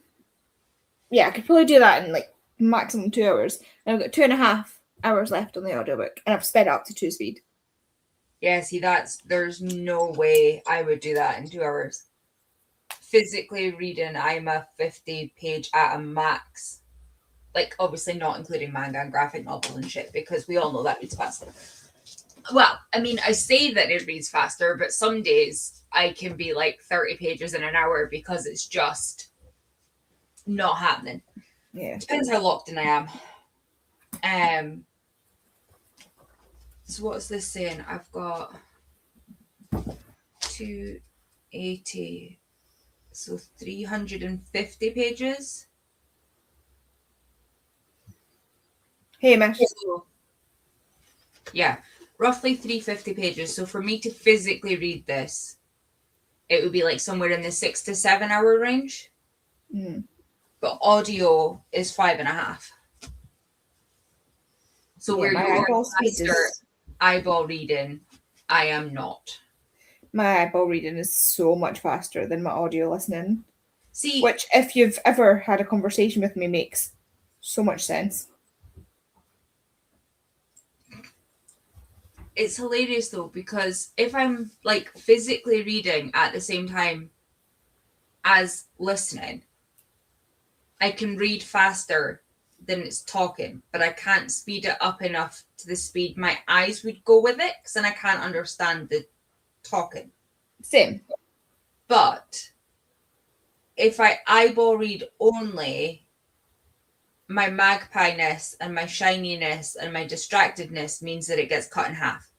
I could probably do that in like maximum 2 hours. And I've got 2.5 hours left on the audiobook, and I've sped up to 2 speed. Yeah, see, there's no way I would do that in 2 hours. Physically reading, I'm a 50-page at a max. Like, obviously not including manga and graphic novels and shit, because we all know that reads faster. Well, I mean, I say that it reads faster, but some days I can be like 30 pages in an hour because it's just not happening. Yeah. Depends how locked in I am. So what's this saying? I've got 280, so 350 pages. Hey, Miss. Yeah, roughly 350 pages. So for me to physically read this, it would be like somewhere in the 6 to 7 hour range. But audio is 5.5. So Yeah, where my you are eyeball speed faster is... eyeball reading, I am not. My eyeball reading is so much faster than my audio listening. See, which, if you've ever had a conversation with me, makes so much sense. it's hilarious though, because if I'm like physically reading at the same time as listening, I can read faster than it's talking, but I can't speed it up enough to the speed my eyes would go with it, because then I can't understand the talking. Same. But if I eyeball read only, my magpie-ness and my shininess and my distractedness means that it gets cut in half.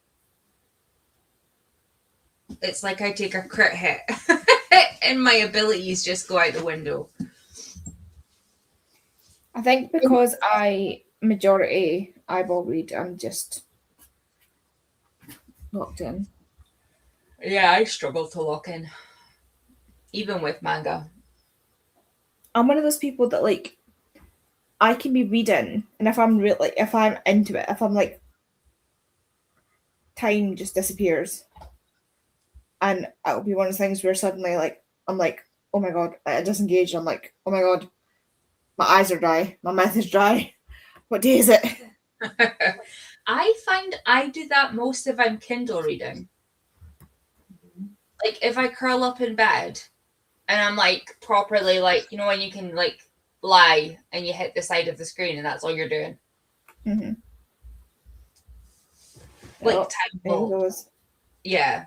It's like I take a crit hit and my abilities just go out the window. I think because I majority eyeball read, I'm just locked in. Yeah, I struggle to lock in, even with manga. I'm one of those people that like I can be reading, and if I'm really if I'm into it, if I'm like time just disappears, and it'll be one of those things where suddenly like I'm like, oh my god, I disengage. I'm like, oh my god, my eyes are dry, my mouth is dry. What day is it? I find I do that most if I'm Kindle reading. Like if I curl up in bed and I'm like properly like, you know, when you can like lie and you hit the side of the screen and that's all you're doing. Mm-hmm. Like time goes. Yeah.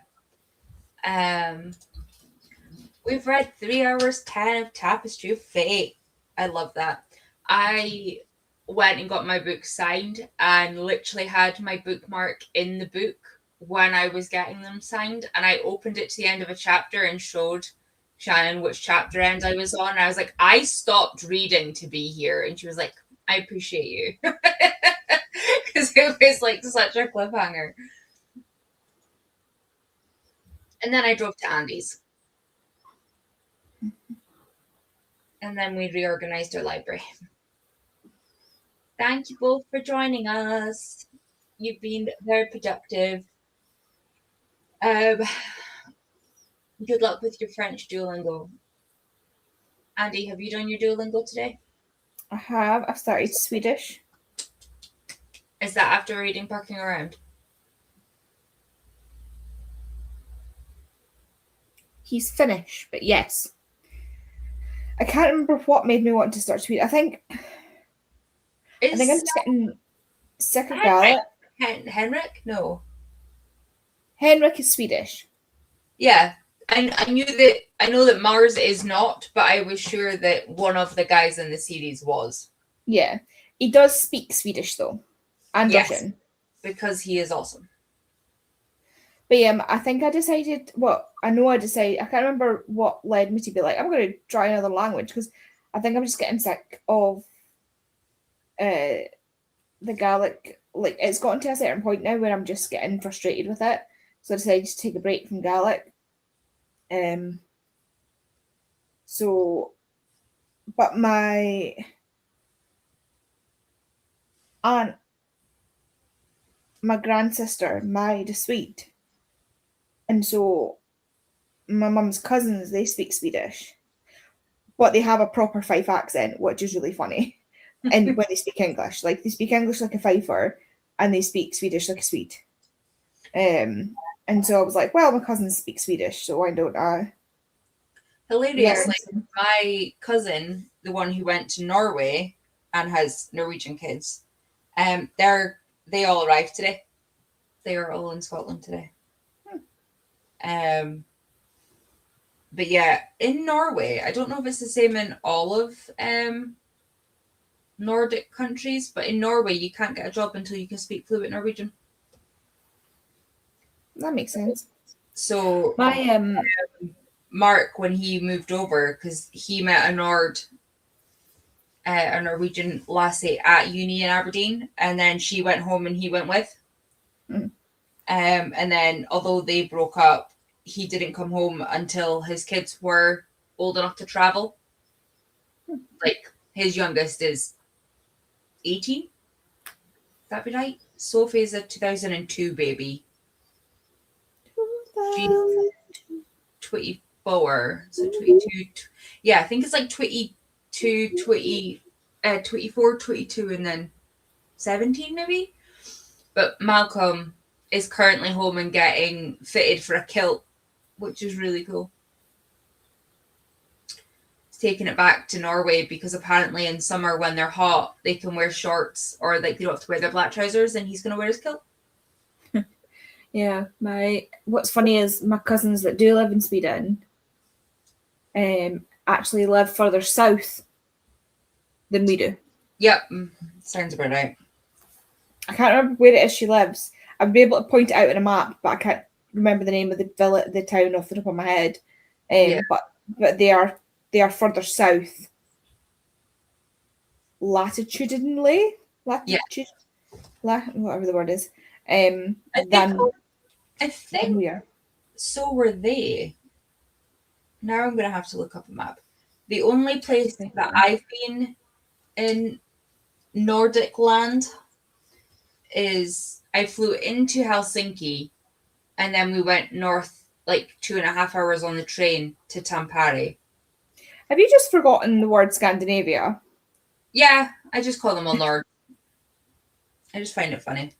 We've read 3 hours 10 of Tapestry of Fate. I love that. I went and got my book signed and literally had my bookmark in the book when I was getting them signed, and I opened it to the end of a chapter and showed Shannon which chapter end I was on. And I was like, I stopped reading to be here. And she was like, I appreciate you. Because it was like such a cliffhanger. And then I drove to Andy's. And then we reorganized our library. Thank you both for joining us. You've been very productive. Good luck with your French Duolingo. Andy, have you done your Duolingo today? I have. I've started Swedish. Is that after reading Parking Around? He's Finnish, but yes. I can't remember what made me want to start Swedish. I think I'm just getting sick of Gaelic. Henrik? No. Henrik is Swedish. Yeah. I know that Mars is not, but I was sure that one of the guys in the series was. Yeah. He does speak Swedish though. And Russian. Because he is awesome. But yeah, I think I decided, I can't remember what led me to be like, I'm going to try another language because I think I'm just getting sick of the Gaelic. Like, it's gotten to a certain point now where I'm just getting frustrated with it. So I decided to take a break from Gaelic. But my aunt, my grandsister married a Swede. And so my mum's cousins, they speak Swedish. But they have a proper Fife accent, which is really funny. And when they speak English, like they speak English like a Fifer and they speak Swedish like a Swede. And so I was like, well, my cousins speak Swedish, so why don't I? Hilarious. Like my cousin, the one who went to Norway and has Norwegian kids, they all arrived today. They are all in Scotland today. But yeah, in Norway, I don't know if it's the same in all of Nordic countries, but in Norway, you can't get a job until you can speak fluent Norwegian. That makes sense. So my Mark, when he moved over, because he met a Norwegian lassie at uni in Aberdeen, and then she went home and he went with. And then, although they broke up, he didn't come home until his kids were old enough to travel. Like, his youngest is 18. That'd be right. Sophie's a 2002 baby. She's 24. So 22. Yeah, I think it's like 22, 24, 22, and then 17 maybe. But Malcolm is currently home and getting fitted for a kilt, which is really cool. He's taking it back to Norway because apparently in summer when they're hot, they can wear shorts or like they don't have to wear their black trousers, and he's going to wear his kilt. Yeah, what's funny is my cousins that do live in Sweden actually live further south than we do. Yep, sounds about right. I can't remember where it is she lives. I'd be able to point it out on a map, but I can't remember the name of the town off the top of my head. But they are further south, latitudinally, whatever the word is. I think we are. So were they. Now I'm going to have to look up a map. The only place that I've been in Nordic land is I flew into Helsinki and then we went north like 2.5 hours on the train to Tampere. Have you just forgotten the word Scandinavia? Yeah, I just call them all Nord. I just find it funny.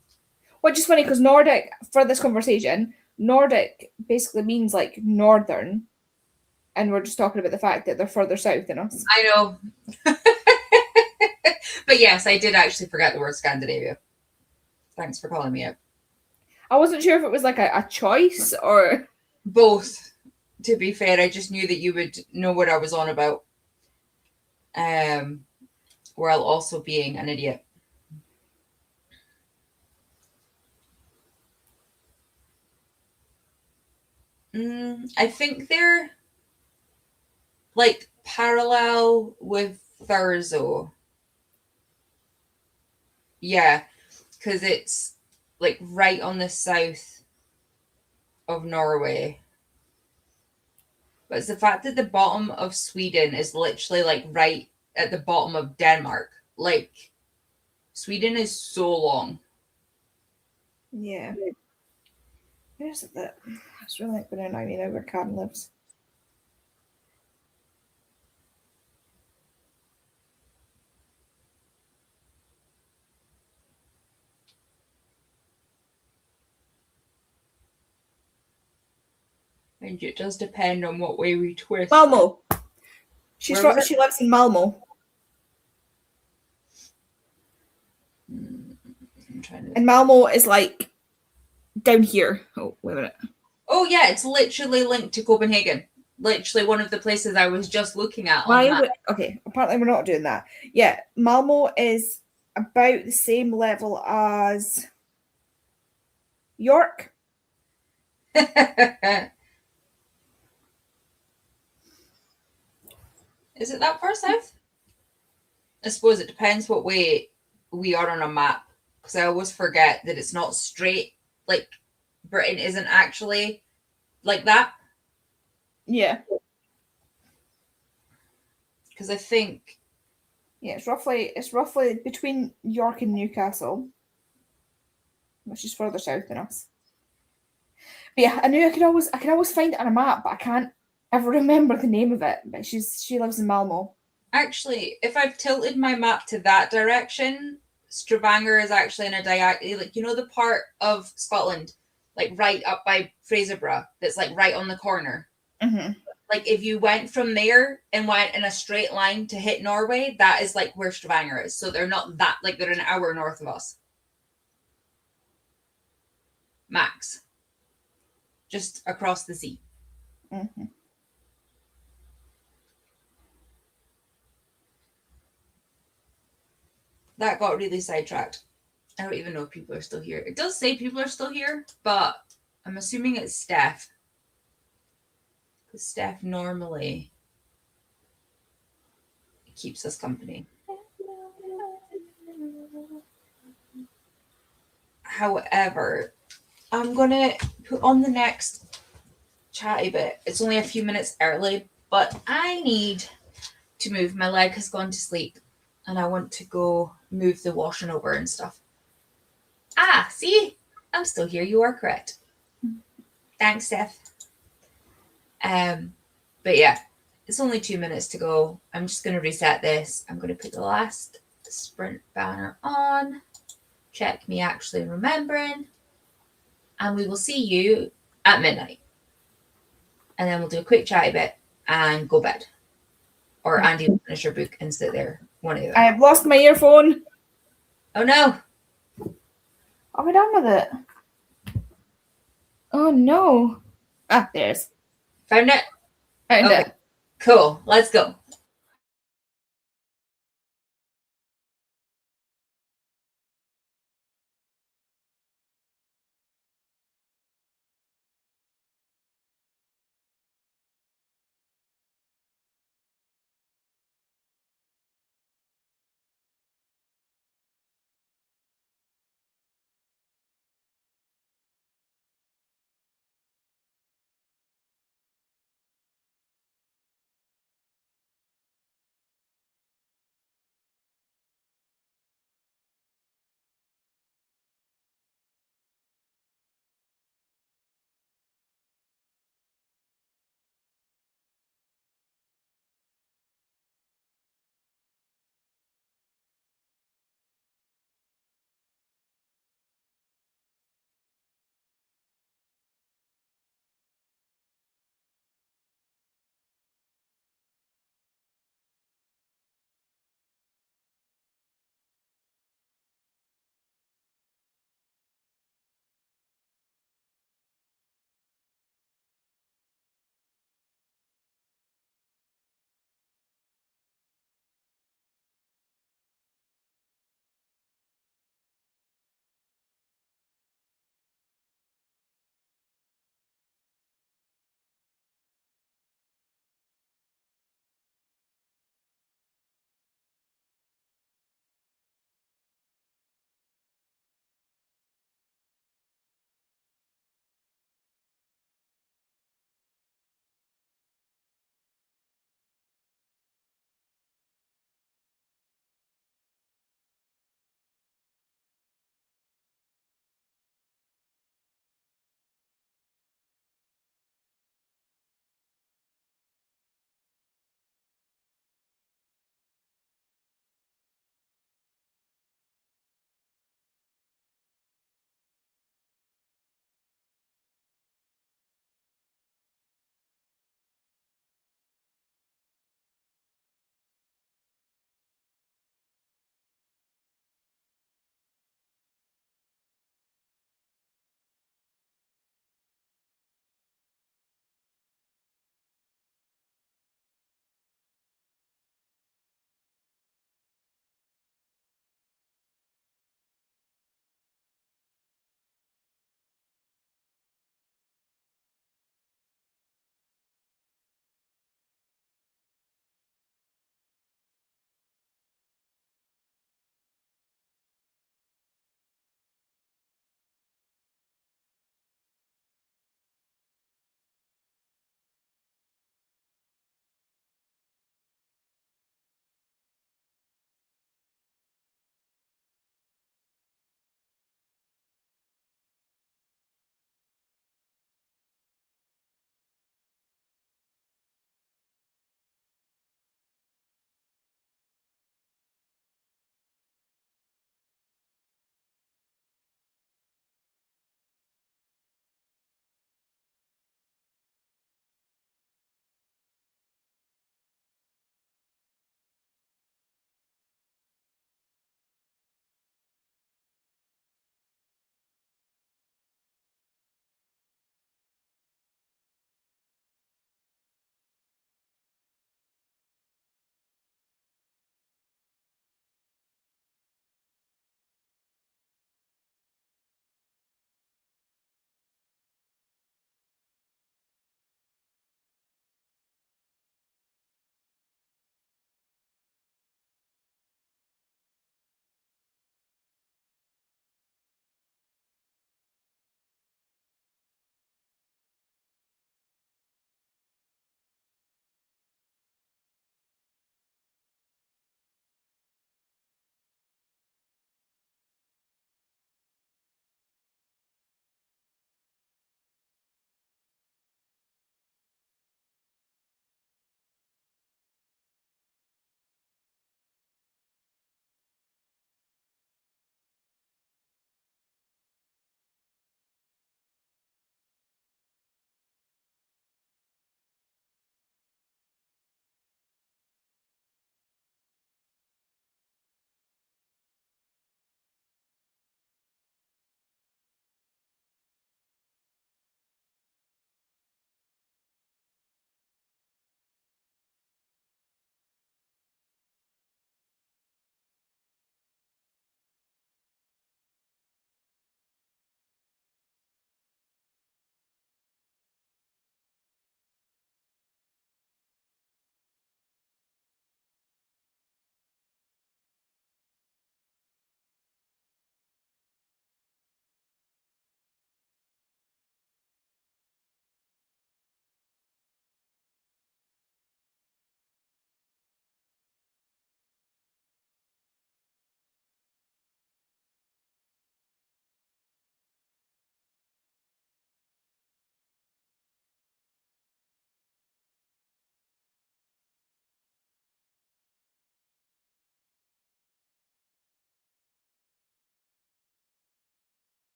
Well, just funny because Nordic, for this conversation, Nordic basically means like northern, and we're just talking about the fact that they're further south than us. I know. But yes, I did actually forget the word Scandinavia. Thanks for calling me out. I wasn't sure if it was like a choice or... Both, to be fair. I just knew that you would know what I was on about. While also being an idiot. I think they're like parallel with Thurso. Yeah, because it's like right on the south of Norway. But it's the fact that the bottom of Sweden is literally like right at the bottom of Denmark. Like, Sweden is so long. Yeah. Where's it that? It's really like going to annoy me now where Karen lives. And it does depend on what way we twist. Malmo. She lives in Malmo. I'm trying to... And Malmo is like down here. Oh, wait a minute. Oh, yeah, it's literally linked to Copenhagen. Literally one of the places I was just looking at. Okay, apparently we're not doing that. Yeah, Malmo is about the same level as York. Is it that far south? I suppose it depends what way we are on a map. Because I always forget that it's not straight. Like, Britain isn't actually like that. Yeah. Because I think... Yeah, it's roughly between York and Newcastle, which is further south than us. But yeah, I knew I could always find it on a map, but I can't ever remember the name of it. But she lives in Malmo. Actually, if I've tilted my map to that direction, Stavanger is actually in a diagonal, like, you know, the part of Scotland, like right up by Fraserburgh, that's like right on the corner. Mm-hmm. Like, if you went from there and went in a straight line to hit Norway, that is like where Stavanger is. So they're not that, like, they're an hour north of us. Max. Just across the sea. Mm-hmm. That got really sidetracked. I don't even know if people are still here. It does say people are still here, but I'm assuming it's Steph. Because Steph normally keeps us company. However, I'm going to put on the next chatty bit. It's only a few minutes early, but I need to move. My leg has gone to sleep, and I want to go move the washing over and stuff. Ah, see? I'm still here. You are correct. Thanks, Steph. But yeah, it's only 2 minutes to go. I'm just going to reset this. I'm going to put the last sprint banner on. Check me actually remembering. And we will see you at midnight. And then we'll do a quick chatty bit and go bed. Or Andy will finish her book and sit there. One of you. I have lost my earphone. Oh no. Are we done with it? Oh no. Ah, there's. Found it? Found it. Cool. Let's go.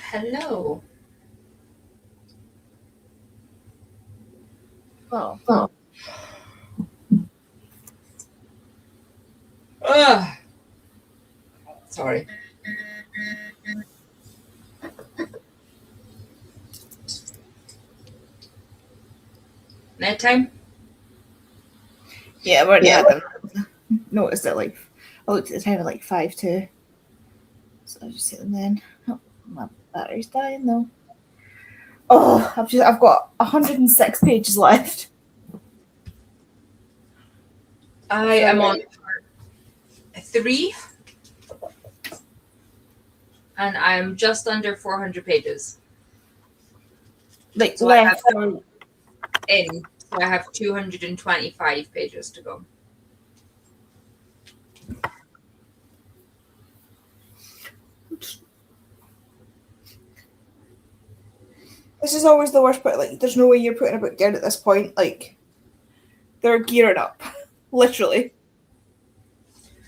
Hello. Oh. Ugh. Sorry. Night time? Yeah, we're yeah. Noticed it like I looked at the time at like 5:02. So I just hit them then. Oh, my battery's dying though. Oh, I've got 106 pages left. I am on 3. And I'm just under 400 pages. Like so left. So I have 225 pages to go. This is always the worst part. Like, there's no way you're putting a book down at this point. Like, they're gearing up, literally.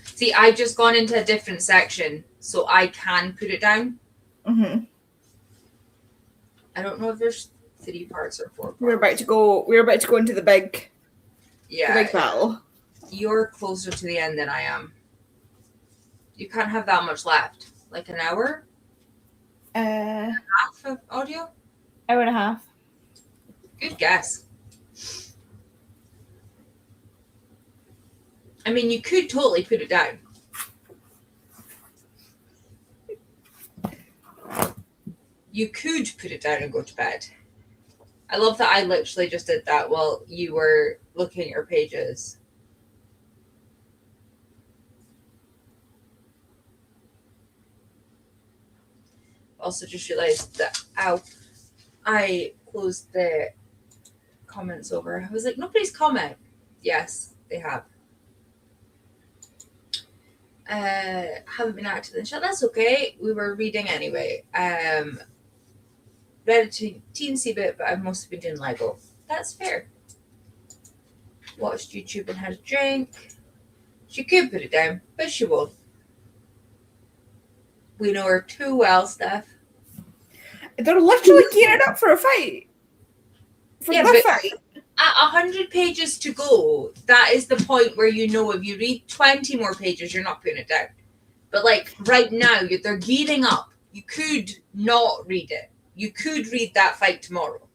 See, I've just gone into a different section, so I can put it down. Mm-hmm. I don't know if there's 3 parts or 4 parts. We're about to go into the big battle. You're closer to the end than I am. You can't have that much left. Like an hour? Half of audio? Hour and a half. Good guess. I mean, you could totally put it down. You could put it down and go to bed. I love that I literally just did that while you were looking at your pages. Also just realized that I closed the comments over. I was like, nobody's comment. Yes, they have. Haven't been active in the chat. That's okay. We were reading anyway. Read a teensy bit, but I've mostly been doing Lego. That's fair. Watched YouTube and had a drink. She could put it down, but she won't. We know her too well, Steph. They're literally gearing up for a fight. For the fight. At 100 pages to go, that is the point where you know if you read 20 more pages, you're not putting it down. But like right now, they're gearing up. You could not read it. You could read that fight tomorrow.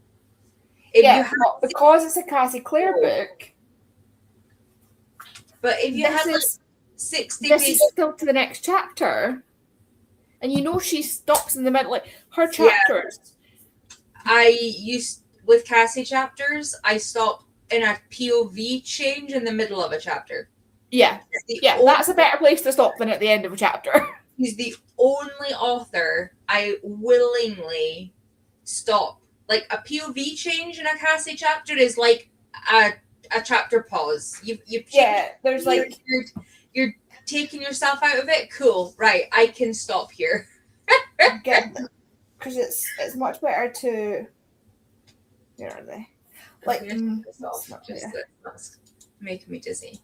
Because it's a Cassie Clare book. But if you had like 60 pages. This is still to the next chapter. And you know she stops in the middle. Like, her chapters. Yeah. With Cassie chapters, I stop in a POV change in the middle of a chapter. Yeah. That's a better place to stop than at the end of a chapter. He's the only author I willingly stop. Like, a POV change in a Cassie chapter is like a chapter pause. There's like you're taking yourself out of it. Cool, right? I can stop here. Because it's much better to. Where are they? Like, that's making me dizzy.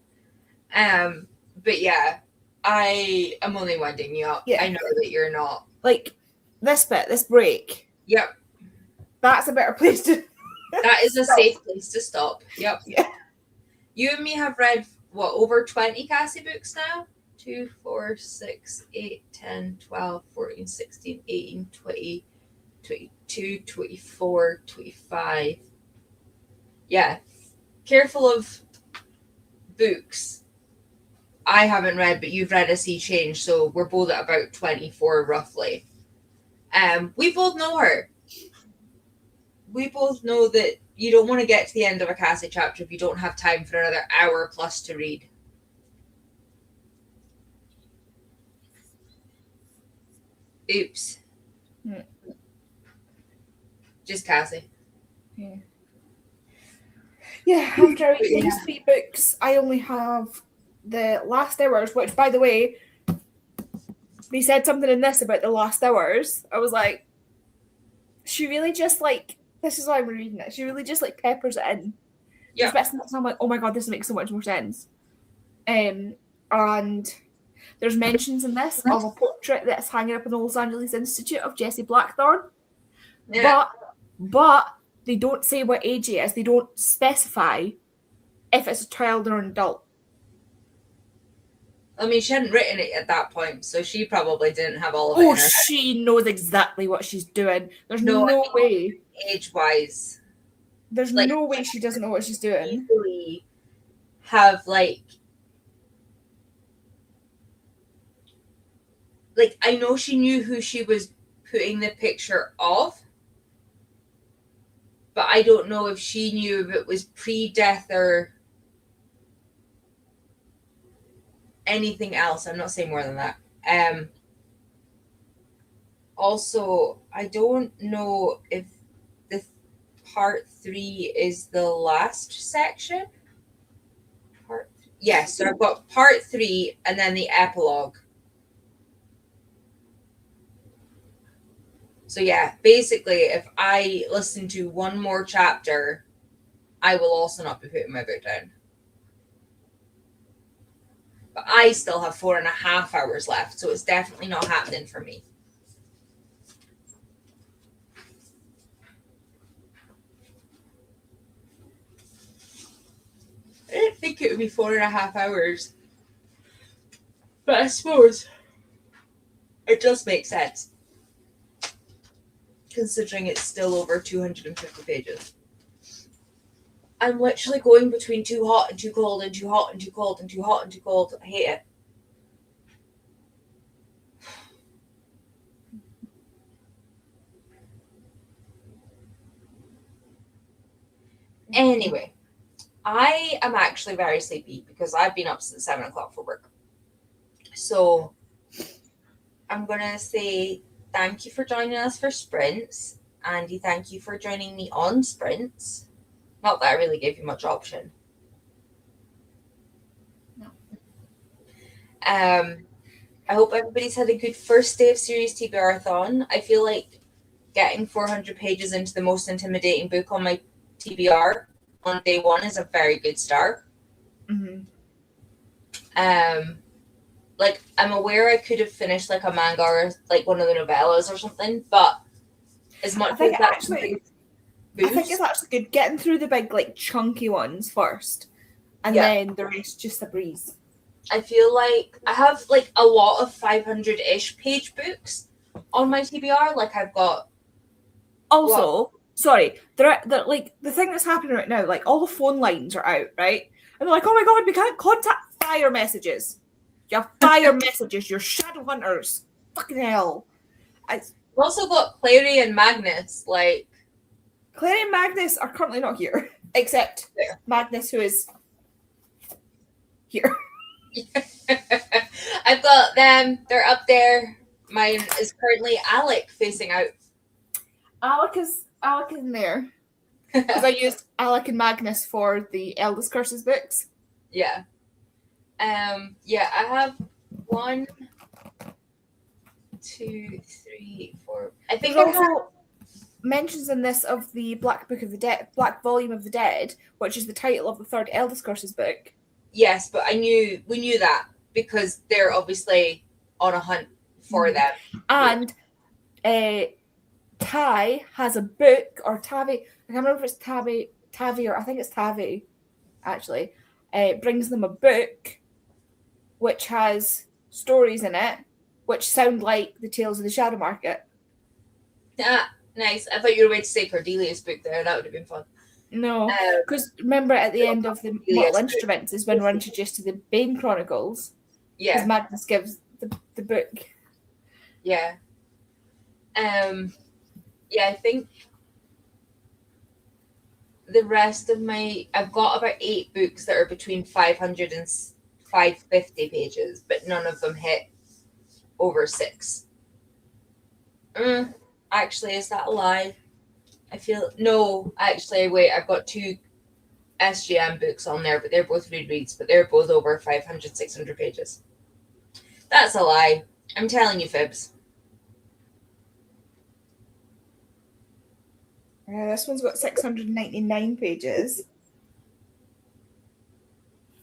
But yeah, I am only winding you up. Yeah. I know that you're not. Like, this break. Yep. That's a better place to. That is a safe place to stop. Yep. Yeah. You and me have read, over 20 Cassie books now? 2, 4, 6, 8, 10, 12, 14, 16, 18, 20, 22, 24, 25. Yeah. Careful of books I haven't read, but you've read a Sea Change, so we're both at about 24 roughly. We both know her. We both know that you don't want to get to the end of a Cassie chapter if you don't have time for another hour plus to read. Oops. Just Cassie. Yeah, after I read these 3 books, I only have the last hours, which, by the way, they said something in this about the last hours. I was like, she really just like, this is why I'm reading it. She really just like peppers it in. Yeah. I'm like, oh my god, this makes so much more sense. And there's mentions in this of a portrait that's hanging up in the Los Angeles Institute of Jesse Blackthorne. Yeah. But they don't say what age he is. They don't specify if it's a child or an adult. I mean, she hadn't written it at that point, so she probably didn't have all of it in her head. She knows exactly what she's doing. There's no way. Age-wise. There's like, no way she doesn't know what she's doing. Easily have, like, I know she knew who she was putting the picture of, but I don't know if she knew if it was pre-death or anything else. I'm not saying more than that. Also, I don't know if the part 3 is the last section. Yes, so I've got part 3 and then the epilogue. So yeah, basically, if I listen to one more chapter, I will also not be putting my book down. But I still have 4.5 hours left, so it's definitely not happening for me. I didn't think it would be 4.5 hours. But I suppose it does make sense, considering it's still over 250 pages. I'm literally going between too hot and too cold and too hot and too cold and too hot and too cold. I hate it. Anyway, I am actually very sleepy because I've been up since 7 o'clock for work. So I'm going to say thank you for joining us for sprints. Andy, thank you for joining me on sprints. Not that I really gave you much option. No. I hope everybody's had a good first day of SeriesTBRathon. I feel like getting 400 pages into the most intimidating book on my TBR on day 1 is a very good start. Mm-hmm. I'm aware I could have finished like a manga or like one of the novellas or something, but as much as that I think it's actually good getting through the big like chunky ones first, and then the rest just a breeze. I feel like I have like a lot of 500-ish page books on my TBR. Like I've got. Also, sorry, they're like the thing that's happening right now. Like all the phone lines are out, right? And they're like, "Oh my god, we can't contact fire messages. You have fire messages. You're shadow hunters. Fucking hell." I've also got Clary and Magnus. Like Clary and Magnus are currently not here, except Magnus, who is here. I've got them. They're up there. Mine is currently Alec facing out. Alec is in there because I used Alec and Magnus for the Eldest Curses books. Yeah. Yeah, I have 1, 2, 3, 4. I think there's also mentions in this of the Black Volume of the Dead, which is the title of the 3rd Eldest Curses book. Yes, but we knew that because they're obviously on a hunt for them. And Ty has a book, or Tavi, I can't remember if it's Tavi, or I think it's Tavi, actually, brings them a book which has stories in it which sound like the Tales of the Shadow Market. Ah, nice. I thought you were going to say Cordelia's book there. That would have been fun. No, because remember at the end of the Mortal Instruments is when we're introduced to the Bane Chronicles. Yeah. Because Magnus gives the book. Yeah. Yeah, I think the rest of I've got about 8 books that are between 500 and 550 pages, but none of them hit over 6. Actually, is that a lie? No, actually, wait, I've got 2 SGM books on there, but they're both rereads, but they're both over 500, 600 pages. That's a lie. I'm telling you fibs. Yeah, this one's got 699 pages.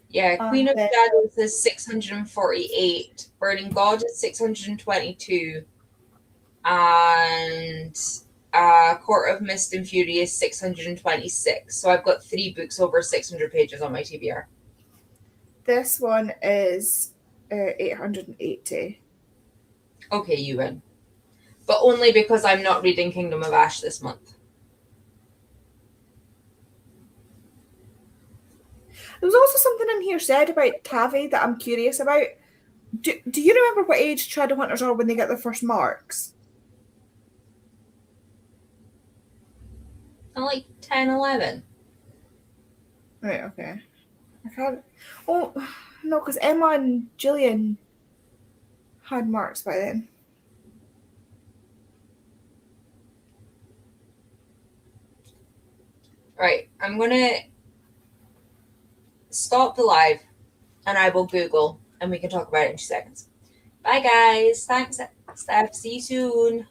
Yeah, Queen of then- Shadows is 648. Burning God is 622. And Court of Mist and Fury is 626. So I've got 3 books over 600 pages on my TBR. This one is 880. Okay, you win. But only because I'm not reading Kingdom of Ash this month. There was also something in here said about Tavi that I'm curious about. Do you remember what age Shadowhunters are when they get their first marks? I'm like 10, 11. Right, okay. I can't. Oh, no, because Emma and Gillian had marks by then. Right, I'm going to stop the live and I will Google and we can talk about it in 2 seconds. Bye, guys. Thanks, Steph. See you soon.